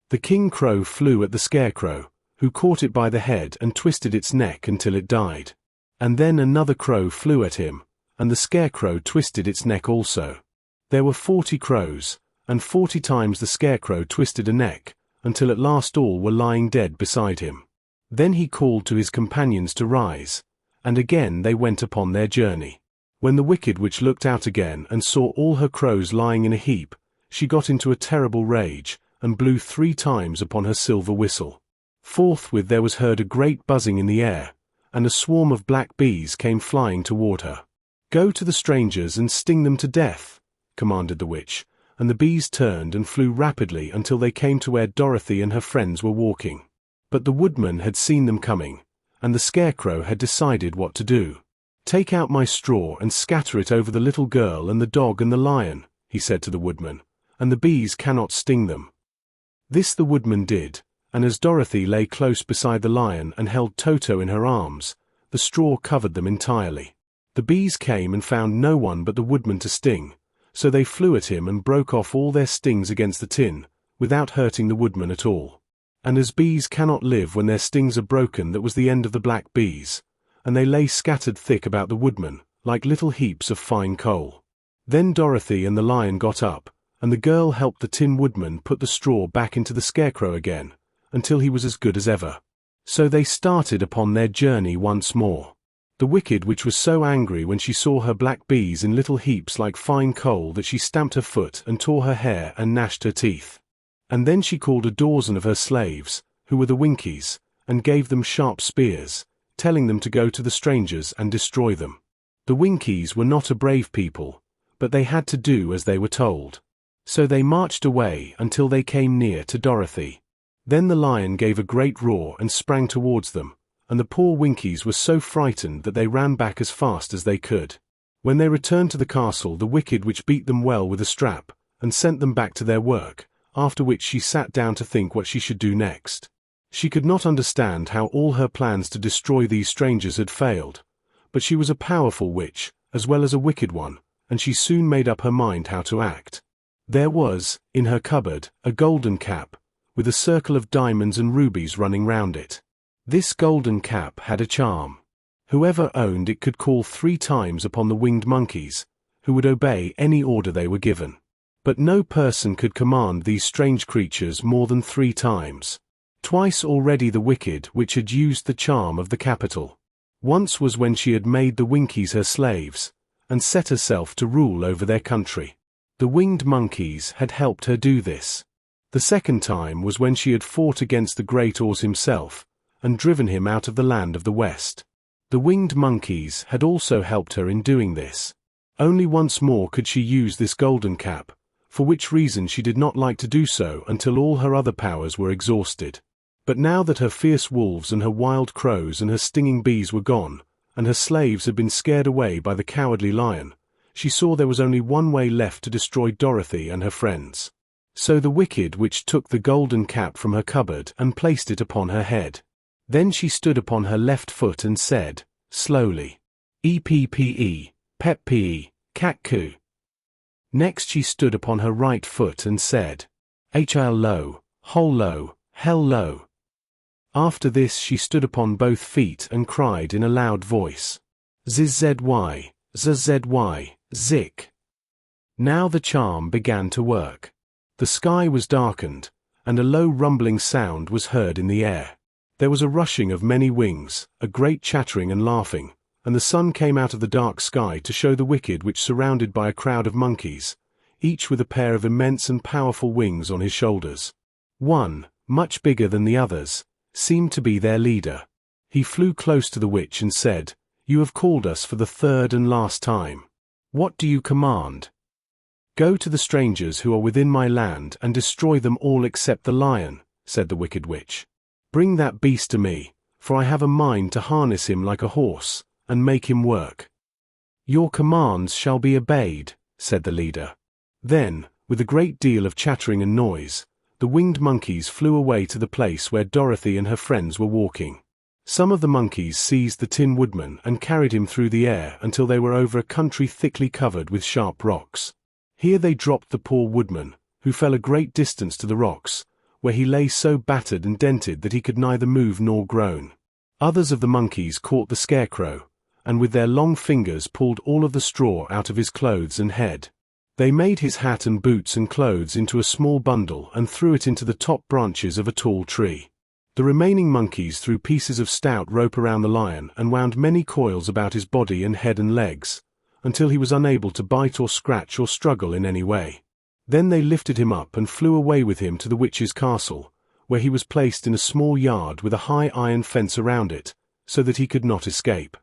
The King Crow flew at the Scarecrow, who caught it by the head and twisted its neck until it died. And then another crow flew at him, and the Scarecrow twisted its neck also. There were 40 crows, and 40 times the Scarecrow twisted a neck, until at last all were lying dead beside him. Then he called to his companions to rise, and again they went upon their journey. When the Wicked Witch looked out again and saw all her crows lying in a heap, she got into a terrible rage, and blew 3 times upon her silver whistle. Forthwith there was heard a great buzzing in the air, and a swarm of black bees came flying toward her. "Go to the strangers and sting them to death," commanded the witch, and the bees turned and flew rapidly until they came to where Dorothy and her friends were walking. But the woodman had seen them coming, and the Scarecrow had decided what to do. "Take out my straw and scatter it over the little girl and the dog and the lion," he said to the woodman, "and the bees cannot sting them." This the woodman did, and as Dorothy lay close beside the lion and held Toto in her arms, the straw covered them entirely. The bees came and found no one but the woodman to sting, so they flew at him and broke off all their stings against the tin, without hurting the woodman at all. And as bees cannot live when their stings are broken, that was the end of the black bees, and they lay scattered thick about the woodman, like little heaps of fine coal. Then Dorothy and the lion got up, and the girl helped the Tin Woodman put the straw back into the Scarecrow again, until he was as good as ever. So they started upon their journey once more. The Wicked Witch was so angry when she saw her black bees in little heaps like fine coal that she stamped her foot and tore her hair and gnashed her teeth. And then she called a dozen of her slaves, who were the Winkies, and gave them sharp spears, telling them to go to the strangers and destroy them. The Winkies were not a brave people, but they had to do as they were told. So they marched away until they came near to Dorothy. Then the lion gave a great roar and sprang towards them, and the poor Winkies were so frightened that they ran back as fast as they could. When they returned to the castle, the Wicked Witch beat them well with a strap, and sent them back to their work, after which she sat down to think what she should do next. She could not understand how all her plans to destroy these strangers had failed, but she was a powerful witch, as well as a wicked one, and she soon made up her mind how to act. There was, in her cupboard, a golden cap, with a circle of diamonds and rubies running round it. This golden cap had a charm. Whoever owned it could call 3 times upon the winged monkeys, who would obey any order they were given. But no person could command these strange creatures more than 3 times. Twice already the Wicked Witch had used the charm of the capital. Once was when she had made the Winkies her slaves, and set herself to rule over their country. The winged monkeys had helped her do this. The second time was when she had fought against the Great Oz himself, and driven him out of the land of the West. The winged monkeys had also helped her in doing this. Only once more could she use this golden cap, for which reason she did not like to do so until all her other powers were exhausted. But now that her fierce wolves and her wild crows and her stinging bees were gone, and her slaves had been scared away by the cowardly lion, she saw there was only one way left to destroy Dorothy and her friends. So the Wicked Witch took the golden cap from her cupboard and placed it upon her head. Then she stood upon her left foot and said, slowly, "E-P-P-E, Pep-P-E, Cat-Coo." Next she stood upon her right foot and said, H-L-Lo, Hol-Lo, Hell-Lo. After this she stood upon both feet and cried in a loud voice, Z-Z-Y, Z-Z-Y, Zik. Now the charm began to work. The sky was darkened, and a low rumbling sound was heard in the air. There was a rushing of many wings, a great chattering and laughing, and the sun came out of the dark sky to show the Wicked Witch surrounded by a crowd of monkeys, each with a pair of immense and powerful wings on his shoulders. One, much bigger than the others, seemed to be their leader. He flew close to the witch and said, "You have called us for the 3rd and last time. What do you command?" "Go to the strangers who are within my land and destroy them all except the lion," said the Wicked Witch. "Bring that beast to me, for I have a mind to harness him like a horse, and make him work." "Your commands shall be obeyed," said the leader. Then, with a great deal of chattering and noise, the winged monkeys flew away to the place where Dorothy and her friends were walking. Some of the monkeys seized the Tin Woodman and carried him through the air until they were over a country thickly covered with sharp rocks. Here they dropped the poor woodman, who fell a great distance to the rocks, where he lay so battered and dented that he could neither move nor groan. Others of the monkeys caught the Scarecrow, and with their long fingers pulled all of the straw out of his clothes and head. They made his hat and boots and clothes into a small bundle and threw it into the top branches of a tall tree. The remaining monkeys threw pieces of stout rope around the lion and wound many coils about his body and head and legs, until he was unable to bite or scratch or struggle in any way. Then they lifted him up and flew away with him to the witch's castle, where he was placed in a small yard with a high iron fence around it, so that he could not escape.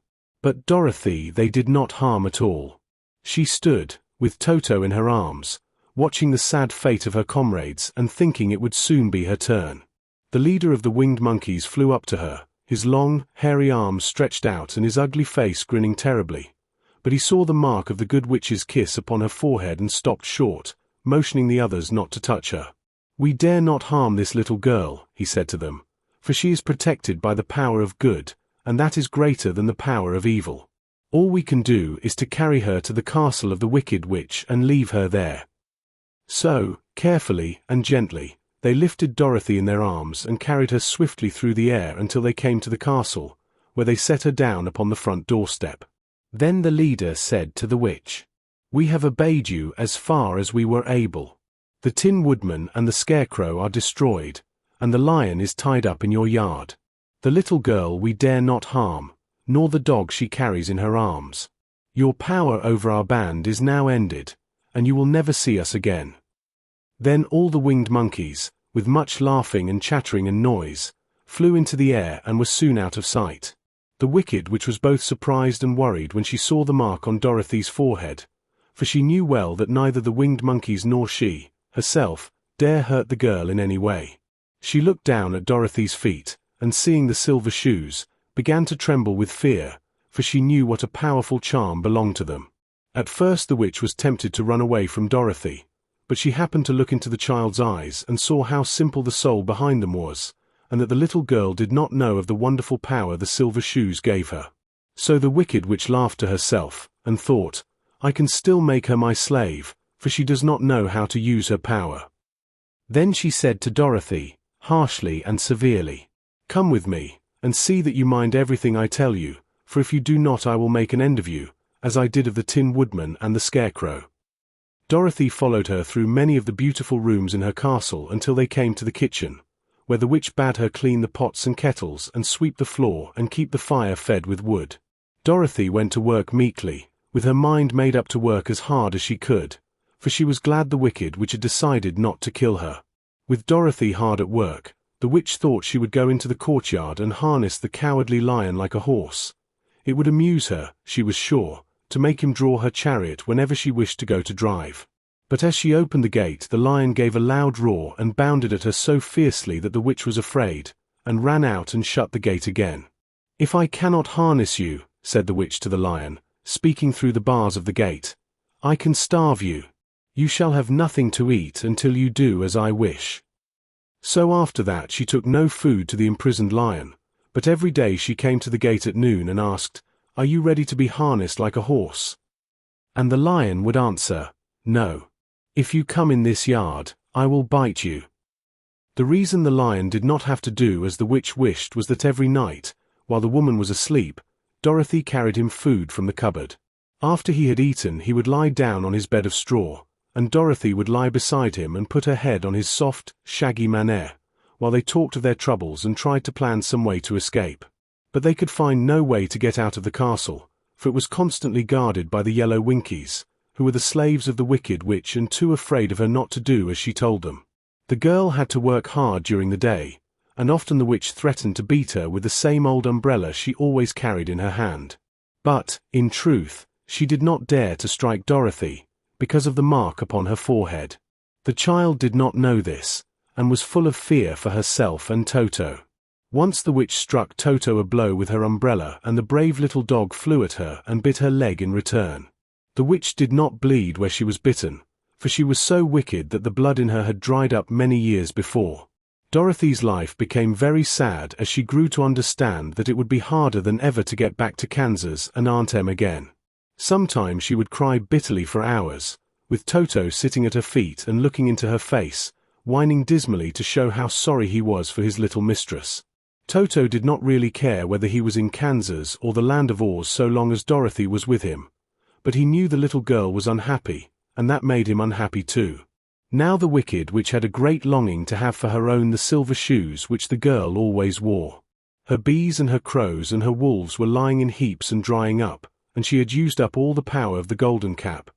But Dorothy they did not harm at all. She stood, with Toto in her arms, watching the sad fate of her comrades and thinking it would soon be her turn. The leader of the winged monkeys flew up to her, his long, hairy arms stretched out and his ugly face grinning terribly. But he saw the mark of the good witch's kiss upon her forehead and stopped short, motioning the others not to touch her. "We dare not harm this little girl," he said to them, "for she is protected by the power of good, and that is greater than the power of evil. All we can do is to carry her to the castle of the wicked witch and leave her there." So, carefully and gently, they lifted Dorothy in their arms and carried her swiftly through the air until they came to the castle, where they set her down upon the front doorstep. Then the leader said to the witch, "We have obeyed you as far as we were able. The Tin Woodman and the Scarecrow are destroyed, and the lion is tied up in your yard. The little girl we dare not harm, nor the dog she carries in her arms. Your power over our band is now ended, and you will never see us again." Then all the winged monkeys, with much laughing and chattering and noise, flew into the air and were soon out of sight. The wicked witch was both surprised and worried when she saw the mark on Dorothy's forehead, for she knew well that neither the winged monkeys nor she, herself, dare hurt the girl in any way. She looked down at Dorothy's feet, and seeing the silver shoes, began to tremble with fear, for she knew what a powerful charm belonged to them. At first the witch was tempted to run away from Dorothy, but she happened to look into the child's eyes and saw how simple the soul behind them was, and that the little girl did not know of the wonderful power the silver shoes gave her. So the wicked witch laughed to herself, and thought, "I can still make her my slave, for she does not know how to use her power." Then she said to Dorothy, harshly and severely, "Come with me, and see that you mind everything I tell you, for if you do not I will make an end of you, as I did of the Tin Woodman and the Scarecrow." Dorothy followed her through many of the beautiful rooms in her castle until they came to the kitchen, where the witch bade her clean the pots and kettles and sweep the floor and keep the fire fed with wood. Dorothy went to work meekly, with her mind made up to work as hard as she could, for she was glad the wicked witch had decided not to kill her. With Dorothy hard at work, the witch thought she would go into the courtyard and harness the cowardly lion like a horse. It would amuse her, she was sure, to make him draw her chariot whenever she wished to go to drive. But as she opened the gate the lion gave a loud roar and bounded at her so fiercely that the witch was afraid, and ran out and shut the gate again. "If I cannot harness you," said the witch to the lion, speaking through the bars of the gate, "I can starve you. You shall have nothing to eat until you do as I wish." So after that she took no food to the imprisoned lion, but every day she came to the gate at noon and asked, "Are you ready to be harnessed like a horse?" And the lion would answer, "No. If you come in this yard, I will bite you." The reason the lion did not have to do as the witch wished was that every night, while the woman was asleep, Dorothy carried him food from the cupboard. After he had eaten he would lie down on his bed of straw, and Dorothy would lie beside him and put her head on his soft, shaggy manner, while they talked of their troubles and tried to plan some way to escape. But they could find no way to get out of the castle, for it was constantly guarded by the yellow Winkies, who were the slaves of the wicked witch and too afraid of her not to do as she told them. The girl had to work hard during the day, and often the witch threatened to beat her with the same old umbrella she always carried in her hand. But, in truth, she did not dare to strike Dorothy, because of the mark upon her forehead. The child did not know this, and was full of fear for herself and Toto. Once the witch struck Toto a blow with her umbrella and the brave little dog flew at her and bit her leg in return. The witch did not bleed where she was bitten, for she was so wicked that the blood in her had dried up many years before. Dorothy's life became very sad as she grew to understand that it would be harder than ever to get back to Kansas and Aunt Em again. Sometimes she would cry bitterly for hours, with Toto sitting at her feet and looking into her face, whining dismally to show how sorry he was for his little mistress. Toto did not really care whether he was in Kansas or the Land of Oz so long as Dorothy was with him. But he knew the little girl was unhappy, and that made him unhappy too. Now the wicked witch had a great longing to have for her own the silver shoes which the girl always wore. Her bees and her crows and her wolves were lying in heaps and drying up, and she had used up all the power of the golden cap.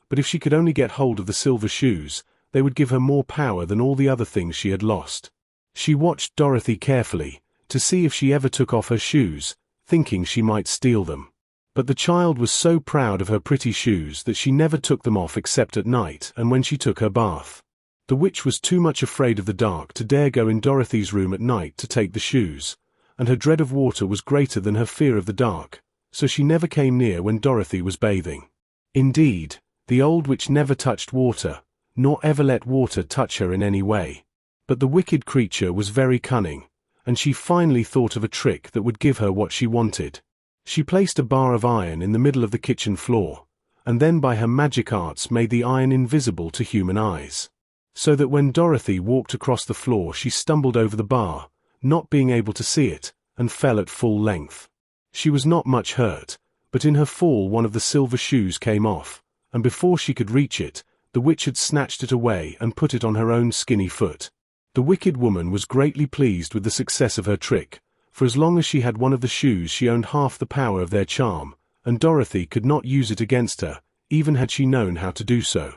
But if she could only get hold of the silver shoes, they would give her more power than all the other things she had lost. She watched Dorothy carefully, to see if she ever took off her shoes, thinking she might steal them. But the child was so proud of her pretty shoes that she never took them off except at night and when she took her bath. The witch was too much afraid of the dark to dare go in Dorothy's room at night to take the shoes, and her dread of water was greater than her fear of the dark, so she never came near when Dorothy was bathing. Indeed, the old witch never touched water, nor ever let water touch her in any way. But the wicked creature was very cunning, and she finally thought of a trick that would give her what she wanted. She placed a bar of iron in the middle of the kitchen floor, and then by her magic arts made the iron invisible to human eyes, so that when Dorothy walked across the floor she stumbled over the bar, not being able to see it, and fell at full length. She was not much hurt, but in her fall one of the silver shoes came off, and before she could reach it, the witch had snatched it away and put it on her own skinny foot. The wicked woman was greatly pleased with the success of her trick, for as long as she had one of the shoes she owned half the power of their charm, and Dorothy could not use it against her, even had she known how to do so.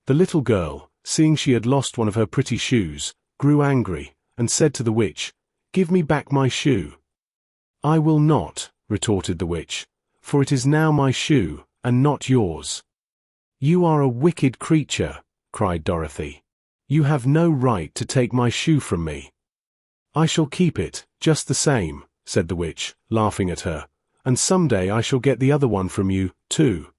The little girl, seeing she had lost one of her pretty shoes, grew angry, and said to the witch, "Give me back my shoe." "I will not," retorted the witch, "for it is now my shoe, and not yours." "You are a wicked creature," cried Dorothy. "You have no right to take my shoe from me." "I shall keep it, just the same," said the witch, laughing at her, "and someday I shall get the other one from you, too."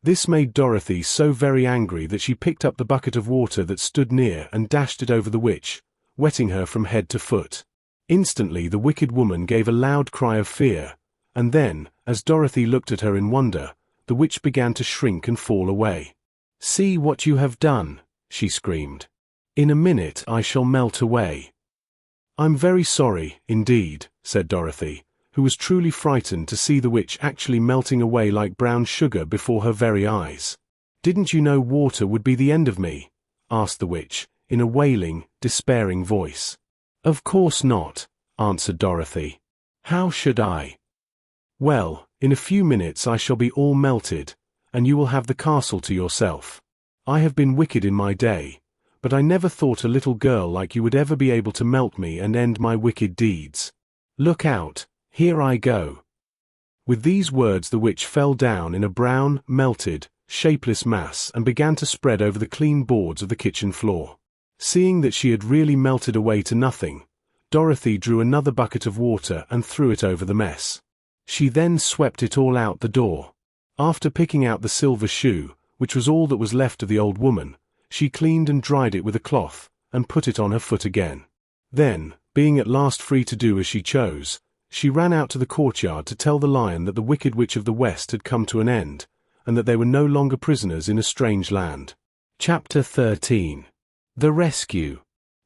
This made Dorothy so very angry that she picked up the bucket of water that stood near and dashed it over the witch, wetting her from head to foot. Instantly the wicked woman gave a loud cry of fear, and then, as Dorothy looked at her in wonder, the witch began to shrink and fall away. "See what you have done," she screamed. "In a minute I shall melt away." "I'm very sorry, indeed," said Dorothy, who was truly frightened to see the witch actually melting away like brown sugar before her very eyes. "Didn't you know water would be the end of me?" asked the witch, in a wailing, despairing voice. "Of course not," answered Dorothy. "How should I?" "Well, in a few minutes I shall be all melted, and you will have the castle to yourself. I have been wicked in my day, but I never thought a little girl like you would ever be able to melt me and end my wicked deeds. Look out, here I go." With these words the witch fell down in a brown, melted, shapeless mass and began to spread over the clean boards of the kitchen floor. Seeing that she had really melted away to nothing, Dorothy drew another bucket of water and threw it over the mess. She then swept it all out the door. After picking out the silver shoe, which was all that was left of the old woman, she cleaned and dried it with a cloth, and put it on her foot again. Then, being at last free to do as she chose, she ran out to the courtyard to tell the lion that the Wicked Witch of the West had come to an end, and that they were no longer prisoners in a strange land. Chapter 13. The Rescue.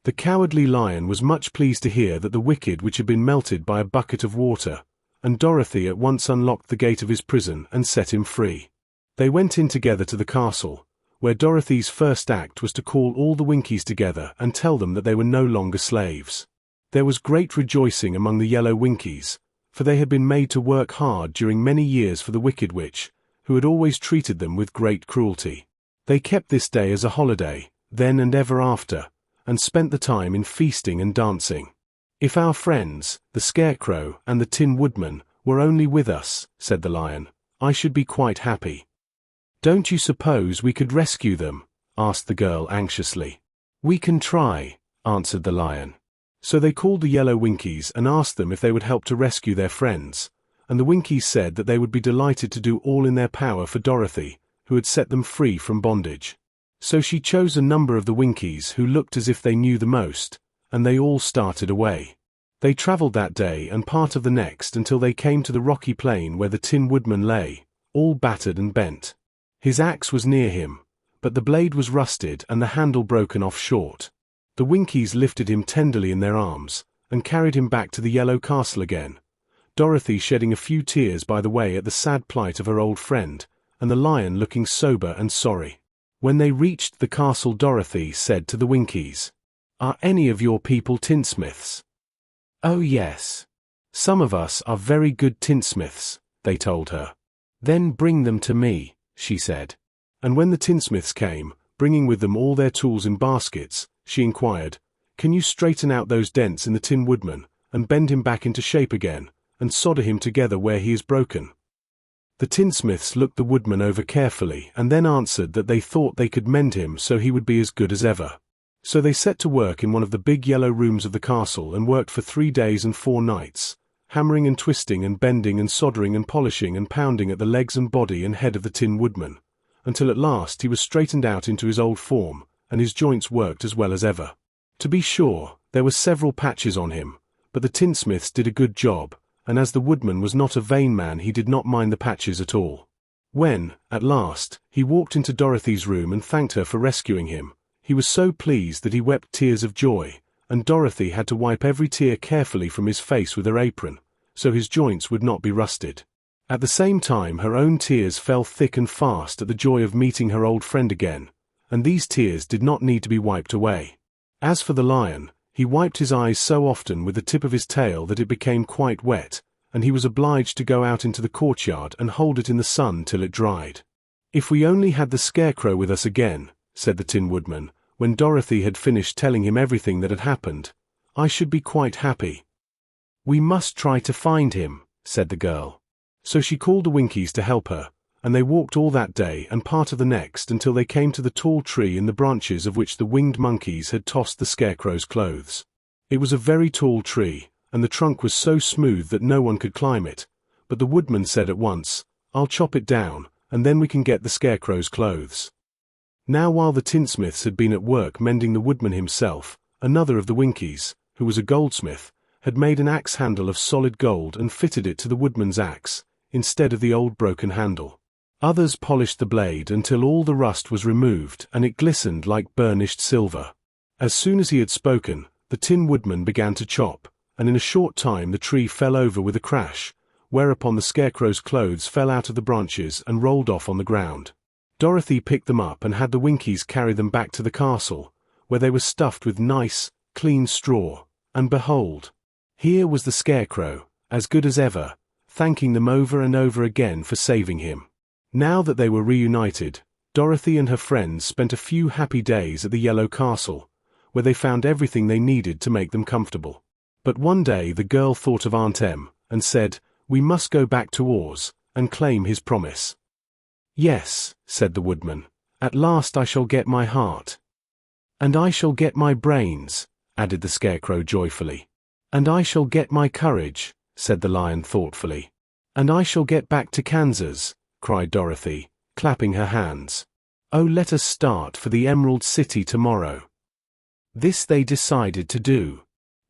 The Cowardly Lion was much pleased to hear that the Wicked Witch had been melted by a bucket of water, and Dorothy at once unlocked the gate of his prison and set him free. They went in together to the castle, where Dorothy's first act was to call all the Winkies together and tell them that they were no longer slaves. There was great rejoicing among the yellow Winkies, for they had been made to work hard during many years for the Wicked Witch, who had always treated them with great cruelty. They kept this day as a holiday, then and ever after, and spent the time in feasting and dancing. "If our friends, the Scarecrow and the Tin Woodman, were only with us," said the lion, "I should be quite happy." "Don't you suppose we could rescue them?" asked the girl anxiously. "We can try," answered the lion. So they called the yellow Winkies and asked them if they would help to rescue their friends, and the Winkies said that they would be delighted to do all in their power for Dorothy, who had set them free from bondage. So she chose a number of the Winkies who looked as if they knew the most, and they all started away. They traveled that day and part of the next until they came to the rocky plain where the Tin Woodman lay, all battered and bent. His axe was near him, but the blade was rusted and the handle broken off short. The Winkies lifted him tenderly in their arms, and carried him back to the yellow castle again, Dorothy shedding a few tears by the way at the sad plight of her old friend, and the lion looking sober and sorry. When they reached the castle, Dorothy said to the Winkies, "Are any of your people tinsmiths?" "Oh yes. Some of us are very good tinsmiths," they told her. "Then bring them to me," she said. And when the tinsmiths came, bringing with them all their tools in baskets, she inquired, "Can you straighten out those dents in the Tin Woodman, and bend him back into shape again, and solder him together where he is broken?" The tinsmiths looked the woodman over carefully and then answered that they thought they could mend him so he would be as good as ever. So they set to work in one of the big yellow rooms of the castle and worked for 3 days and 4 nights, hammering and twisting and bending and soldering and polishing and pounding at the legs and body and head of the Tin Woodman, until at last he was straightened out into his old form, and his joints worked as well as ever. To be sure, there were several patches on him, but the tinsmiths did a good job, and as the woodman was not a vain man, he did not mind the patches at all. When, at last, he walked into Dorothy's room and thanked her for rescuing him, he was so pleased that he wept tears of joy, and Dorothy had to wipe every tear carefully from his face with her apron, so his joints would not be rusted. At the same time her own tears fell thick and fast at the joy of meeting her old friend again, and these tears did not need to be wiped away. As for the lion, he wiped his eyes so often with the tip of his tail that it became quite wet, and he was obliged to go out into the courtyard and hold it in the sun till it dried. "If we only had the Scarecrow with us again," said the Tin Woodman, when Dorothy had finished telling him everything that had happened, "I should be quite happy." "We must try to find him," said the girl. So she called the Winkies to help her, and they walked all that day and part of the next until they came to the tall tree in the branches of which the winged monkeys had tossed the Scarecrow's clothes. It was a very tall tree, and the trunk was so smooth that no one could climb it, but the woodman said at once, "I'll chop it down, and then we can get the Scarecrow's clothes." Now while the tinsmiths had been at work mending the woodman himself, another of the Winkies, who was a goldsmith, had made an axe handle of solid gold and fitted it to the woodman's axe, instead of the old broken handle. Others polished the blade until all the rust was removed and it glistened like burnished silver. As soon as he had spoken, the Tin Woodman began to chop, and in a short time the tree fell over with a crash, whereupon the Scarecrow's clothes fell out of the branches and rolled off on the ground. Dorothy picked them up and had the Winkies carry them back to the castle, where they were stuffed with nice, clean straw, and behold, here was the Scarecrow, as good as ever, thanking them over and over again for saving him. Now that they were reunited, Dorothy and her friends spent a few happy days at the Yellow Castle, where they found everything they needed to make them comfortable. But one day the girl thought of Aunt Em, and said, "We must go back to Oz, and claim his promise." "Yes," said the woodman, "at last I shall get my heart." "And I shall get my brains," added the Scarecrow joyfully. "And I shall get my courage," said the lion thoughtfully. "And I shall get back to Kansas," cried Dorothy, clapping her hands. "Oh, let us start for the Emerald City tomorrow." This they decided to do.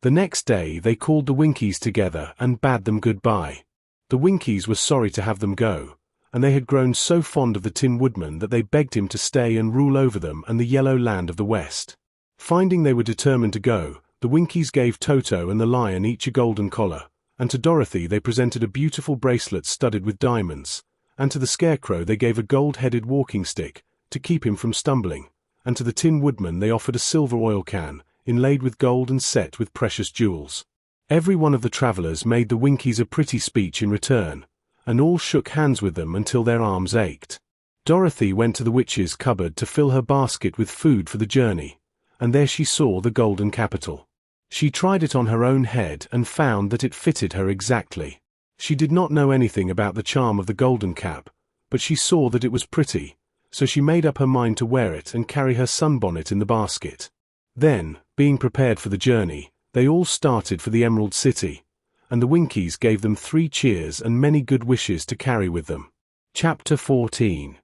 The next day they called the Winkies together and bade them goodbye. The Winkies were sorry to have them go, and they had grown so fond of the Tin Woodman that they begged him to stay and rule over them and the yellow land of the West. Finding they were determined to go, the Winkies gave Toto and the lion each a golden collar, and to Dorothy they presented a beautiful bracelet studded with diamonds, and to the Scarecrow they gave a gold-headed walking stick to keep him from stumbling, and to the Tin Woodman they offered a silver oil can, inlaid with gold and set with precious jewels. Every one of the travelers made the Winkies a pretty speech in return, and all shook hands with them until their arms ached. Dorothy went to the witch's cupboard to fill her basket with food for the journey, and there she saw the golden capital. She tried it on her own head and found that it fitted her exactly. She did not know anything about the charm of the golden cap, but she saw that it was pretty, so she made up her mind to wear it and carry her sunbonnet in the basket. Then, being prepared for the journey, they all started for the Emerald City, and the Winkies gave them 3 cheers and many good wishes to carry with them. Chapter 14.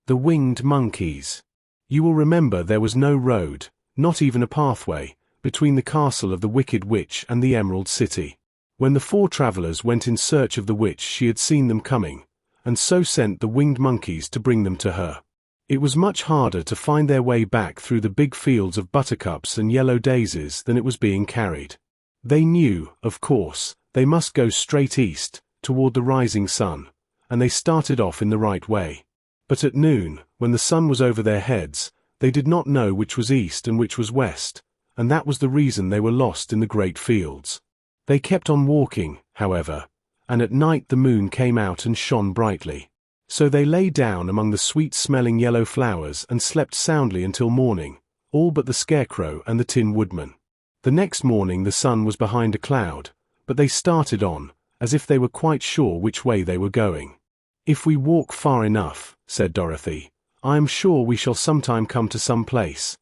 The Winged Monkeys. You will remember there was no road, not even a pathway, between the castle of the Wicked Witch and the Emerald City. When the 4 travelers went in search of the witch, she had seen them coming, and so sent the winged monkeys to bring them to her. It was much harder to find their way back through the big fields of buttercups and yellow daisies than it was being carried. They knew, of course, they must go straight east, toward the rising sun, and they started off in the right way. But at noon, when the sun was over their heads, they did not know which was east and which was west, and that was the reason they were lost in the great fields. They kept on walking, however, and at night the moon came out and shone brightly. So they lay down among the sweet-smelling yellow flowers and slept soundly until morning, all but the Scarecrow and the Tin Woodman. The next morning the sun was behind a cloud, but they started on, as if they were quite sure which way they were going. "If we walk far enough," said Dorothy, "I am sure we shall sometime come to some place."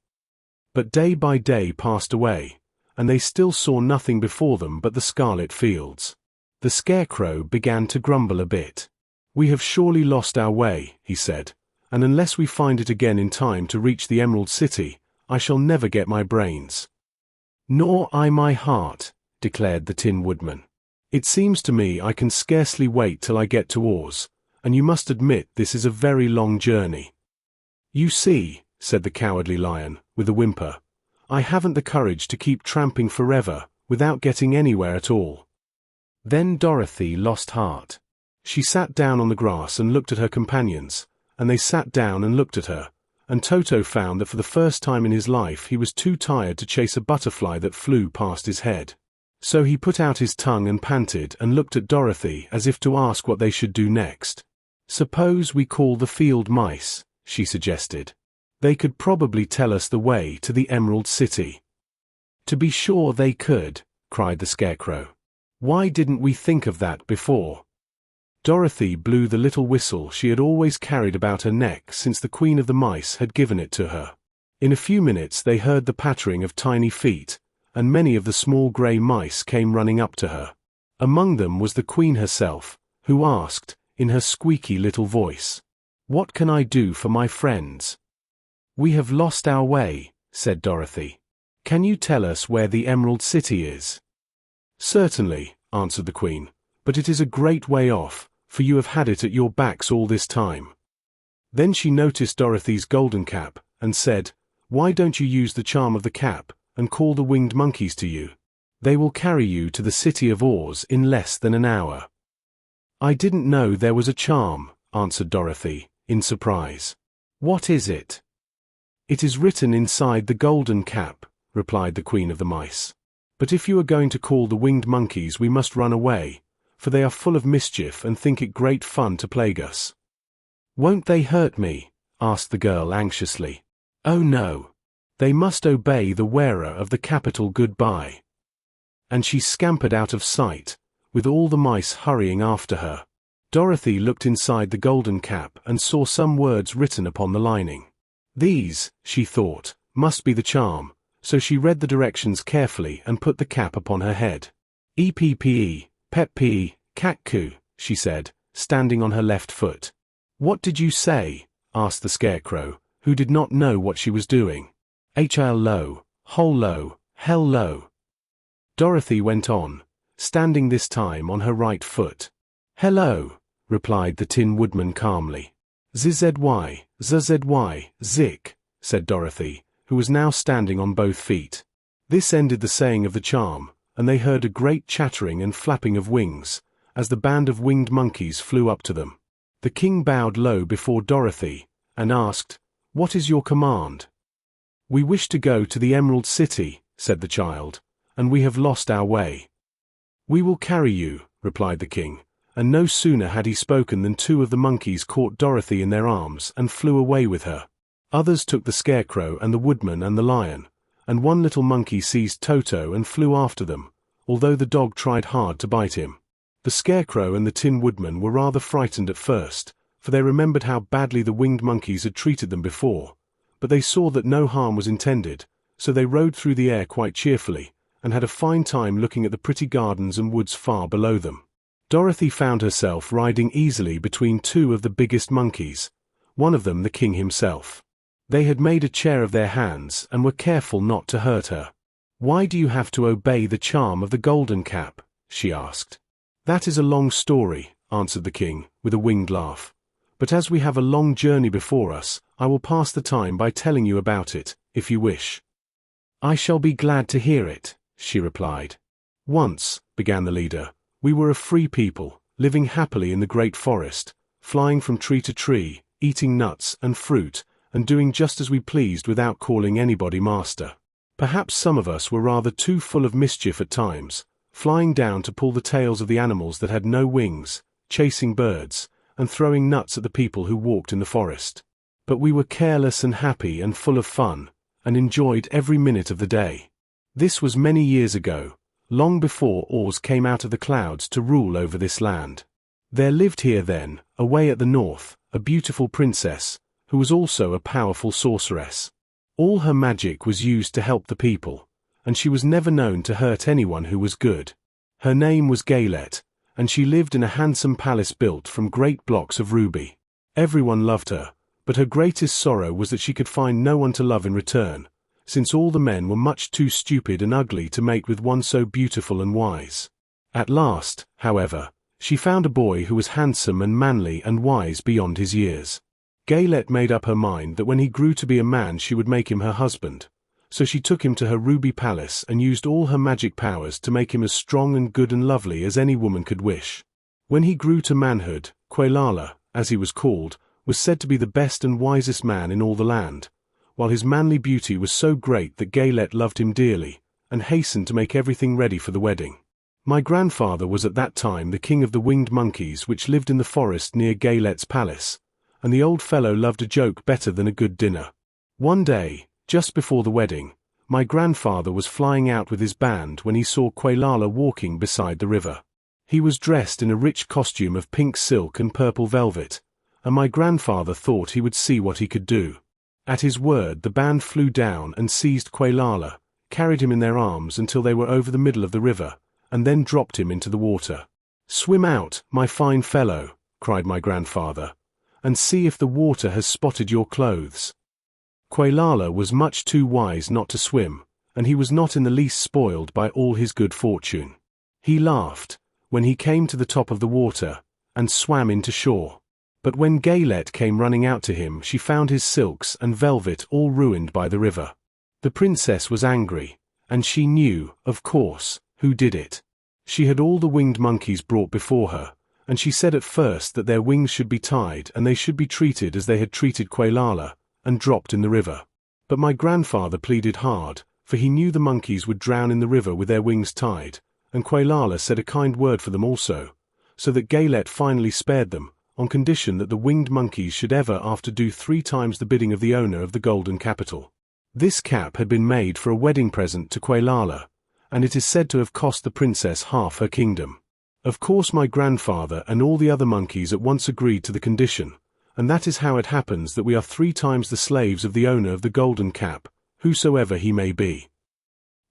But day by day passed away, and they still saw nothing before them but the scarlet fields. The Scarecrow began to grumble a bit. "We have surely lost our way," he said, "and unless we find it again in time to reach the Emerald City, I shall never get my brains." "Nor I my heart," declared the Tin Woodman. "It seems to me I can scarcely wait till I get to Oz, and you must admit this is a very long journey." "You see," said the Cowardly Lion, with a whimper, "I haven't the courage to keep tramping forever without getting anywhere at all." Then Dorothy lost heart. She sat down on the grass and looked at her companions, and they sat down and looked at her, and Toto found that for the first time in his life he was too tired to chase a butterfly that flew past his head. So he put out his tongue and panted and looked at Dorothy as if to ask what they should do next. "Suppose we call the field mice," she suggested. "They could probably tell us the way to the Emerald City." "To be sure they could," cried the Scarecrow. "Why didn't we think of that before?" Dorothy blew the little whistle she had always carried about her neck since the Queen of the Mice had given it to her. In a few minutes they heard the pattering of tiny feet, and many of the small grey mice came running up to her. Among them was the Queen herself, who asked, in her squeaky little voice, "What can I do for my friends?" "We have lost our way," said Dorothy. "Can you tell us where the Emerald City is?" "Certainly," answered the Queen, "but it is a great way off, for you have had it at your backs all this time." Then she noticed Dorothy's golden cap, and said, "Why don't you use the charm of the cap, and call the winged monkeys to you? They will carry you to the city of Oz in less than an hour." "I didn't know there was a charm," answered Dorothy, in surprise. "What is it?" "It is written inside the golden cap," replied the Queen of the Mice. "But if you are going to call the winged monkeys we must run away, for they are full of mischief and think it great fun to plague us." "Won't they hurt me?" asked the girl anxiously. "Oh no. They must obey the wearer of the capital goodbye." And she scampered out of sight, with all the mice hurrying after her. Dorothy looked inside the golden cap and saw some words written upon the lining. These, she thought, must be the charm, so she read the directions carefully and put the cap upon her head. "EPPE, Pep-P, Cat-Coo," she said, standing on her left foot. "What did you say?" asked the Scarecrow, who did not know what she was doing. "HL-Low, Hole-Low, Hell-Low." Dorothy went on, standing this time on her right foot. "Hello," replied the Tin Woodman calmly. "ZZY, ZZY, Zik," said Dorothy, who was now standing on both feet. This ended the saying of the charm, and they heard a great chattering and flapping of wings, as the band of winged monkeys flew up to them. The king bowed low before Dorothy, and asked, "What is your command?" "We wish to go to the Emerald City," said the child, "and we have lost our way." "We will carry you," replied the king, and no sooner had he spoken than two of the monkeys caught Dorothy in their arms and flew away with her. Others took the Scarecrow and the Woodman and the Lion, and one little monkey seized Toto and flew after them, although the dog tried hard to bite him. The Scarecrow and the Tin Woodman were rather frightened at first, for they remembered how badly the winged monkeys had treated them before, but they saw that no harm was intended, so they rode through the air quite cheerfully, and had a fine time looking at the pretty gardens and woods far below them. Dorothy found herself riding easily between two of the biggest monkeys, one of them the king himself. They had made a chair of their hands and were careful not to hurt her. "Why do you have to obey the charm of the golden cap?" she asked. "That is a long story," answered the king, with a winged laugh. "But as we have a long journey before us, I will pass the time by telling you about it, if you wish." "I shall be glad to hear it," she replied. "Once," began the leader, "we were a free people, living happily in the great forest, flying from tree to tree, eating nuts and fruit, and doing just as we pleased without calling anybody master. Perhaps some of us were rather too full of mischief at times, flying down to pull the tails of the animals that had no wings, chasing birds, and throwing nuts at the people who walked in the forest. But we were careless and happy and full of fun, and enjoyed every minute of the day. This was many years ago, long before Oz came out of the clouds to rule over this land. There lived here then, away at the north, a beautiful princess, who was also a powerful sorceress. All her magic was used to help the people, and she was never known to hurt anyone who was good. Her name was Gaylette, and she lived in a handsome palace built from great blocks of ruby. Everyone loved her, but her greatest sorrow was that she could find no one to love in return, since all the men were much too stupid and ugly to mate with one so beautiful and wise. At last, however, she found a boy who was handsome and manly and wise beyond his years. Gaylette made up her mind that when he grew to be a man she would make him her husband, so she took him to her ruby palace and used all her magic powers to make him as strong and good and lovely as any woman could wish. When he grew to manhood, Quelala, as he was called, was said to be the best and wisest man in all the land, while his manly beauty was so great that Gaylette loved him dearly, and hastened to make everything ready for the wedding. My grandfather was at that time the king of the winged monkeys which lived in the forest near Gaylette's palace, and the old fellow loved a joke better than a good dinner. One day, just before the wedding, my grandfather was flying out with his band when he saw Quelala walking beside the river. He was dressed in a rich costume of pink silk and purple velvet, and my grandfather thought he would see what he could do. At his word the band flew down and seized Quelala, carried him in their arms until they were over the middle of the river, and then dropped him into the water. "Swim out, my fine fellow," cried my grandfather, "and see if the water has spotted your clothes." Quelala was much too wise not to swim, and he was not in the least spoiled by all his good fortune. He laughed when he came to the top of the water, and swam into shore. But when Gaylette came running out to him she found his silks and velvet all ruined by the river. The princess was angry, and she knew, of course, who did it. She had all the winged monkeys brought before her, and she said at first that their wings should be tied and they should be treated as they had treated Quelala, and dropped in the river. But my grandfather pleaded hard, for he knew the monkeys would drown in the river with their wings tied, and Quelala said a kind word for them also, so that Gaylette finally spared them, on condition that the winged monkeys should ever after do 3 times the bidding of the owner of the golden capital. This cap had been made for a wedding present to Quelala, and it is said to have cost the princess half her kingdom. Of course my grandfather and all the other monkeys at once agreed to the condition, and that is how it happens that we are 3 times the slaves of the owner of the golden cap, whosoever he may be.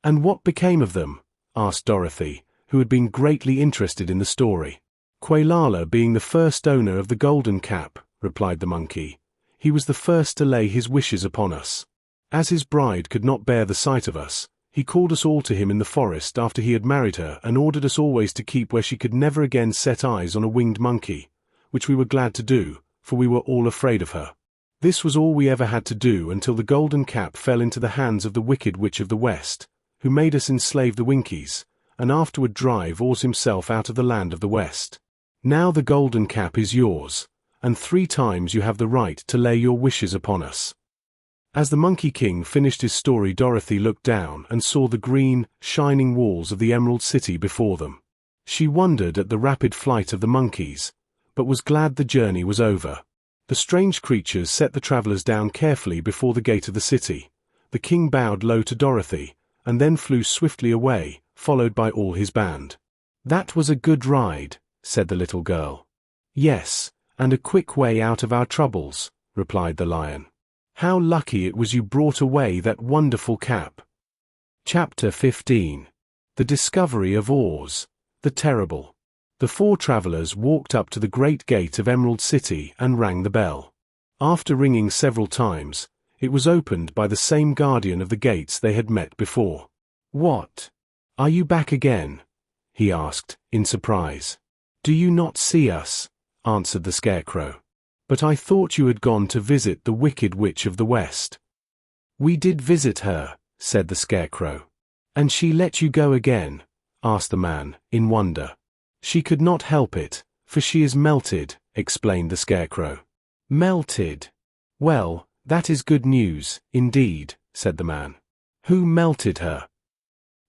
"And what became of them?" asked Dorothy, who had been greatly interested in the story. "Quelala being the first owner of the golden cap," replied the monkey, "he was the first to lay his wishes upon us. As his bride could not bear the sight of us, he called us all to him in the forest after he had married her and ordered us always to keep where she could never again set eyes on a winged monkey, which we were glad to do, for we were all afraid of her. This was all we ever had to do until the golden cap fell into the hands of the wicked witch of the west, who made us enslave the Winkies, and afterward drive Oz himself out of the land of the west. Now the golden cap is yours, and 3 times you have the right to lay your wishes upon us." As the Monkey King finished his story, Dorothy looked down and saw the green, shining walls of the Emerald City before them. She wondered at the rapid flight of the monkeys, but was glad the journey was over. The strange creatures set the travelers down carefully before the gate of the city. The king bowed low to Dorothy, and then flew swiftly away, followed by all his band. "That was a good ride," said the little girl. "Yes, and a quick way out of our troubles," replied the lion. "How lucky it was you brought away that wonderful cap." Chapter 15. The Discovery of Oz, the Terrible. The 4 travelers walked up to the great gate of Emerald City and rang the bell. After ringing several times, it was opened by the same guardian of the gates they had met before. "What? Are you back again?" he asked, in surprise. "Do you not see us?" answered the Scarecrow. "But I thought you had gone to visit the Wicked Witch of the West." "We did visit her," said the Scarecrow. "And she let you go again?" asked the man, in wonder. "She could not help it, for she is melted," explained the Scarecrow. "Melted? Well, that is good news, indeed," said the man. "Who melted her?"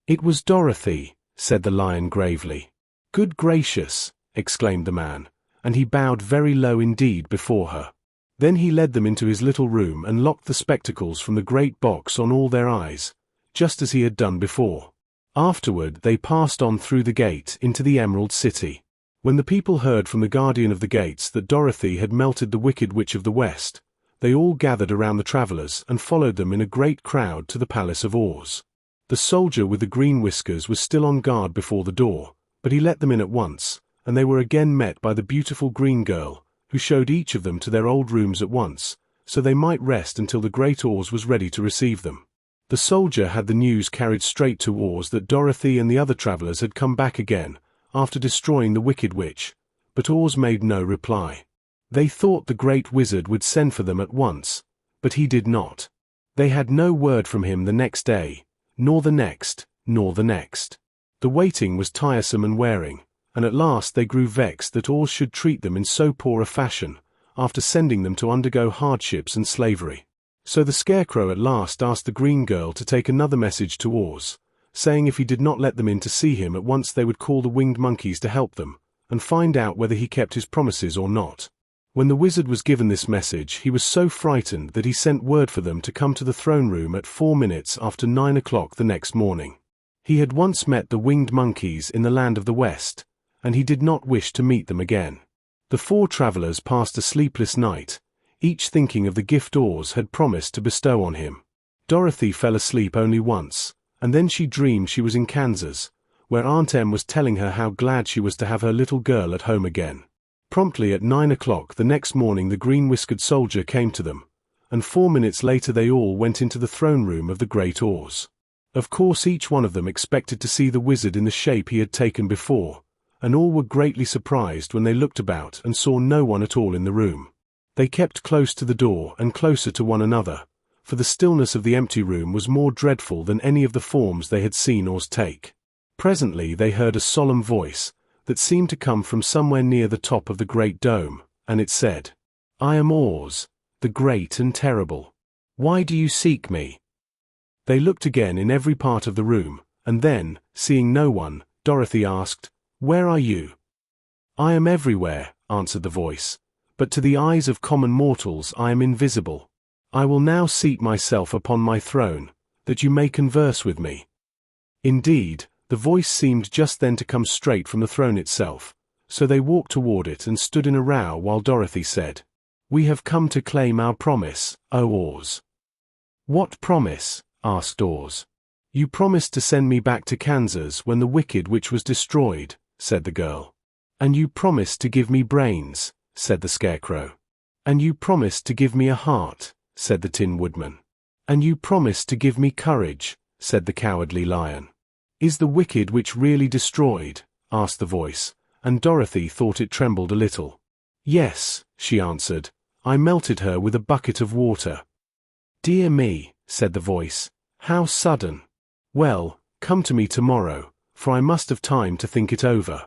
"It was Dorothy," said the lion gravely. "Good gracious!" exclaimed the man, and he bowed very low indeed before her. Then he led them into his little room and locked the spectacles from the great box on all their eyes, just as he had done before. Afterward they passed on through the gate into the Emerald City. When the people heard from the guardian of the gates that Dorothy had melted the Wicked Witch of the West, they all gathered around the travelers and followed them in a great crowd to the Palace of Oz. The soldier with the green whiskers was still on guard before the door, but he let them in at once, and they were again met by the beautiful green girl, who showed each of them to their old rooms at once, so they might rest until the Great Oz was ready to receive them. The soldier had the news carried straight to Oz that Dorothy and the other travelers had come back again, after destroying the Wicked Witch, but Oz made no reply. They thought the Great Wizard would send for them at once, but he did not. They had no word from him the next day, nor the next, nor the next. The waiting was tiresome and wearing, and at last they grew vexed that Oz should treat them in so poor a fashion, after sending them to undergo hardships and slavery. So the Scarecrow at last asked the green girl to take another message to Oz, saying if he did not let them in to see him at once they would call the winged monkeys to help them, and find out whether he kept his promises or not. When the wizard was given this message, he was so frightened that he sent word for them to come to the throne room at 4 minutes after 9 o'clock the next morning. He had once met the winged monkeys in the land of the West, and he did not wish to meet them again. The 4 travelers passed a sleepless night, each thinking of the gift Oz had promised to bestow on him. Dorothy fell asleep only once, and then she dreamed she was in Kansas, where Aunt Em was telling her how glad she was to have her little girl at home again. Promptly at 9 o'clock the next morning the green-whiskered soldier came to them, and 4 minutes later they all went into the throne room of the Great Oz. Of course each one of them expected to see the wizard in the shape he had taken before, and all were greatly surprised when they looked about and saw no one at all in the room. They kept close to the door and closer to one another, for the stillness of the empty room was more dreadful than any of the forms they had seen Oz take. Presently they heard a solemn voice, that seemed to come from somewhere near the top of the great dome, and it said, "I am Oz, the great and terrible. Why do you seek me?" They looked again in every part of the room, and then, seeing no one, Dorothy asked, "Where are you?" "I am everywhere," answered the voice, "but to the eyes of common mortals I am invisible. I will now seat myself upon my throne, that you may converse with me." Indeed, the voice seemed just then to come straight from the throne itself, so they walked toward it and stood in a row while Dorothy said, "We have come to claim our promise, O Oz." "What promise?" asked Oz. "You promised to send me back to Kansas when the Wicked Witch was destroyed," said the girl. "And you promised to give me brains," said the Scarecrow. "And you promised to give me a heart," said the Tin Woodman. "And you promised to give me courage," said the Cowardly Lion. "Is the Wicked Witch really destroyed?" asked the voice, and Dorothy thought it trembled a little. "Yes," she answered. "I melted her with a bucket of water." "Dear me," said the voice. "How sudden. Well, come to me tomorrow, for I must have time to think it over."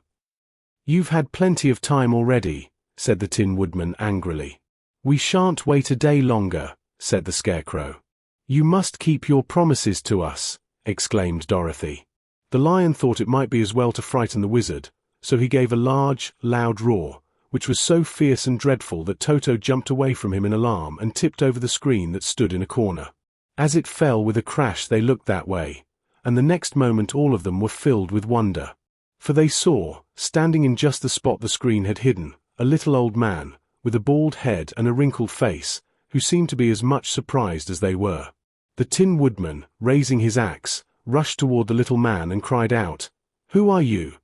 "You've had plenty of time already," said the Tin Woodman angrily. "We shan't wait a day longer," said the Scarecrow. "You must keep your promises to us," exclaimed Dorothy. The lion thought it might be as well to frighten the wizard, so he gave a large, loud roar, which was so fierce and dreadful that Toto jumped away from him in alarm and tipped over the screen that stood in a corner. As it fell with a crash they looked that way, and the next moment all of them were filled with wonder. For they saw, standing in just the spot the screen had hidden, a little old man, with a bald head and a wrinkled face, who seemed to be as much surprised as they were. The Tin Woodman, raising his axe, rushed toward the little man and cried out, "Who are you?"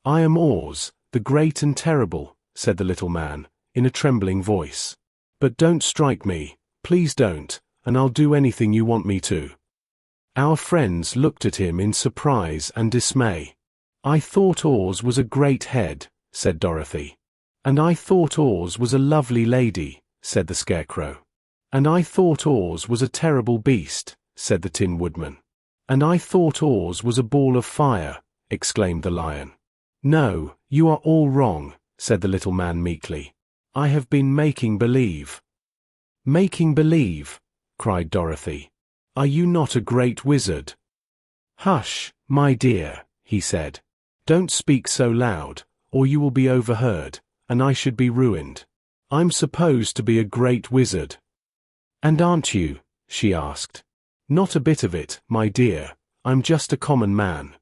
"I am Oz, the great and terrible," said the little man, in a trembling voice. "But don't strike me, please don't, and I'll do anything you want me to." Our friends looked at him in surprise and dismay. "I thought Oz was a great head," said Dorothy. "And I thought Oz was a lovely lady," said the Scarecrow. "And I thought Oz was a terrible beast," said the Tin Woodman. "And I thought Oz was a ball of fire," exclaimed the lion. "No, you are all wrong," said the little man meekly. "I have been making believe." "Making believe?" cried Dorothy. "Are you not a great wizard?" "Hush, my dear," he said. "Don't speak so loud, or you will be overheard, and I should be ruined. I'm supposed to be a great wizard." "And aren't you?" she asked. "Not a bit of it, my dear. I'm just a common man."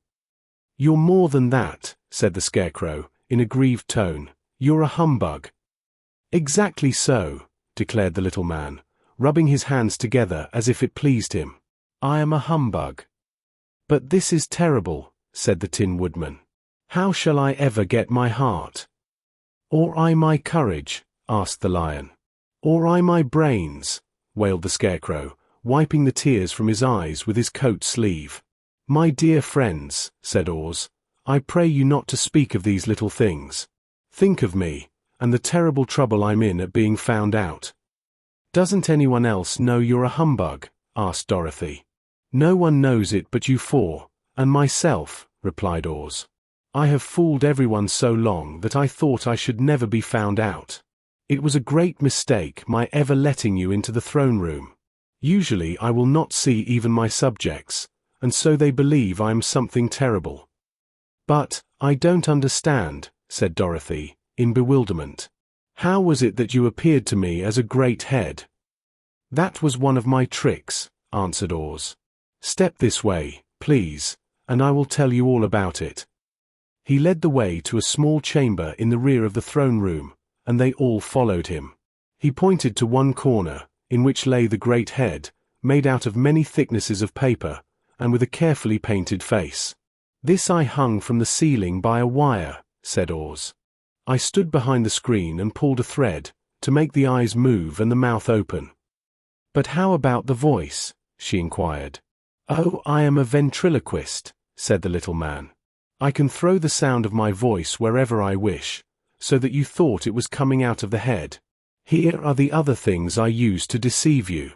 "You're more than that," said the Scarecrow, in a grieved tone, "You're a humbug." "Exactly so," declared the little man, rubbing his hands together as if it pleased him. "I am a humbug." "But this is terrible," said the Tin Woodman. "How shall I ever get my heart?" "Or I my courage?" asked the Lion. "Or I my brains?" wailed the Scarecrow, wiping the tears from his eyes with his coat sleeve. "My dear friends," said Oz, "I pray you not to speak of these little things. Think of me, and the terrible trouble I'm in at being found out." "Doesn't anyone else know you're a humbug?" asked Dorothy. "No one knows it but you four, and myself," replied Oz. "I have fooled everyone so long that I thought I should never be found out. It was a great mistake my ever letting you into the throne room. Usually I will not see even my subjects, and so they believe I am something terrible." "But, I don't understand," said Dorothy, in bewilderment. "How was it that you appeared to me as a great head?" "That was one of my tricks," answered Oz. "Step this way, please, and I will tell you all about it." He led the way to a small chamber in the rear of the throne room, and they all followed him. He pointed to one corner, in which lay the great head, made out of many thicknesses of paper, and with a carefully painted face. "This I hung from the ceiling by a wire," said Oz. "I stood behind the screen and pulled a thread, to make the eyes move and the mouth open." "But how about the voice?" she inquired. "Oh, I am a ventriloquist," said the little man. "I can throw the sound of my voice wherever I wish, so that you thought it was coming out of the head. Here are the other things I used to deceive you."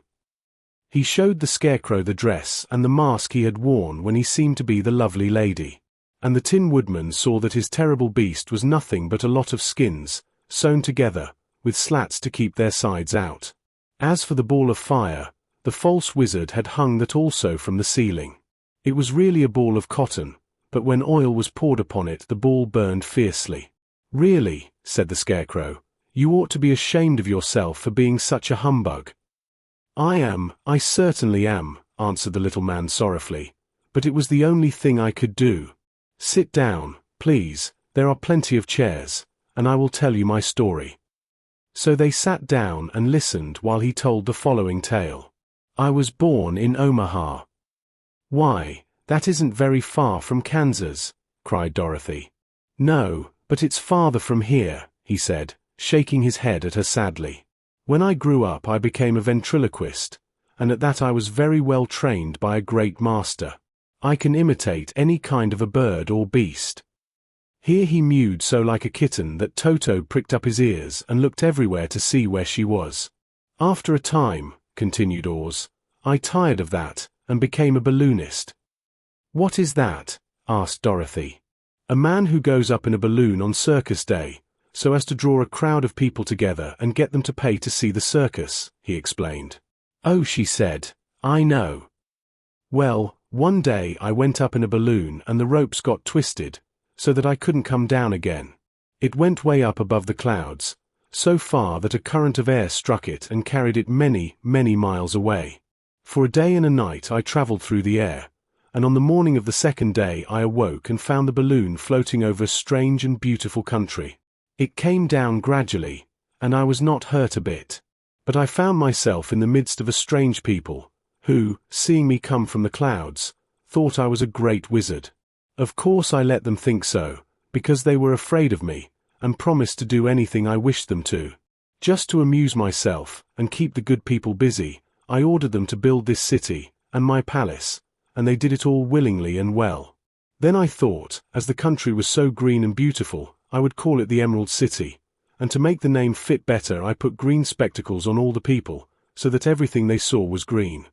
He showed the Scarecrow the dress and the mask he had worn when he seemed to be the lovely lady, and the Tin Woodman saw that his terrible beast was nothing but a lot of skins, sewn together, with slats to keep their sides out. As for the ball of fire, the false wizard had hung that also from the ceiling. It was really a ball of cotton, but when oil was poured upon it the ball burned fiercely. "Really," said the Scarecrow, "you ought to be ashamed of yourself for being such a humbug." I certainly am," answered the little man sorrowfully, "but it was the only thing I could do. Sit down, please, there are plenty of chairs, and I will tell you my story." So they sat down and listened while he told the following tale. "I was born in Omaha." "Why, that isn't very far from Kansas," cried Dorothy. "No, but it's farther from here," he said, shaking his head at her sadly. "When I grew up I became a ventriloquist, and at that I was very well trained by a great master. I can imitate any kind of a bird or beast." Here he mewed so like a kitten that Toto pricked up his ears and looked everywhere to see where she was. "After a time," continued Oz, "I tired of that, and became a balloonist." "What is that?" asked Dorothy. "A man who goes up in a balloon on circus day, so as to draw a crowd of people together and get them to pay to see the circus," he explained. "Oh," she said, "I know. Well, one day I went up in a balloon and the ropes got twisted, so that I couldn't come down again. It went way up above the clouds, so far that a current of air struck it and carried it many, many miles away. For a day and a night I traveled through the air, and on the morning of the second day I awoke and found the balloon floating over a strange and beautiful country. It came down gradually, and I was not hurt a bit. But I found myself in the midst of a strange people, who, seeing me come from the clouds, thought I was a great wizard. Of course I let them think so, because they were afraid of me, and promised to do anything I wished them to. Just to amuse myself, and keep the good people busy, I ordered them to build this city, and my palace, and they did it all willingly and well. Then I thought, as the country was so green and beautiful, I would call it the Emerald City, and to make the name fit better I put green spectacles on all the people, so that everything they saw was green."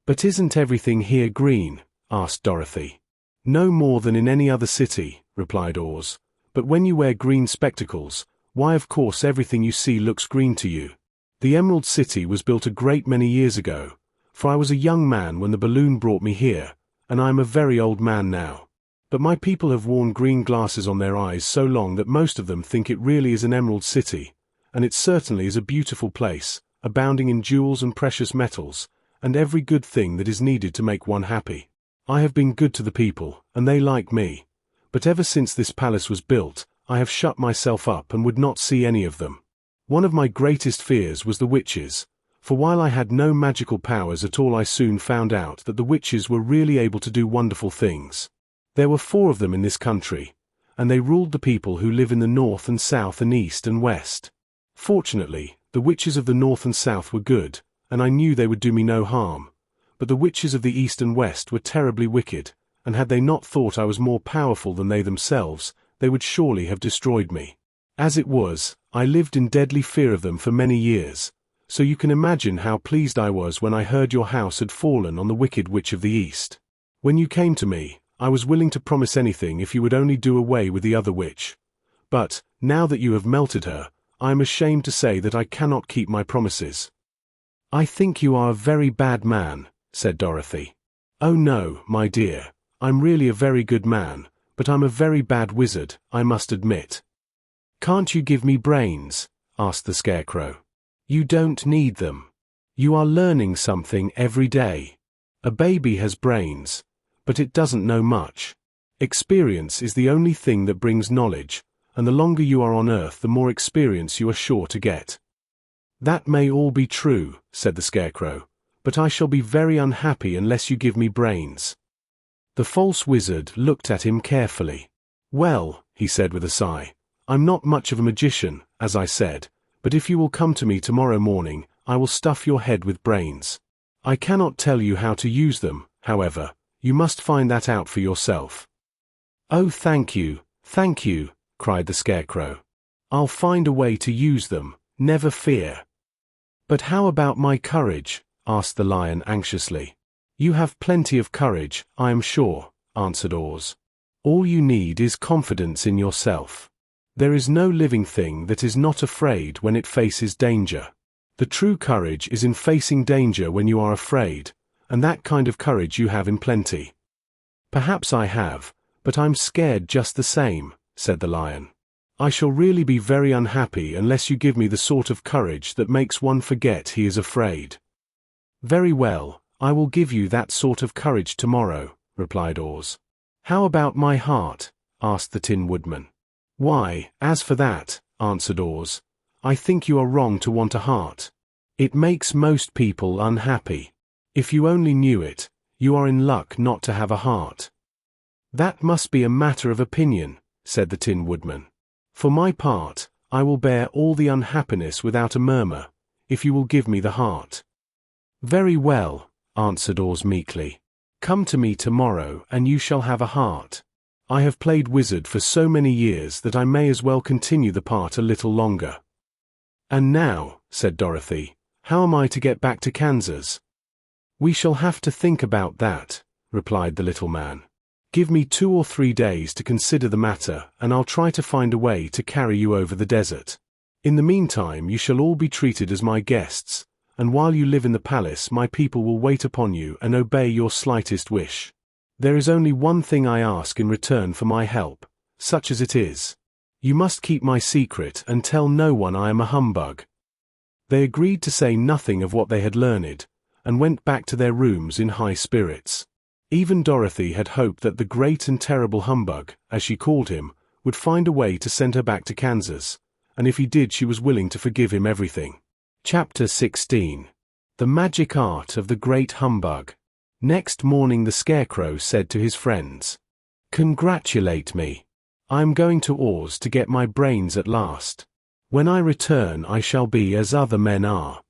"But isn't everything here green?" asked Dorothy. "No more than in any other city," replied Oz, "but when you wear green spectacles, why of course everything you see looks green to you. The Emerald City was built a great many years ago, for I was a young man when the balloon brought me here, and I am a very old man now. But my people have worn green glasses on their eyes so long that most of them think it really is an Emerald City, and it certainly is a beautiful place, abounding in jewels and precious metals, and every good thing that is needed to make one happy. I have been good to the people, and they like me, but ever since this palace was built, I have shut myself up and would not see any of them. One of my greatest fears was the witches, for while I had no magical powers at all, I soon found out that the witches were really able to do wonderful things. There were 4 of them in this country, and they ruled the people who live in the north and south and east and west. Fortunately, the witches of the north and south were good, and I knew they would do me no harm, but the witches of the east and west were terribly wicked, and had they not thought I was more powerful than they themselves, they would surely have destroyed me. As it was, I lived in deadly fear of them for many years, so you can imagine how pleased I was when I heard your house had fallen on the wicked witch of the east. When you came to me, I was willing to promise anything if you would only do away with the other witch. But, now that you have melted her, I am ashamed to say that I cannot keep my promises. I think you are a very bad man, said Dorothy. Oh no, my dear, I'm really a very good man, but I'm a very bad wizard, I must admit. Can't you give me brains? Asked the Scarecrow. You don't need them. You are learning something every day. A baby has brains, but it doesn't know much. Experience is the only thing that brings knowledge, and the longer you are on Earth, the more experience you are sure to get. That may all be true, said the Scarecrow, but I shall be very unhappy unless you give me brains. The false wizard looked at him carefully. Well, he said with a sigh, I'm not much of a magician, as I said, but if you will come to me tomorrow morning, I will stuff your head with brains. I cannot tell you how to use them, however. You must find that out for yourself. Oh, thank you, cried the Scarecrow. I'll find a way to use them, never fear. But how about my courage? Asked the Lion anxiously. You have plenty of courage, I am sure, answered Oz. All you need is confidence in yourself. There is no living thing that is not afraid when it faces danger. The true courage is in facing danger when you are afraid, and that kind of courage you have in plenty. Perhaps I have, but I'm scared just the same, said the Lion. I shall really be very unhappy unless you give me the sort of courage that makes one forget he is afraid. Very well, I will give you that sort of courage tomorrow, replied Oz. How about my heart? Asked the Tin Woodman. Why, as for that, answered Oz, I think you are wrong to want a heart. It makes most people unhappy. If you only knew it, you are in luck not to have a heart. That must be a matter of opinion, said the Tin Woodman. For my part, I will bear all the unhappiness without a murmur, if you will give me the heart. Very well, answered Oz meekly. Come to me tomorrow and you shall have a heart. I have played wizard for so many years that I may as well continue the part a little longer. And now, said Dorothy, how am I to get back to Kansas? We shall have to think about that, replied the little man. Give me 2 or 3 days to consider the matter, and I'll try to find a way to carry you over the desert. In the meantime, you shall all be treated as my guests, and while you live in the palace, my people will wait upon you and obey your slightest wish. There is only one thing I ask in return for my help, such as it is. You must keep my secret and tell no one I am a humbug. They agreed to say nothing of what they had learned, and went back to their rooms in high spirits. Even Dorothy had hoped that the great and terrible humbug, as she called him, would find a way to send her back to Kansas, and if he did, she was willing to forgive him everything. Chapter 16. The Magic Art of the Great Humbug. Next morning the Scarecrow said to his friends, Congratulate me. I am going to Oz to get my brains at last. When I return I shall be as other men are.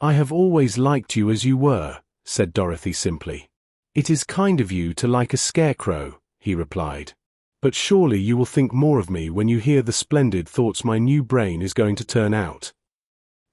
I have always liked you as you were, said Dorothy simply. It is kind of you to like a scarecrow, he replied. But surely you will think more of me when you hear the splendid thoughts my new brain is going to turn out.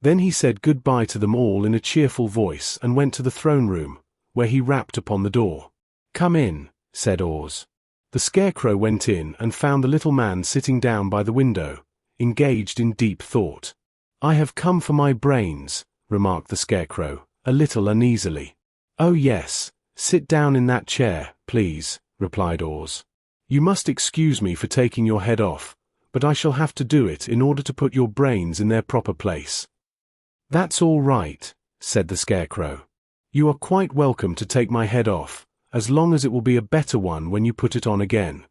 Then he said goodbye to them all in a cheerful voice and went to the throne room, where he rapped upon the door. Come in, said Oz. The Scarecrow went in and found the little man sitting down by the window, engaged in deep thought. I have come for my brains, remarked the Scarecrow, a little uneasily. Oh yes, sit down in that chair, please, replied Oz. You must excuse me for taking your head off, but I shall have to do it in order to put your brains in their proper place. That's all right, said the Scarecrow. You are quite welcome to take my head off, as long as it will be a better one when you put it on again.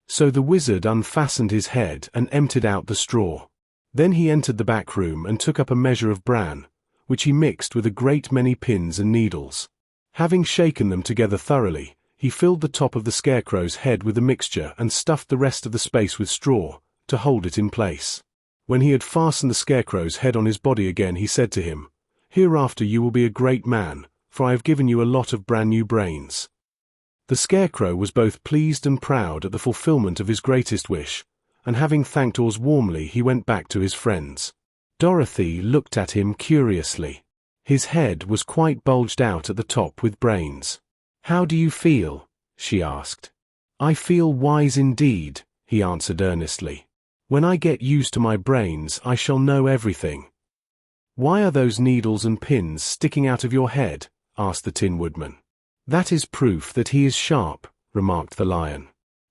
So the wizard unfastened his head and emptied out the straw. Then he entered the back room and took up a measure of bran, which he mixed with a great many pins and needles. Having shaken them together thoroughly, he filled the top of the Scarecrow's head with the mixture and stuffed the rest of the space with straw, to hold it in place. When he had fastened the Scarecrow's head on his body again, he said to him, "Hereafter you will be a great man, for I have given you a lot of brand new brains." The Scarecrow was both pleased and proud at the fulfillment of his greatest wish, and having thanked Oz warmly, he went back to his friends. Dorothy looked at him curiously. His head was quite bulged out at the top with brains. "How do you feel?" she asked. "I feel wise indeed," he answered earnestly. "When I get used to my brains, I shall know everything." "Why are those needles and pins sticking out of your head?" asked the Tin Woodman. "That is proof that he is sharp," remarked the Lion.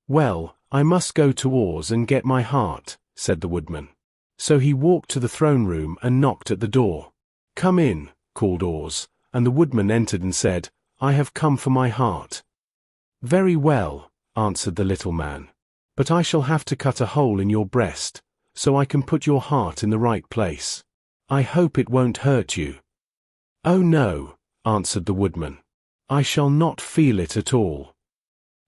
"Well, I must go to Oz and get my heart," said the Woodman. So he walked to the throne room and knocked at the door. "Come in," called Oz, and the Woodman entered and said, "I have come for my heart." "Very well," answered the little man. "But I shall have to cut a hole in your breast, so I can put your heart in the right place. I hope it won't hurt you." "Oh no," answered the Woodman. "I shall not feel it at all."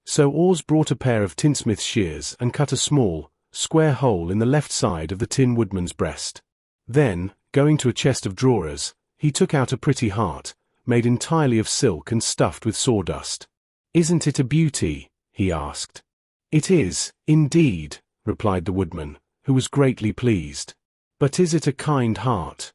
So Oz brought a pair of tinsmith's shears and cut a small, square hole in the left side of the Tin Woodman's breast. Then, going to a chest of drawers, he took out a pretty heart, made entirely of silk and stuffed with sawdust. "Isn't it a beauty?" he asked. "It is, indeed," replied the Woodman, who was greatly pleased. "But is it a kind heart?"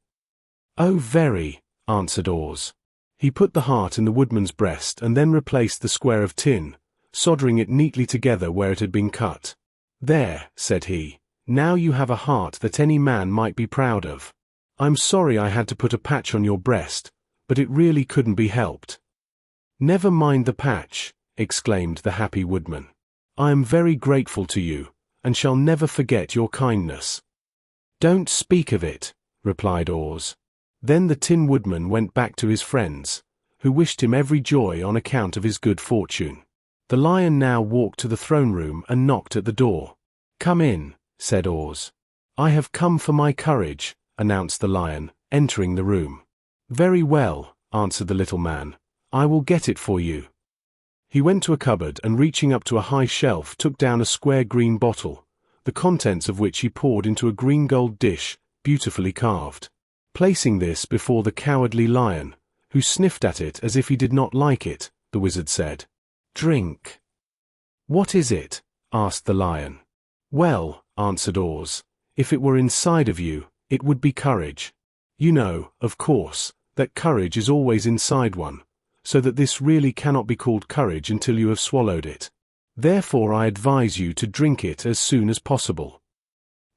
"Oh, very," answered Oz. He put the heart in the Woodman's breast and then replaced the square of tin, soldering it neatly together where it had been cut. "There," said he, "now you have a heart that any man might be proud of. I'm sorry I had to put a patch on your breast, but it really couldn't be helped." "Never mind the patch," exclaimed the happy Woodman. "I am very grateful to you, and shall never forget your kindness." "Don't speak of it," replied Oz. Then the Tin Woodman went back to his friends, who wished him every joy on account of his good fortune. The Lion now walked to the throne room and knocked at the door. "Come in," said Oz. "I have come for my courage," announced the Lion, entering the room. "Very well," answered the little man. "I will get it for you." He went to a cupboard and, reaching up to a high shelf, took down a square green bottle, the contents of which he poured into a green gold dish, beautifully carved. Placing this before the cowardly Lion, who sniffed at it as if he did not like it, the wizard said, "Drink." "What is it?" asked the Lion. "Well," answered Oz, "if it were inside of you, it would be courage. You know, of course, that courage is always inside one, so that this really cannot be called courage until you have swallowed it. Therefore I advise you to drink it as soon as possible."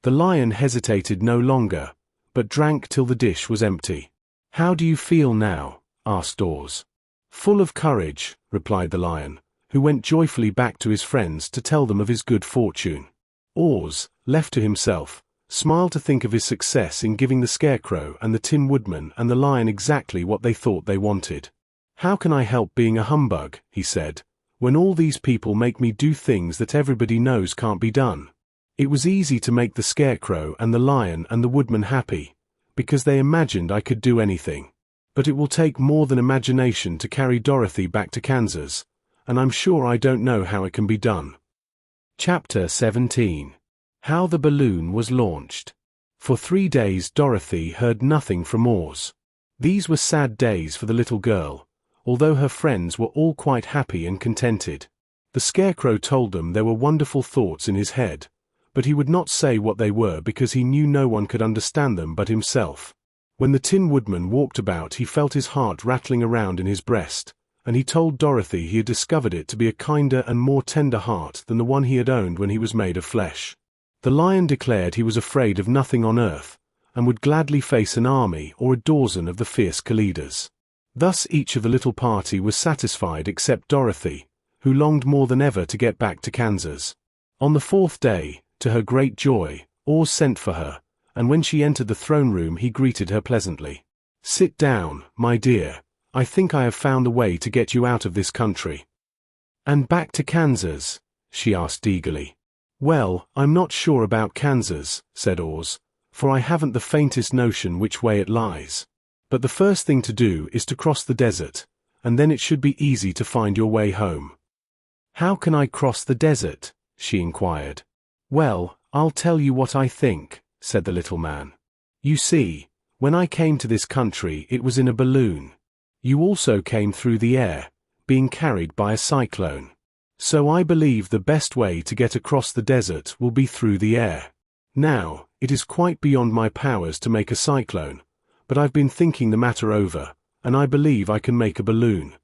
The Lion hesitated no longer, but drank till the dish was empty. "How do you feel now?" asked Oz. "Full of courage," replied the Lion, who went joyfully back to his friends to tell them of his good fortune. Oz, left to himself, smiled to think of his success in giving the Scarecrow and the Tin Woodman and the Lion exactly what they thought they wanted. "How can I help being a humbug," he said, "when all these people make me do things that everybody knows can't be done?" It was easy to make the Scarecrow and the Lion and the Woodman happy, because they imagined I could do anything. But it will take more than imagination to carry Dorothy back to Kansas, and I'm sure I don't know how it can be done. Chapter 17. How the Balloon Was Launched. For 3 days Dorothy heard nothing from Oz. These were sad days for the little girl, although her friends were all quite happy and contented. The Scarecrow told them there were wonderful thoughts in his head, but he would not say what they were because he knew no one could understand them but himself. When the Tin Woodman walked about, he felt his heart rattling around in his breast, and he told Dorothy he had discovered it to be a kinder and more tender heart than the one he had owned when he was made of flesh. The Lion declared he was afraid of nothing on earth, and would gladly face an army or a dozen of the fierce Kalidas. Thus each of the little party was satisfied except Dorothy, who longed more than ever to get back to Kansas. On the 4th day, to her great joy, Oz sent for her, and when she entered the throne room he greeted her pleasantly. "Sit down, my dear. I think I have found the way to get you out of this country." "And back to Kansas?" she asked eagerly. Well, I'm not sure about Kansas, said Oz, for I haven't the faintest notion which way it lies. But the first thing to do is to cross the desert, and then it should be easy to find your way home. How can I cross the desert? She inquired. Well, I'll tell you what I think, said the little man. You see, when I came to this country it was in a balloon. You also came through the air, being carried by a cyclone. So I believe the best way to get across the desert will be through the air. Now, it is quite beyond my powers to make a cyclone, but I've been thinking the matter over, and I believe I can make a balloon.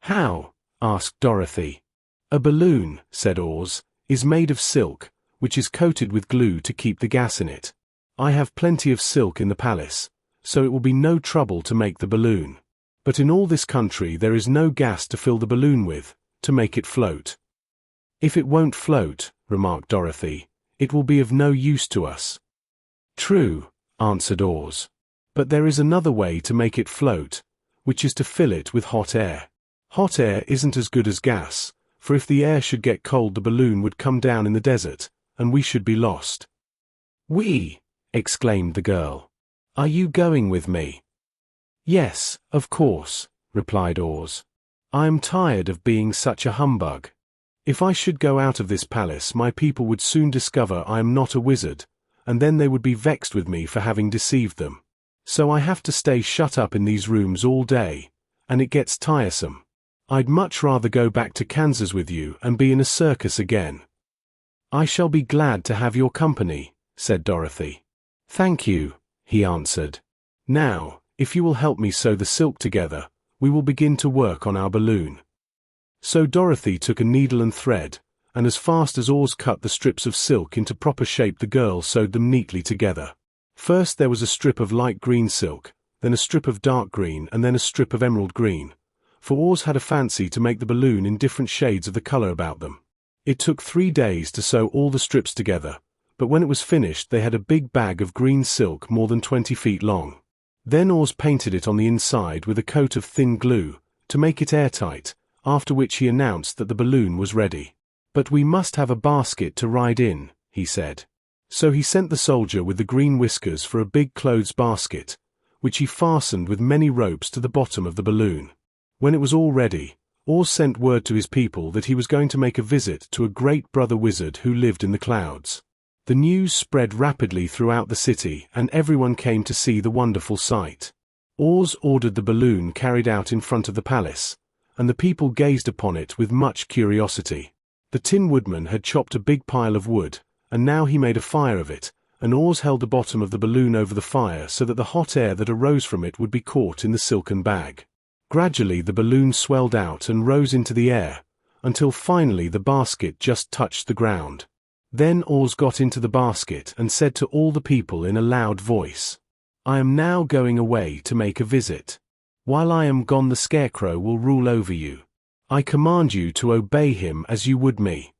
How? Asked Dorothy. A balloon, said Oz, is made of silk, which is coated with glue to keep the gas in it. I have plenty of silk in the palace, so it will be no trouble to make the balloon. But in all this country there is no gas to fill the balloon with, to make it float. If it won't float, remarked Dorothy, it will be of no use to us. True, answered Oz. But there is another way to make it float, which is to fill it with hot air. Hot air isn't as good as gas, for if the air should get cold the balloon would come down in the desert, and we should be lost. We! Exclaimed the girl. Are you going with me? Yes, of course, replied Oz. I am tired of being such a humbug. If I should go out of this palace my people would soon discover I am not a wizard, and then they would be vexed with me for having deceived them. So I have to stay shut up in these rooms all day, and it gets tiresome. I'd much rather go back to Kansas with you and be in a circus again. I shall be glad to have your company, said Dorothy. Thank you, he answered. Now, if you will help me sew the silk together, we will begin to work on our balloon. So Dorothy took a needle and thread, and as fast as Oz cut the strips of silk into proper shape the girl sewed them neatly together. First there was a strip of light green silk, then a strip of dark green and then a strip of emerald green, for Oz had a fancy to make the balloon in different shades of the color about them. It took 3 days to sew all the strips together, but when it was finished they had a big bag of green silk more than 20 feet long. Then Oz painted it on the inside with a coat of thin glue, to make it airtight, after which he announced that the balloon was ready. But we must have a basket to ride in, he said. So he sent the soldier with the green whiskers for a big clothes basket, which he fastened with many ropes to the bottom of the balloon. When it was all ready, Oz sent word to his people that he was going to make a visit to a great brother wizard who lived in the clouds. The news spread rapidly throughout the city and everyone came to see the wonderful sight. Oz ordered the balloon carried out in front of the palace, and the people gazed upon it with much curiosity. The Tin Woodman had chopped a big pile of wood, and now he made a fire of it, and Oz held the bottom of the balloon over the fire so that the hot air that arose from it would be caught in the silken bag. Gradually the balloon swelled out and rose into the air, until finally the basket just touched the ground. Then Oz got into the basket and said to all the people in a loud voice, I am now going away to make a visit. While I am gone the Scarecrow will rule over you. I command you to obey him as you would me.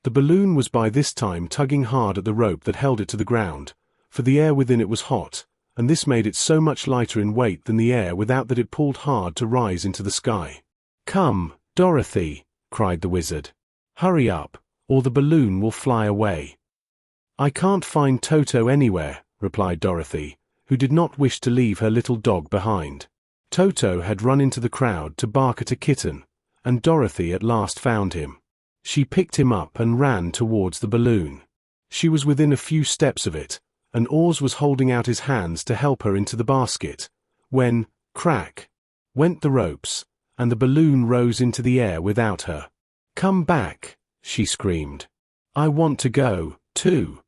The balloon was by this time tugging hard at the rope that held it to the ground, for the air within it was hot, and this made it so much lighter in weight than the air without that it pulled hard to rise into the sky. Come, Dorothy, cried the wizard. Hurry up, or the balloon will fly away. I can't find Toto anywhere, replied Dorothy, who did not wish to leave her little dog behind. Toto had run into the crowd to bark at a kitten, and Dorothy at last found him. She picked him up and ran towards the balloon. She was within a few steps of it, and Oz was holding out his hands to help her into the basket, when, crack, went the ropes, and the balloon rose into the air without her. Come back, she screamed. I want to go, too.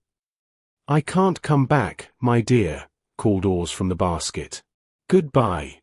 I can't come back, my dear, called Oz from the basket. Goodbye.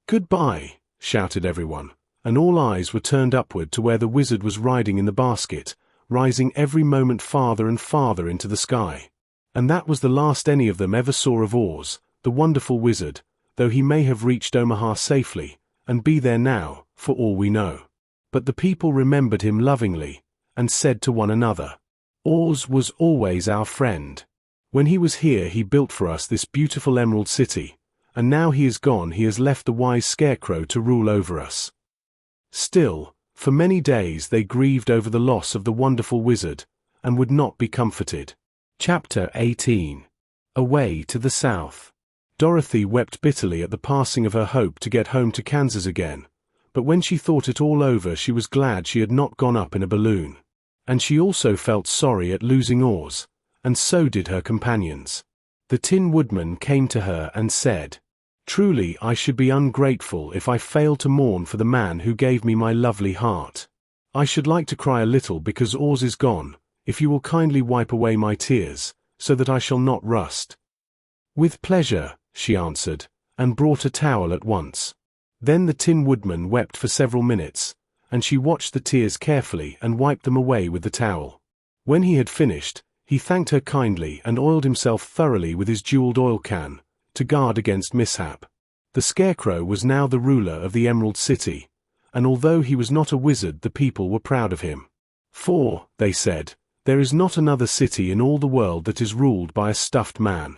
Goodbye, shouted everyone, and all eyes were turned upward to where the wizard was riding in the basket, rising every moment farther and farther into the sky. And that was the last any of them ever saw of Oz, the wonderful wizard, though he may have reached Omaha safely, and be there now, for all we know. But the people remembered him lovingly, and said to one another, Oz was always our friend. When he was here he built for us this beautiful emerald city, and now he is gone he has left the wise Scarecrow to rule over us. Still, for many days they grieved over the loss of the wonderful wizard, and would not be comforted. Chapter 18. Away to the South. Dorothy wept bitterly at the passing of her hope to get home to Kansas again, but when she thought it all over she was glad she had not gone up in a balloon. And she also felt sorry at losing Oz, and so did her companions. The Tin Woodman came to her and said, "Truly I should be ungrateful if I failed to mourn for the man who gave me my lovely heart. I should like to cry a little because Oz is gone, if you will kindly wipe away my tears, so that I shall not rust." "With pleasure," she answered, and brought a towel at once. Then the Tin Woodman wept for several minutes, and she watched the tears carefully and wiped them away with the towel. When he had finished, he thanked her kindly and oiled himself thoroughly with his jeweled oil can, to guard against mishap. The Scarecrow was now the ruler of the Emerald City, and although he was not a wizard, the people were proud of him. "For," they said, "there is not another city in all the world that is ruled by a stuffed man."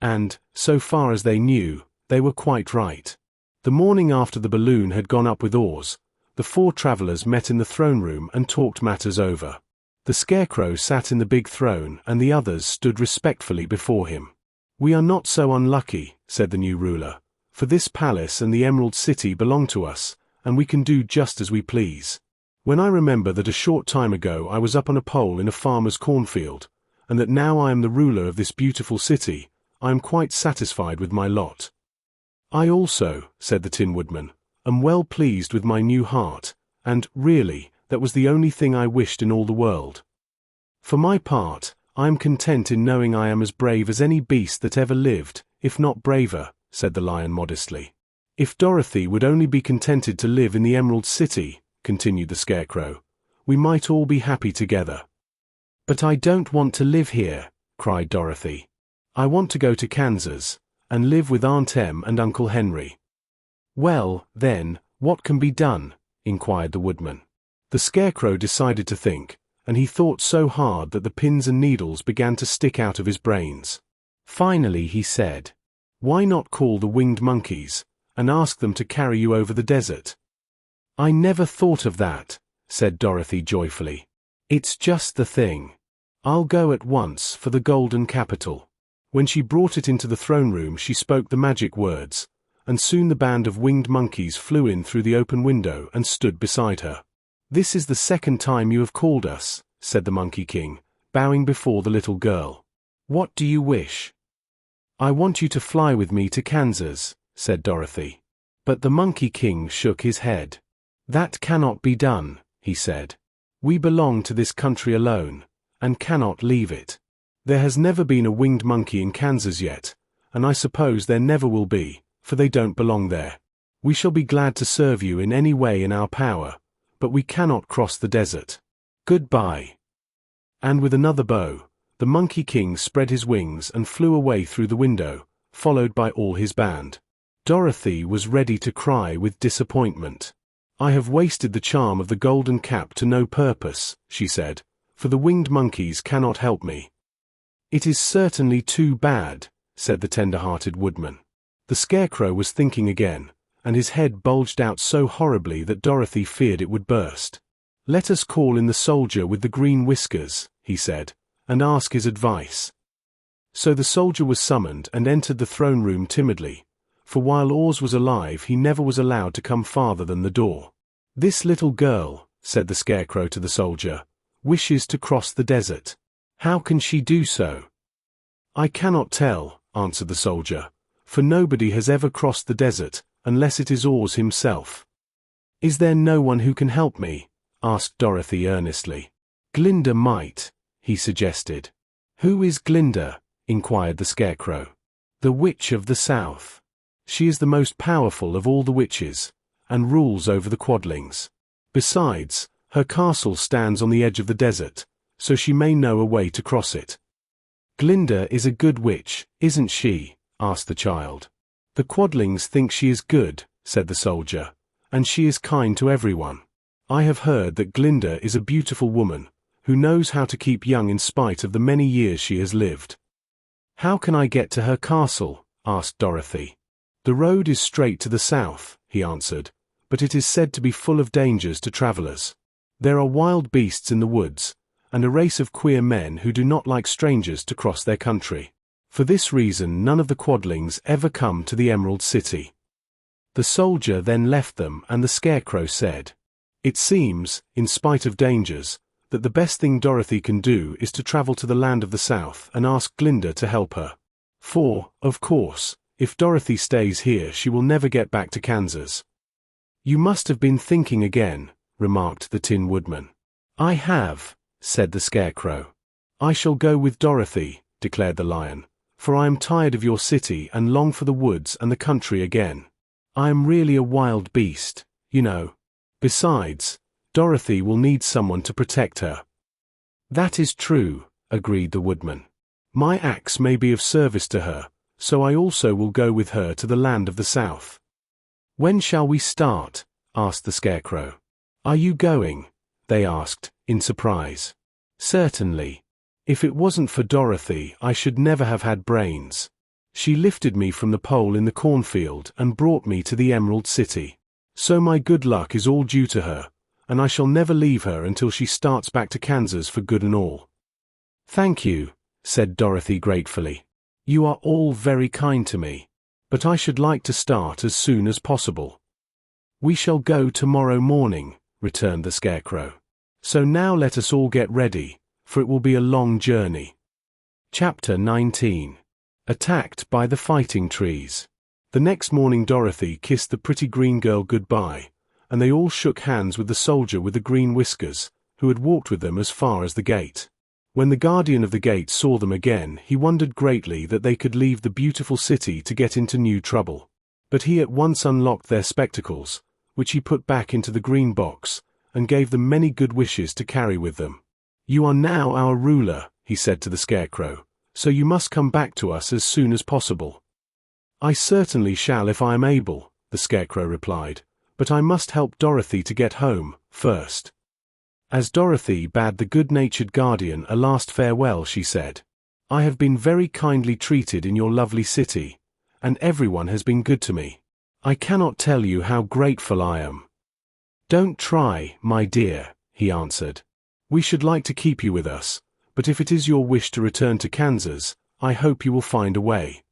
And, so far as they knew, they were quite right. The morning after the balloon had gone up with Oz, the four travelers met in the throne room and talked matters over. The Scarecrow sat in the big throne and the others stood respectfully before him. "We are not so unlucky," said the new ruler, "for this palace and the Emerald City belong to us, and we can do just as we please. When I remember that a short time ago I was up on a pole in a farmer's cornfield, and that now I am the ruler of this beautiful city, I am quite satisfied with my lot." "I also," said the Tin Woodman, "am well pleased with my new heart, and, really, that was the only thing I wished in all the world. For my part, I am content in knowing I am as brave as any beast that ever lived, if not braver," said the Lion modestly. "If Dorothy would only be contented to live in the Emerald City," continued the Scarecrow, "we might all be happy together." "But I don't want to live here," cried Dorothy. "I want to go to Kansas, and live with Aunt Em and Uncle Henry." "Well, then, what can be done?" inquired the Woodman. The Scarecrow decided to think, and he thought so hard that the pins and needles began to stick out of his brains. Finally he said, "Why not call the winged monkeys, and ask them to carry you over the desert?" "I never thought of that," said Dorothy joyfully. "It's just the thing. I'll go at once for the golden capital." When she brought it into the throne room she spoke the magic words, and soon the band of winged monkeys flew in through the open window and stood beside her. "This is the second time you have called us," said the Monkey King, bowing before the little girl. "What do you wish?" "I want you to fly with me to Kansas," said Dorothy. But the Monkey King shook his head. "That cannot be done," he said. "We belong to this country alone, and cannot leave it. There has never been a winged monkey in Kansas yet, and I suppose there never will be, for they don't belong there. We shall be glad to serve you in any way in our power, but we cannot cross the desert. Goodbye." And with another bow, the Monkey King spread his wings and flew away through the window, followed by all his band. Dorothy was ready to cry with disappointment. "I have wasted the charm of the golden cap to no purpose," she said, "for the winged monkeys cannot help me." "It is certainly too bad," said the tender-hearted Woodman. The Scarecrow was thinking again, and his head bulged out so horribly that Dorothy feared it would burst. "Let us call in the soldier with the green whiskers," he said, "and ask his advice." So the soldier was summoned and entered the throne room timidly, for while Oz was alive he never was allowed to come farther than the door. "This little girl," said the Scarecrow to the soldier, "wishes to cross the desert. How can she do so?" "I cannot tell," answered the soldier, "for nobody has ever crossed the desert, unless it is Oz himself." "Is there no one who can help me?" asked Dorothy earnestly. "Glinda might," he suggested. "Who is Glinda?" inquired the Scarecrow. "The Witch of the South. She is the most powerful of all the witches, and rules over the Quadlings. Besides, her castle stands on the edge of the desert, so she may know a way to cross it." "Glinda is a good witch, isn't she?" asked the child. "The Quadlings think she is good," said the soldier, "and she is kind to everyone. I have heard that Glinda is a beautiful woman, who knows how to keep young in spite of the many years she has lived." "How can I get to her castle?" asked Dorothy. "The road is straight to the south," he answered, "but it is said to be full of dangers to travelers. There are wild beasts in the woods, and a race of queer men who do not like strangers to cross their country. For this reason none of the Quadlings ever come to the Emerald City. The soldier then left them, and the Scarecrow said, "It seems, in spite of dangers, that the best thing Dorothy can do is to travel to the land of the South and ask Glinda to help her. For, of course, if Dorothy stays here she will never get back to Kansas." "You must have been thinking again," remarked the Tin Woodman. "I have," said the Scarecrow. "I shall go with Dorothy," declared the Lion, "for I am tired of your city and long for the woods and the country again. I am really a wild beast, you know. Besides, Dorothy will need someone to protect her." "That is true," agreed the Woodman. "My axe may be of service to her, so I also will go with her to the land of the South." "When shall we start?" asked the Scarecrow. "Are you going?" they asked, in surprise. "Certainly. If it wasn't for Dorothy, I should never have had brains. She lifted me from the pole in the cornfield and brought me to the Emerald City. So my good luck is all due to her, and I shall never leave her until she starts back to Kansas for good and all." "Thank you," said Dorothy gratefully. "You are all very kind to me, but I should like to start as soon as possible." "We shall go tomorrow morning," returned the Scarecrow. "So now let us all get ready, for it will be a long journey." Chapter 19. Attacked by the Fighting Trees. The next morning Dorothy kissed the pretty green girl goodbye, and they all shook hands with the soldier with the green whiskers, who had walked with them as far as the gate. When the guardian of the gate saw them again, he wondered greatly that they could leave the beautiful city to get into new trouble. But he at once unlocked their spectacles, which he put back into the green box, and gave them many good wishes to carry with them. "You are now our ruler," he said to the Scarecrow, "so you must come back to us as soon as possible." "I certainly shall if I am able," the Scarecrow replied, "but I must help Dorothy to get home, first." As Dorothy bade the good-natured guardian a last farewell, she said, "I have been very kindly treated in your lovely city, and everyone has been good to me. I cannot tell you how grateful I am." "Don't try, my dear," he answered. "We should like to keep you with us, but if it is your wish to return to Kansas, I hope you will find a way."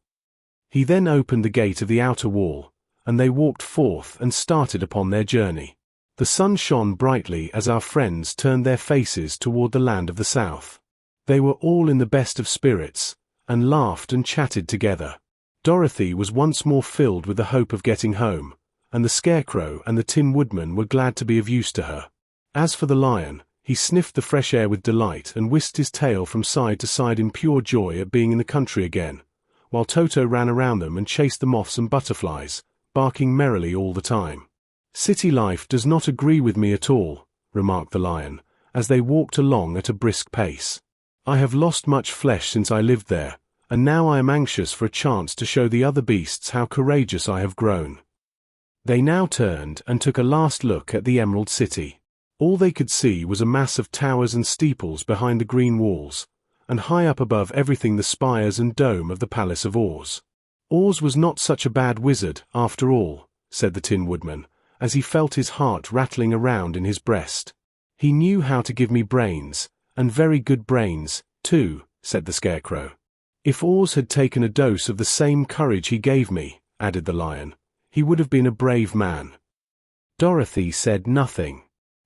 He then opened the gate of the outer wall, and they walked forth and started upon their journey. The sun shone brightly as our friends turned their faces toward the land of the South. They were all in the best of spirits, and laughed and chatted together. Dorothy was once more filled with the hope of getting home, and the Scarecrow and the Tin Woodman were glad to be of use to her. As for the Lion, he sniffed the fresh air with delight and whisked his tail from side to side in pure joy at being in the country again, while Toto ran around them and chased the moths and butterflies, barking merrily all the time. "City life does not agree with me at all," remarked the Lion, as they walked along at a brisk pace. "I have lost much flesh since I lived there, and now I am anxious for a chance to show the other beasts how courageous I have grown." They now turned and took a last look at the Emerald City. All they could see was a mass of towers and steeples behind the green walls, and high up above everything the spires and dome of the Palace of Oz. "Oz was not such a bad wizard, after all," said the Tin Woodman, as he felt his heart rattling around in his breast. "He knew how to give me brains, and very good brains, too," said the Scarecrow. "If Oz had taken a dose of the same courage he gave me," added the Lion, "he would have been a brave man." Dorothy said nothing.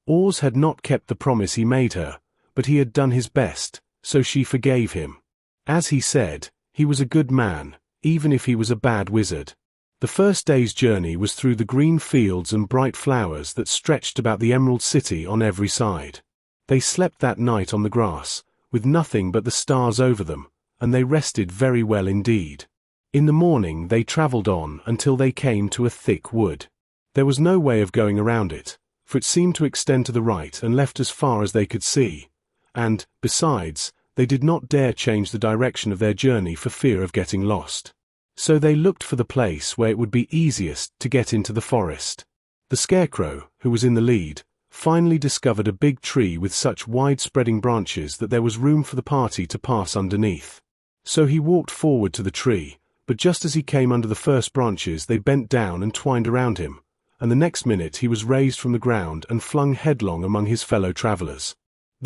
Oz had not kept the promise he made her, but he had done his best, so she forgave him. As he said, he was a good man, even if he was a bad wizard. The first day's journey was through the green fields and bright flowers that stretched about the Emerald City on every side. They slept that night on the grass, with nothing but the stars over them, and they rested very well indeed. In the morning they traveled on until they came to a thick wood. There was no way of going around it, for it seemed to extend to the right and left as far as they could see, and, besides, they did not dare change the direction of their journey for fear of getting lost. So they looked for the place where it would be easiest to get into the forest. The Scarecrow, who was in the lead, finally discovered a big tree with such wide-spreading branches that there was room for the party to pass underneath. So he walked forward to the tree, but just as he came under the first branches they bent down and twined around him, and the next minute he was raised from the ground and flung headlong among his fellow travelers.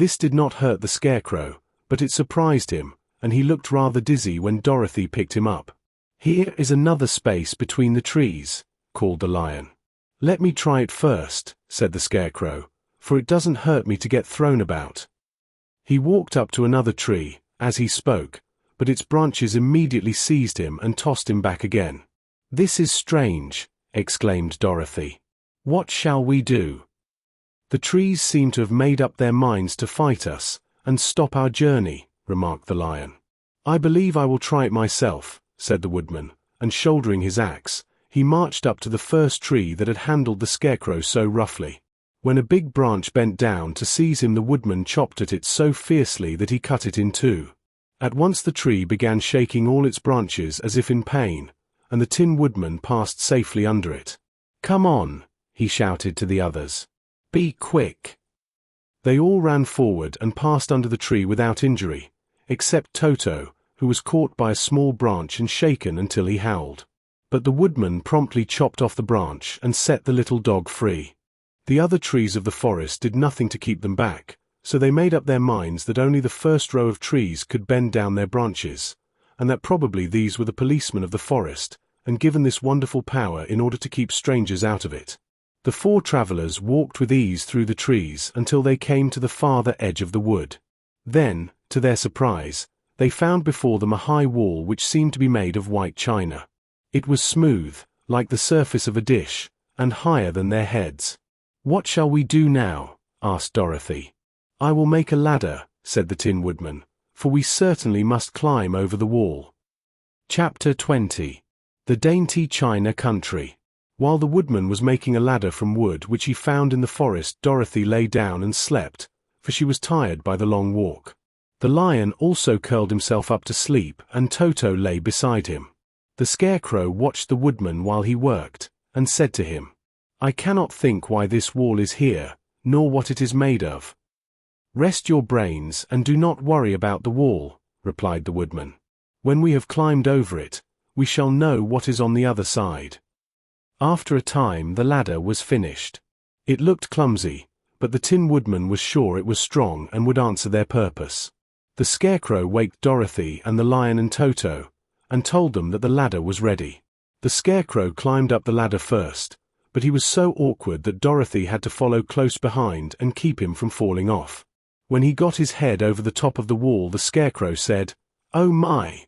This did not hurt the Scarecrow, but it surprised him, and he looked rather dizzy when Dorothy picked him up. "Here is another space between the trees," called the lion. "Let me try it first," said the Scarecrow, "for it doesn't hurt me to get thrown about." He walked up to another tree, as he spoke, but its branches immediately seized him and tossed him back again. "This is strange," exclaimed Dorothy. "What shall we do?" "The trees seem to have made up their minds to fight us and stop our journey," remarked the lion. "I believe I will try it myself," said the Woodman, and shouldering his axe, he marched up to the first tree that had handled the Scarecrow so roughly. When a big branch bent down to seize him, the Woodman chopped at it so fiercely that he cut it in two. At once the tree began shaking all its branches as if in pain, and the Tin Woodman passed safely under it. "Come on," he shouted to the others. "Be quick." They all ran forward and passed under the tree without injury, except Toto, who was caught by a small branch and shaken until he howled. But the Woodman promptly chopped off the branch and set the little dog free. The other trees of the forest did nothing to keep them back, so they made up their minds that only the first row of trees could bend down their branches, and that probably these were the policemen of the forest, and given this wonderful power in order to keep strangers out of it. The four travelers walked with ease through the trees until they came to the farther edge of the wood. Then, to their surprise, they found before them a high wall which seemed to be made of white china. It was smooth, like the surface of a dish, and higher than their heads. "What shall we do now?" asked Dorothy. "I will make a ladder," said the Tin Woodman, "for we certainly must climb over the wall." Chapter 20. The Dainty China Country. While the Woodman was making a ladder from wood which he found in the forest, Dorothy lay down and slept, for she was tired by the long walk. The lion also curled himself up to sleep, and Toto lay beside him. The Scarecrow watched the Woodman while he worked, and said to him, "I cannot think why this wall is here, nor what it is made of." "Rest your brains and do not worry about the wall," replied the Woodman. "When we have climbed over it, we shall know what is on the other side." After a time the ladder was finished. It looked clumsy, but the Tin Woodman was sure it was strong and would answer their purpose. The Scarecrow waked Dorothy and the lion and Toto, and told them that the ladder was ready. The Scarecrow climbed up the ladder first, but he was so awkward that Dorothy had to follow close behind and keep him from falling off. When he got his head over the top of the wall, the Scarecrow said, "Oh my!"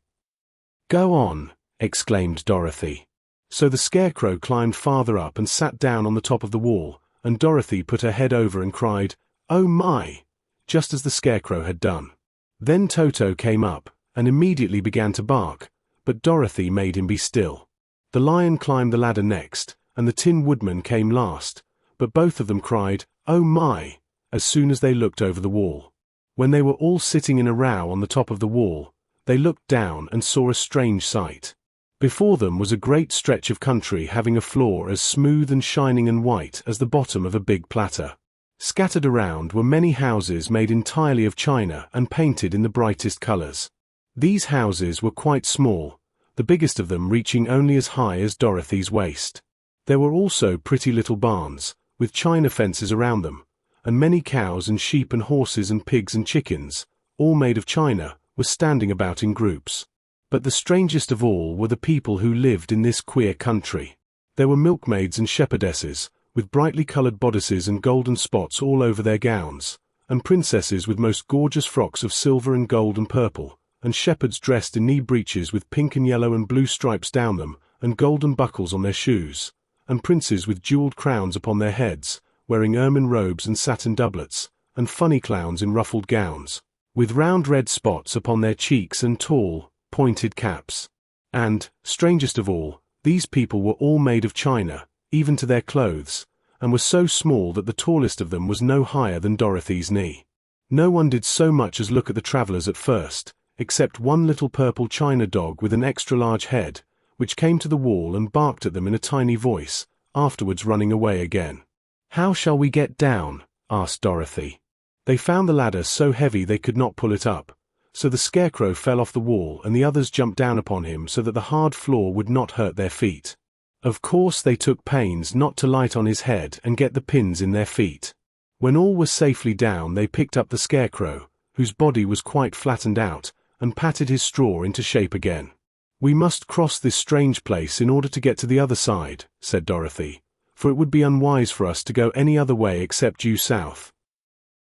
"Go on," exclaimed Dorothy. So the Scarecrow climbed farther up and sat down on the top of the wall, and Dorothy put her head over and cried, "Oh my!" just as the Scarecrow had done. Then Toto came up, and immediately began to bark, but Dorothy made him be still. The lion climbed the ladder next, and the Tin Woodman came last, but both of them cried, "Oh my!" as soon as they looked over the wall. When they were all sitting in a row on the top of the wall, they looked down and saw a strange sight. Before them was a great stretch of country having a floor as smooth and shining and white as the bottom of a big platter. Scattered around were many houses made entirely of china and painted in the brightest colors. These houses were quite small, the biggest of them reaching only as high as Dorothy's waist. There were also pretty little barns, with china fences around them, and many cows and sheep and horses and pigs and chickens, all made of china, were standing about in groups. But the strangest of all were the people who lived in this queer country. There were milkmaids and shepherdesses, with brightly colored bodices and golden spots all over their gowns, and princesses with most gorgeous frocks of silver and gold and purple, and shepherds dressed in knee breeches with pink and yellow and blue stripes down them, and golden buckles on their shoes, and princes with jeweled crowns upon their heads, wearing ermine robes and satin doublets, and funny clowns in ruffled gowns, with round red spots upon their cheeks and tall, pointed caps. And, strangest of all, these people were all made of china, even to their clothes, and were so small that the tallest of them was no higher than Dorothy's knee. No one did so much as look at the travelers at first, except one little purple china dog with an extra-large head, which came to the wall and barked at them in a tiny voice, afterwards running away again. "How shall we get down?" asked Dorothy. They found the ladder so heavy they could not pull it up, so the Scarecrow fell off the wall and the others jumped down upon him so that the hard floor would not hurt their feet. Of course they took pains not to light on his head and get the pins in their feet. When all was safely down, they picked up the Scarecrow, whose body was quite flattened out, and patted his straw into shape again. "We must cross this strange place in order to get to the other side," said Dorothy, "for it would be unwise for us to go any other way except due south."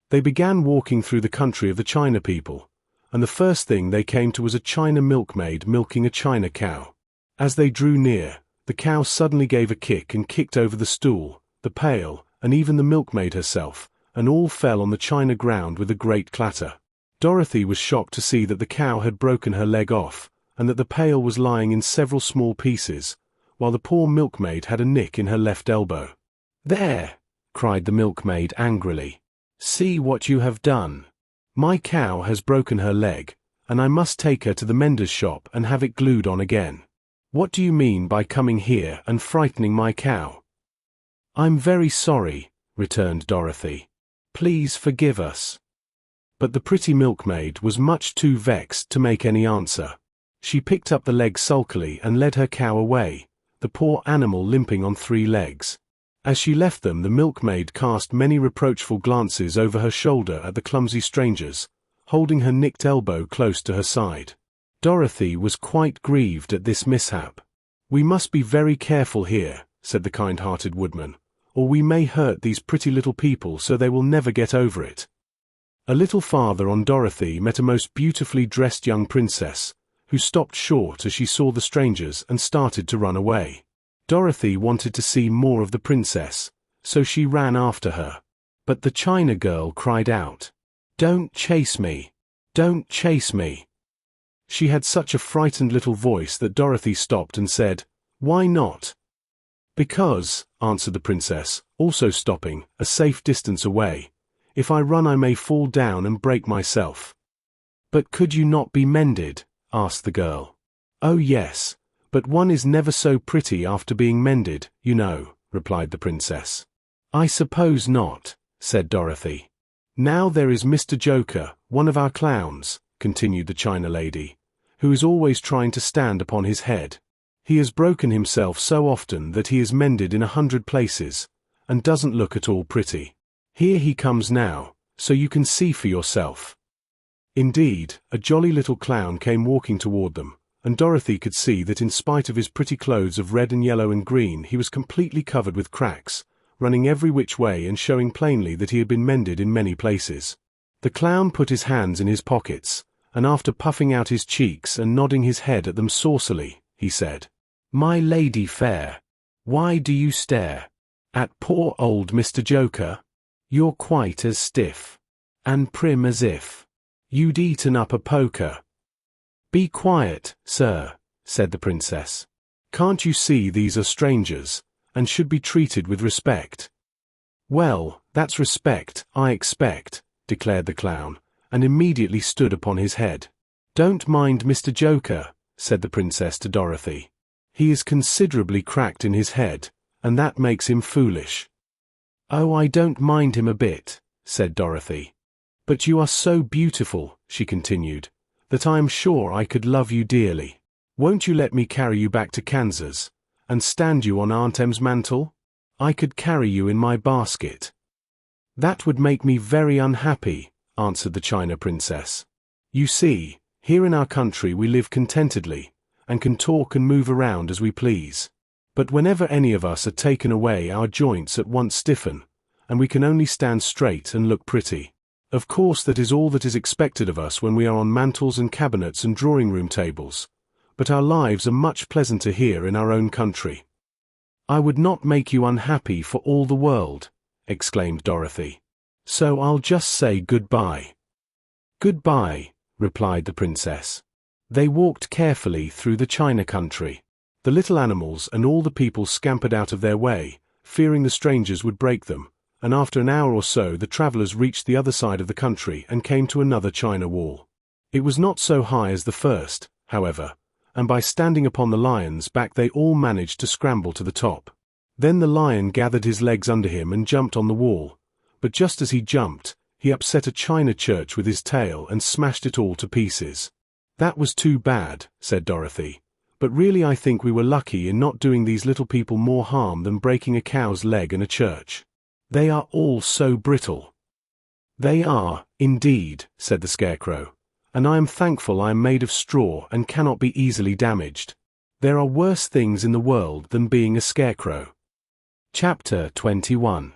They began walking through the country of the China people, and the first thing they came to was a China milkmaid milking a China cow. As they drew near, the cow suddenly gave a kick and kicked over the stool, the pail, and even the milkmaid herself, and all fell on the China ground with a great clatter. Dorothy was shocked to see that the cow had broken her leg off, and that the pail was lying in several small pieces, while the poor milkmaid had a nick in her left elbow. "There!" cried the milkmaid angrily. "See what you have done. My cow has broken her leg, and I must take her to the mender's shop and have it glued on again. What do you mean by coming here and frightening my cow?" "I'm very sorry," returned Dorothy. "Please forgive us." But the pretty milkmaid was much too vexed to make any answer. She picked up the leg sulkily and led her cow away, the poor animal limping on 3 legs. As she left them, the milkmaid cast many reproachful glances over her shoulder at the clumsy strangers, holding her nicked elbow close to her side. Dorothy was quite grieved at this mishap. "We must be very careful here," said the kind-hearted woodman, "or we may hurt these pretty little people so they will never get over it." A little farther on, Dorothy met a most beautifully dressed young princess, who stopped short as she saw the strangers and started to run away. Dorothy wanted to see more of the princess, so she ran after her. But the China girl cried out, "Don't chase me! Don't chase me!" She had such a frightened little voice that Dorothy stopped and said, "Why not?" "Because," answered the princess, also stopping, a safe distance away, "if I run I may fall down and break myself." "But could you not be mended?" asked the girl. "Oh yes, but one is never so pretty after being mended, you know," replied the princess. "I suppose not," said Dorothy. "Now there is Mr. Joker, one of our clowns," continued the China lady, "who is always trying to stand upon his head. He has broken himself so often that he is mended in 100 places, and doesn't look at all pretty. Here he comes now, so you can see for yourself." Indeed, a jolly little clown came walking toward them, and Dorothy could see that in spite of his pretty clothes of red and yellow and green, he was completely covered with cracks, running every which way and showing plainly that he had been mended in many places. The clown put his hands in his pockets, and after puffing out his cheeks and nodding his head at them saucily, he said, "My lady fair, why do you stare at poor old Mr. Joker? You're quite as stiff and prim as if you'd eaten up a poker." "Be quiet, sir," said the princess. "Can't you see these are strangers, and should be treated with respect?" "Well, that's respect, I expect," declared the clown, and immediately stood upon his head. "Don't mind Mr. Joker," said the princess to Dorothy. "He is considerably cracked in his head, and that makes him foolish." "Oh, I don't mind him a bit," said Dorothy. "But you are so beautiful," she continued, "that I am sure I could love you dearly. Won't you let me carry you back to Kansas, and stand you on Aunt Em's mantle? I could carry you in my basket." "That would make me very unhappy," answered the China princess. "You see, here in our country we live contentedly, and can talk and move around as we please. But whenever any of us are taken away, our joints at once stiffen, and we can only stand straight and look pretty. Of course that is all that is expected of us when we are on mantles and cabinets and drawing-room tables, but our lives are much pleasanter here in our own country." "I would not make you unhappy for all the world," exclaimed Dorothy. "So I'll just say goodbye." "Goodbye," replied the princess. They walked carefully through the China country. The little animals and all the people scampered out of their way, fearing the strangers would break them, and after an hour or so the travelers reached the other side of the country and came to another China wall. It was not so high as the first, however, and by standing upon the lion's back they all managed to scramble to the top. Then the lion gathered his legs under him and jumped on the wall, but just as he jumped, he upset a China church with his tail and smashed it all to pieces. "That was too bad," said Dorothy, "but really I think we were lucky in not doing these little people more harm than breaking a cow's leg in a church. They are all so brittle." "They are, indeed," said the Scarecrow, "and I am thankful I am made of straw and cannot be easily damaged. There are worse things in the world than being a scarecrow." Chapter 21.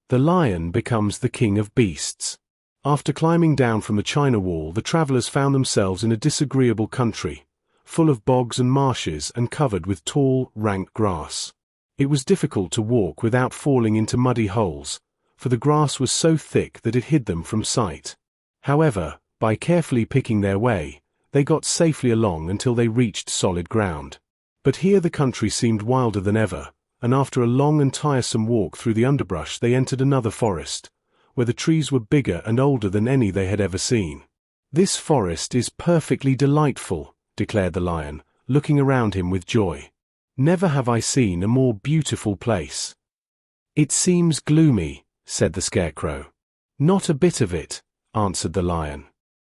The Lion becomes the King of Beasts. After climbing down from the China Wall, the travelers found themselves in a disagreeable country, full of bogs and marshes and covered with tall, rank grass. It was difficult to walk without falling into muddy holes, for the grass was so thick that it hid them from sight. However, by carefully picking their way, they got safely along until they reached solid ground. But here the country seemed wilder than ever, and after a long and tiresome walk through the underbrush they entered another forest, where the trees were bigger and older than any they had ever seen. "This forest is perfectly delightful," declared the Lion, looking around him with joy. "Never have I seen a more beautiful place." "It seems gloomy," said the Scarecrow. "Not a bit of it," answered the Lion.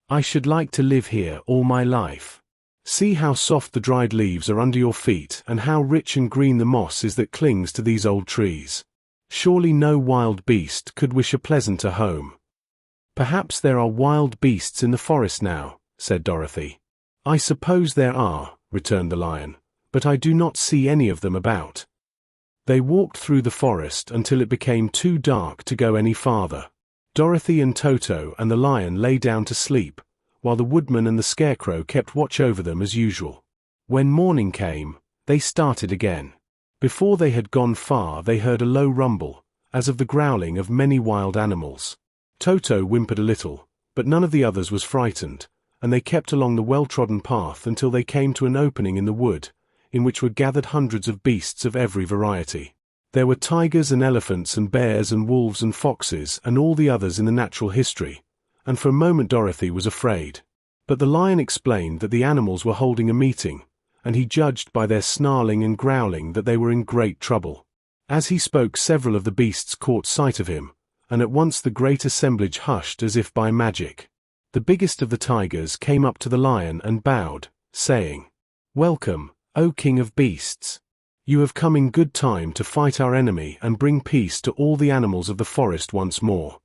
"I should like to live here all my life. See how soft the dried leaves are under your feet and how rich and green the moss is that clings to these old trees. Surely no wild beast could wish a pleasanter home." "Perhaps there are wild beasts in the forest now," said Dorothy. "I suppose there are," returned the Lion, "but I do not see any of them about." They walked through the forest until it became too dark to go any farther. Dorothy and Toto and the Lion lay down to sleep, while the Woodman and the Scarecrow kept watch over them as usual. When morning came, they started again. Before they had gone far they heard a low rumble, as of the growling of many wild animals. Toto whimpered a little, but none of the others was frightened, and they kept along the well-trodden path until they came to an opening in the wood, in which were gathered hundreds of beasts of every variety. There were tigers and elephants and bears and wolves and foxes and all the others in the natural history, and for a moment Dorothy was afraid. But the Lion explained that the animals were holding a meeting, and he judged by their snarling and growling that they were in great trouble. As he spoke, several of the beasts caught sight of him, and at once the great assemblage hushed as if by magic. The biggest of the tigers came up to the Lion and bowed, saying, "Welcome, O King of Beasts. You have come in good time to fight our enemy and bring peace to all the animals of the forest once more."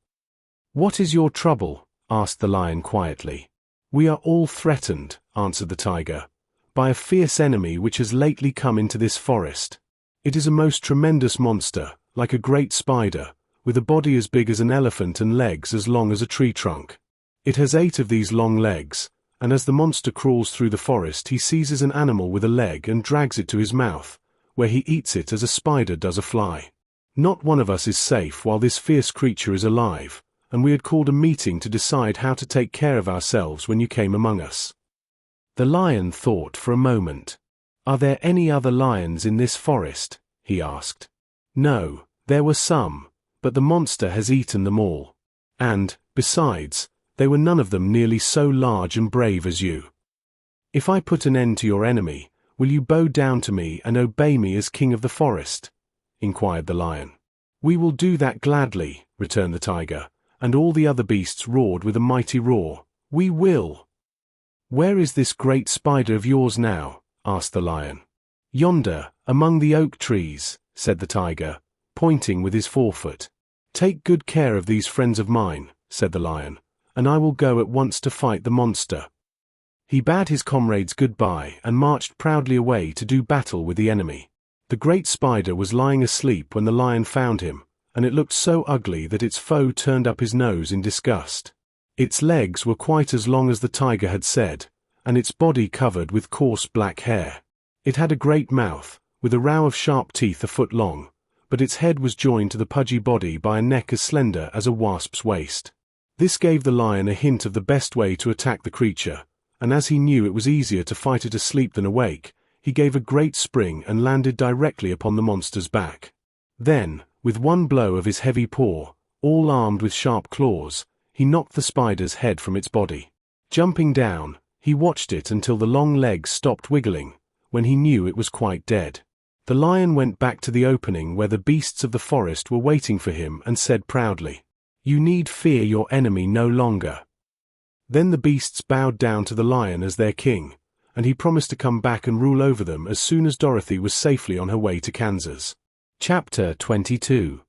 "What is your trouble?" asked the Lion quietly. "We are all threatened," answered the tiger, "by a fierce enemy which has lately come into this forest. It is a most tremendous monster, like a great spider, with a body as big as an elephant and legs as long as a tree trunk. It has 8 of these long legs, and as the monster crawls through the forest he seizes an animal with a leg and drags it to his mouth, where he eats it as a spider does a fly. Not one of us is safe while this fierce creature is alive, and we had called a meeting to decide how to take care of ourselves when you came among us." The Lion thought for a moment. "Are there any other lions in this forest?" he asked. "No, there were some, but the monster has eaten them all. And, besides, they were none of them nearly so large and brave as you. If I put an end to your enemy, will you bow down to me and obey me as king of the forest?" inquired the Lion. "We will do that gladly," returned the tiger, and all the other beasts roared with a mighty roar, "We will." "Where is this great spider of yours now?" asked the Lion. "Yonder, among the oak trees," said the tiger, pointing with his forefoot. "Take good care of these friends of mine," said the Lion, "and I will go at once to fight the monster." He bade his comrades goodbye and marched proudly away to do battle with the enemy. The great spider was lying asleep when the Lion found him, and it looked so ugly that its foe turned up his nose in disgust. Its legs were quite as long as the tiger had said, and its body covered with coarse black hair. It had a great mouth, with a row of sharp teeth a foot long, but its head was joined to the pudgy body by a neck as slender as a wasp's waist. This gave the Lion a hint of the best way to attack the creature, and as he knew it was easier to fight it asleep than awake, he gave a great spring and landed directly upon the monster's back. Then, with one blow of his heavy paw, all armed with sharp claws, he knocked the spider's head from its body. Jumping down, he watched it until the long legs stopped wiggling, when he knew it was quite dead. The Lion went back to the opening where the beasts of the forest were waiting for him and said proudly, "You need fear your enemy no longer." Then the beasts bowed down to the Lion as their king, and he promised to come back and rule over them as soon as Dorothy was safely on her way to Kansas. Chapter 22.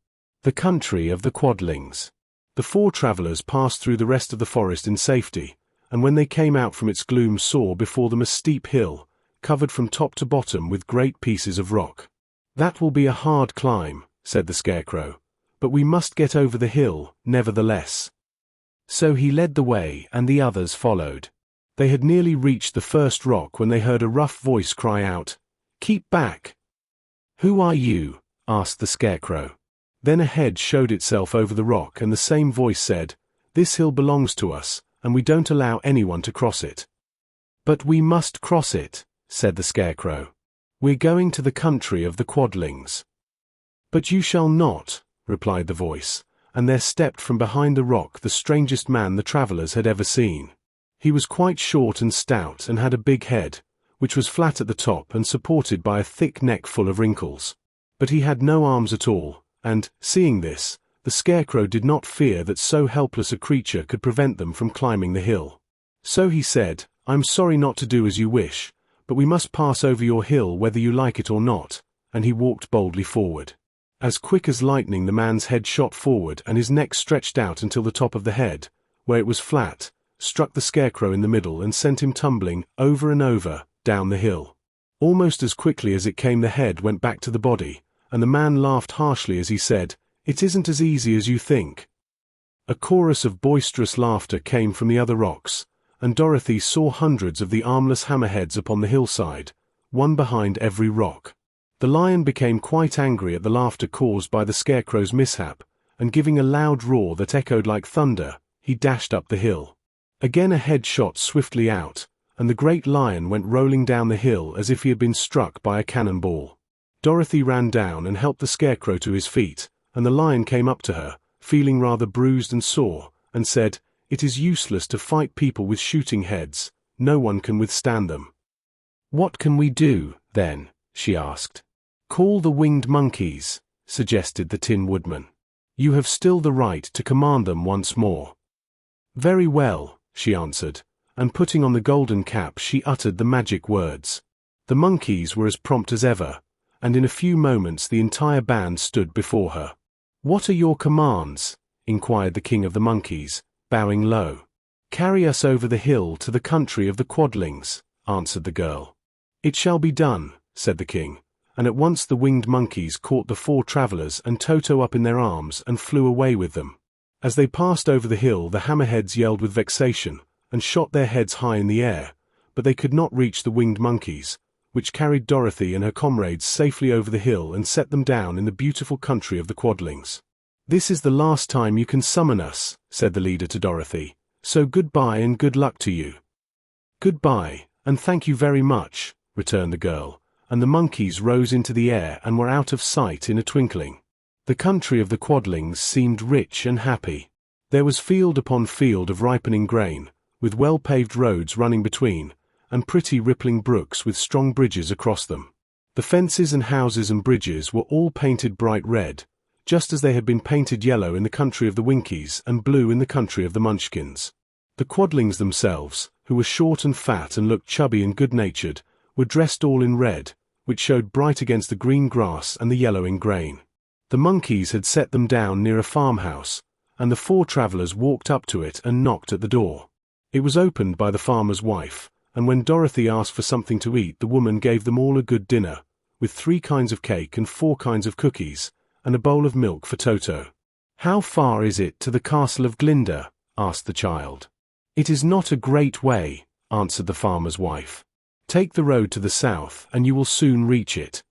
The Country of the Quadlings. The four travelers passed through the rest of the forest in safety, and when they came out from its gloom saw before them a steep hill, covered from top to bottom with great pieces of rock. "That will be a hard climb," said the Scarecrow, "but we must get over the hill, nevertheless." So he led the way, and the others followed. They had nearly reached the first rock when they heard a rough voice cry out, "Keep back!" "Who are you?" asked the Scarecrow. Then a head showed itself over the rock, and the same voice said, "This hill belongs to us, and we don't allow anyone to cross it." "But we must cross it," said the Scarecrow. "We're going to the country of the Quadlings." "But you shall not," replied the voice, and there stepped from behind the rock the strangest man the travelers had ever seen. He was quite short and stout and had a big head, which was flat at the top and supported by a thick neck full of wrinkles. But he had no arms at all, and, seeing this, the Scarecrow did not fear that so helpless a creature could prevent them from climbing the hill. So he said, "I'm sorry not to do as you wish, but we must pass over your hill whether you like it or not," and he walked boldly forward. As quick as lightning the man's head shot forward and his neck stretched out until the top of the head, where it was flat, struck the Scarecrow in the middle and sent him tumbling, over and over, down the hill. Almost as quickly as it came the head went back to the body, and the man laughed harshly as he said, "It isn't as easy as you think." A chorus of boisterous laughter came from the other rocks, and Dorothy saw hundreds of the armless hammerheads upon the hillside, one behind every rock. The lion became quite angry at the laughter caused by the Scarecrow's mishap, and giving a loud roar that echoed like thunder, he dashed up the hill. Again a head shot swiftly out, and the great lion went rolling down the hill as if he had been struck by a cannonball. Dorothy ran down and helped the Scarecrow to his feet, and the lion came up to her, feeling rather bruised and sore, and said, "It is useless to fight people with shooting heads, no one can withstand them." "What can we do, then?" she asked. "Call the winged monkeys," suggested the Tin Woodman. "You have still the right to command them once more." "Very well," she answered, and putting on the golden cap she uttered the magic words. The monkeys were as prompt as ever, and in a few moments the entire band stood before her. "What are your commands?" inquired the King of the Monkeys, bowing low. "Carry us over the hill to the country of the Quadlings," answered the girl. "It shall be done," said the king, and at once the winged monkeys caught the four travelers and Toto up in their arms and flew away with them. As they passed over the hill the hammerheads yelled with vexation and shot their heads high in the air, but they could not reach the winged monkeys, which carried Dorothy and her comrades safely over the hill and set them down in the beautiful country of the Quadlings. "This is the last time you can summon us," said the leader to Dorothy, "so goodbye and good luck to you." "Goodbye, and thank you very much," returned the girl, and the monkeys rose into the air and were out of sight in a twinkling. The country of the Quadlings seemed rich and happy. There was field upon field of ripening grain, with well-paved roads running between, and pretty rippling brooks with strong bridges across them. The fences and houses and bridges were all painted bright red, just as they had been painted yellow in the country of the Winkies and blue in the country of the Munchkins. The Quadlings themselves, who were short and fat and looked chubby and good-natured, were dressed all in red, which showed bright against the green grass and the yellowing grain. The monkeys had set them down near a farmhouse, and the four travelers walked up to it and knocked at the door. It was opened by the farmer's wife, and when Dorothy asked for something to eat the woman gave them all a good dinner, with 3 kinds of cake and 4 kinds of cookies, and a bowl of milk for Toto. "How far is it to the castle of Glinda?" asked the child. "It is not a great way," answered the farmer's wife. "Take the road to the south, and you will soon reach it."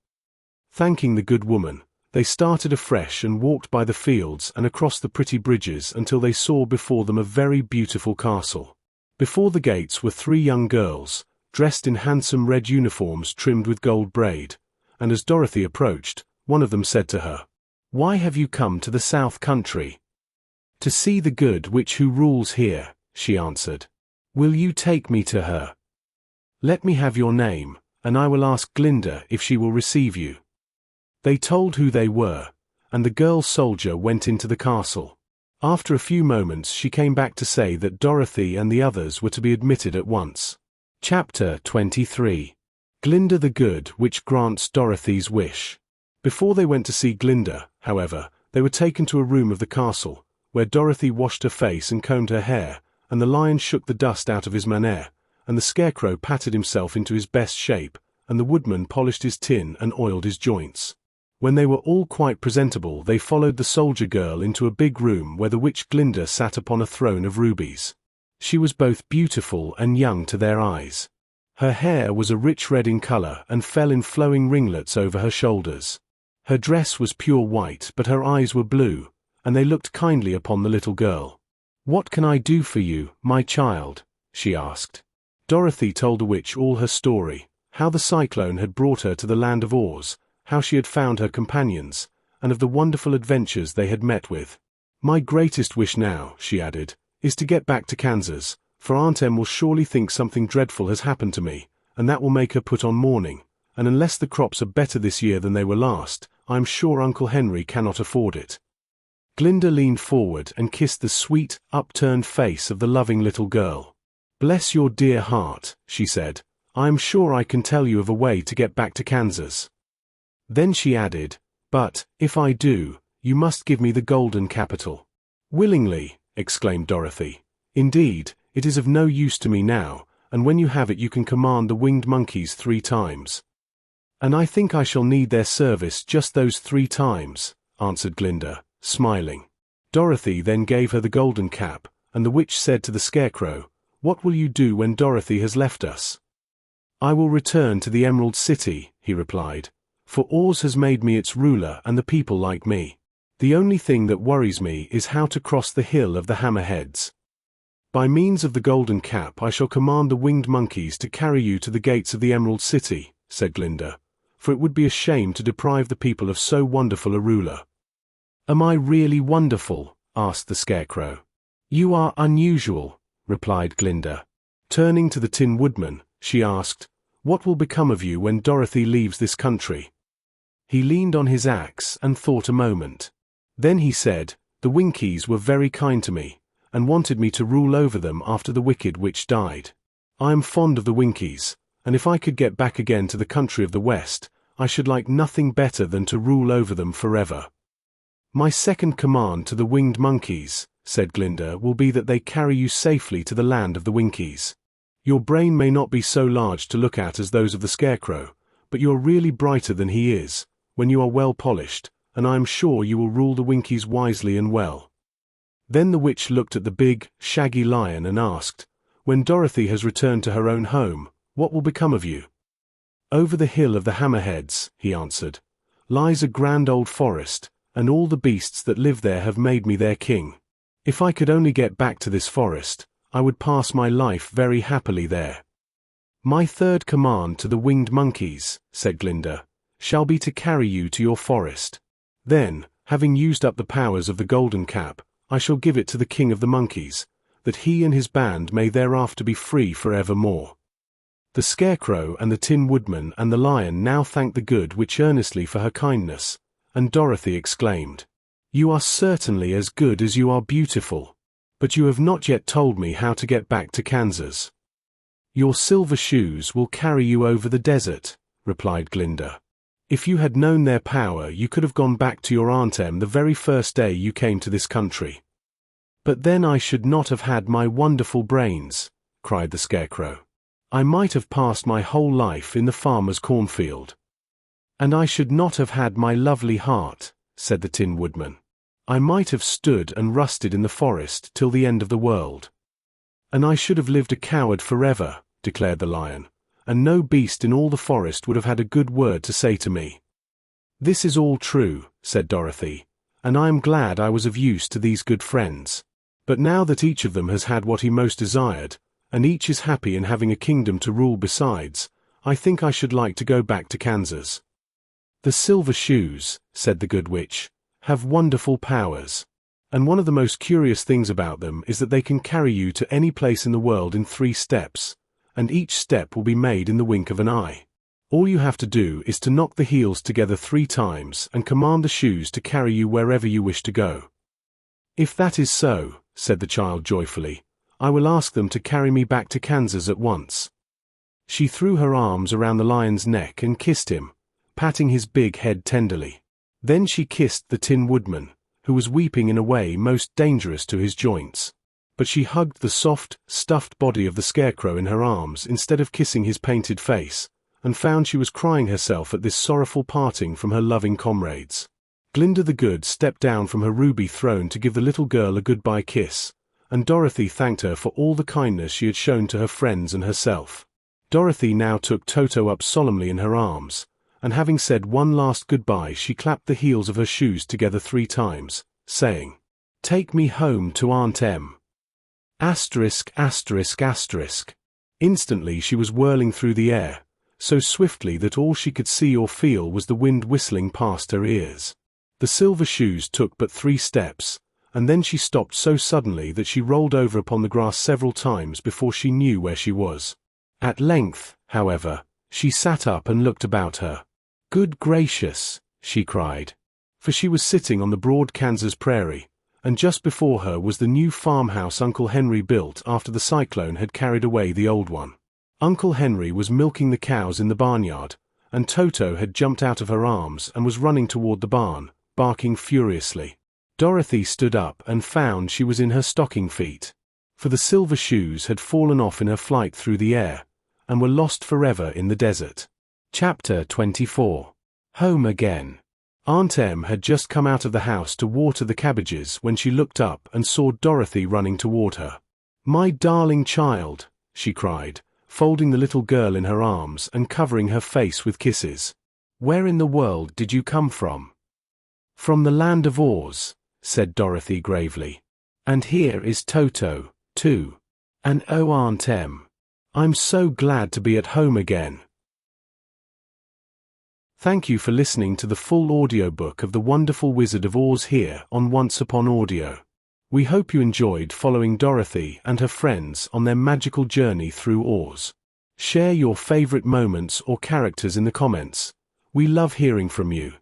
Thanking the good woman, they started afresh and walked by the fields and across the pretty bridges until they saw before them a very beautiful castle. Before the gates were 3 young girls, dressed in handsome red uniforms trimmed with gold braid, and as Dorothy approached, one of them said to her, "Why have you come to the South Country?" "To see the good witch who rules here," she answered. "Will you take me to her?" "Let me have your name, and I will ask Glinda if she will receive you." They told who they were, and the girl soldier went into the castle. After a few moments she came back to say that Dorothy and the others were to be admitted at once. Chapter 23. Glinda the Good, which grants Dorothy's wish. Before they went to see Glinda, however, they were taken to a room of the castle, where Dorothy washed her face and combed her hair, and the lion shook the dust out of his manner, and the Scarecrow patted himself into his best shape, and the Woodman polished his tin and oiled his joints. When they were all quite presentable, they followed the soldier girl into a big room where the witch Glinda sat upon a throne of rubies. She was both beautiful and young to their eyes. Her hair was a rich red in color and fell in flowing ringlets over her shoulders. Her dress was pure white, but her eyes were blue, and they looked kindly upon the little girl. "What can I do for you, my child?" she asked. Dorothy told the witch all her story, how the cyclone had brought her to the land of Oz, how she had found her companions, and of the wonderful adventures they had met with. "My greatest wish now," she added, "is to get back to Kansas, for Aunt Em will surely think something dreadful has happened to me, and that will make her put on mourning, and unless the crops are better this year than they were last, I am sure Uncle Henry cannot afford it." Glinda leaned forward and kissed the sweet, upturned face of the loving little girl. "Bless your dear heart," she said. "I am sure I can tell you of a way to get back to Kansas." Then she added, "But, if I do, you must give me the golden capital." "Willingly," exclaimed Dorothy. "Indeed, it is of no use to me now, and when you have it you can command the winged monkeys 3 times. "And I think I shall need their service just those 3 times, answered Glinda, smiling. Dorothy then gave her the golden cap, and the witch said to the Scarecrow, "What will you do when Dorothy has left us?" "I will return to the Emerald City," he replied, "for Oz has made me its ruler and the people like me. The only thing that worries me is how to cross the Hill of the Hammerheads. By means of the golden cap I shall command the winged monkeys to carry you to the gates of the Emerald City," said Glinda, "for it would be a shame to deprive the people of so wonderful a ruler." "Am I really wonderful?" asked the Scarecrow. "You are unusual," replied Glinda. Turning to the Tin Woodman, she asked, "What will become of you when Dorothy leaves this country?" He leaned on his axe and thought a moment. Then he said, "The Winkies were very kind to me, and wanted me to rule over them after the wicked witch died. I am fond of the Winkies, and if I could get back again to the country of the West, I should like nothing better than to rule over them forever." "My second command to the winged monkeys," said Glinda, "will be that they carry you safely to the land of the Winkies. Your brain may not be so large to look at as those of the Scarecrow, but you are really brighter than he is, when you are well polished, and I am sure you will rule the Winkies wisely and well." Then the witch looked at the big, shaggy lion and asked, "When Dorothy has returned to her own home, what will become of you?" "Over the Hill of the Hammerheads," he answered, "lies a grand old forest, and all the beasts that live there have made me their king. If I could only get back to this forest, I would pass my life very happily there." "My third command to the winged monkeys," said Glinda, "shall be to carry you to your forest. Then, having used up the powers of the golden cap, I shall give it to the king of the monkeys, that he and his band may thereafter be free forevermore." The Scarecrow and the Tin Woodman and the lion now thanked the good witch earnestly for her kindness, and Dorothy exclaimed, "You are certainly as good as you are beautiful. But you have not yet told me how to get back to Kansas." "Your silver shoes will carry you over the desert," replied Glinda. "If you had known their power, you could have gone back to your Aunt Em the very first day you came to this country." "But then I should not have had my wonderful brains," cried the Scarecrow. "I might have passed my whole life in the farmer's cornfield." "And I should not have had my lovely heart," said the Tin Woodman. "I might have stood and rusted in the forest till the end of the world." "And I should have lived a coward forever," declared the lion, "and no beast in all the forest would have had a good word to say to me." "This is all true," said Dorothy, "and I am glad I was of use to these good friends. But now that each of them has had what he most desired, and each is happy in having a kingdom to rule besides, I think I should like to go back to Kansas." "The silver shoes," said the good witch, "have wonderful powers. And one of the most curious things about them is that they can carry you to any place in the world in 3 steps, and each step will be made in the wink of an eye. All you have to do is to knock the heels together 3 times and command the shoes to carry you wherever you wish to go." "If that is so," said the child joyfully, "I will ask them to carry me back to Kansas at once." She threw her arms around the lion's neck and kissed him, patting his big head tenderly. Then she kissed the Tin Woodman, who was weeping in a way most dangerous to his joints. But she hugged the soft, stuffed body of the Scarecrow in her arms instead of kissing his painted face, and found she was crying herself at this sorrowful parting from her loving comrades. Glinda the Good stepped down from her ruby throne to give the little girl a goodbye kiss, and Dorothy thanked her for all the kindness she had shown to her friends and herself. Dorothy now took Toto up solemnly in her arms, and having said one last goodbye, she clapped the heels of her shoes together 3 times, saying, "Take me home to Aunt Em." Asterisk, asterisk, asterisk. Instantly she was whirling through the air, so swiftly that all she could see or feel was the wind whistling past her ears. The silver shoes took but 3 steps, and then she stopped so suddenly that she rolled over upon the grass several times before she knew where she was. At length, however, she sat up and looked about her. "Good gracious!" she cried. For she was sitting on the broad Kansas prairie, and just before her was the new farmhouse Uncle Henry built after the cyclone had carried away the old one. Uncle Henry was milking the cows in the barnyard, and Toto had jumped out of her arms and was running toward the barn, barking furiously. Dorothy stood up and found she was in her stocking feet, for the silver shoes had fallen off in her flight through the air, and were lost forever in the desert. Chapter 24. Home Again. Aunt Em had just come out of the house to water the cabbages when she looked up and saw Dorothy running toward her. "My darling child," she cried, folding the little girl in her arms and covering her face with kisses. "Where in the world did you come from?" "From the land of Oz," said Dorothy gravely. "And here is Toto, too. And oh, Aunt Em, I'm so glad to be at home again." Thank you for listening to the full audiobook of The Wonderful Wizard of Oz here on Once Upon Audio. We hope you enjoyed following Dorothy and her friends on their magical journey through Oz. Share your favorite moments or characters in the comments. We love hearing from you.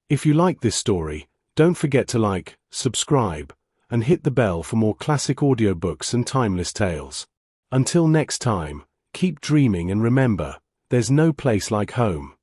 If you like this story, don't forget to like, subscribe, and hit the bell for more classic audiobooks and timeless tales. Until next time, keep dreaming and remember, there's no place like home.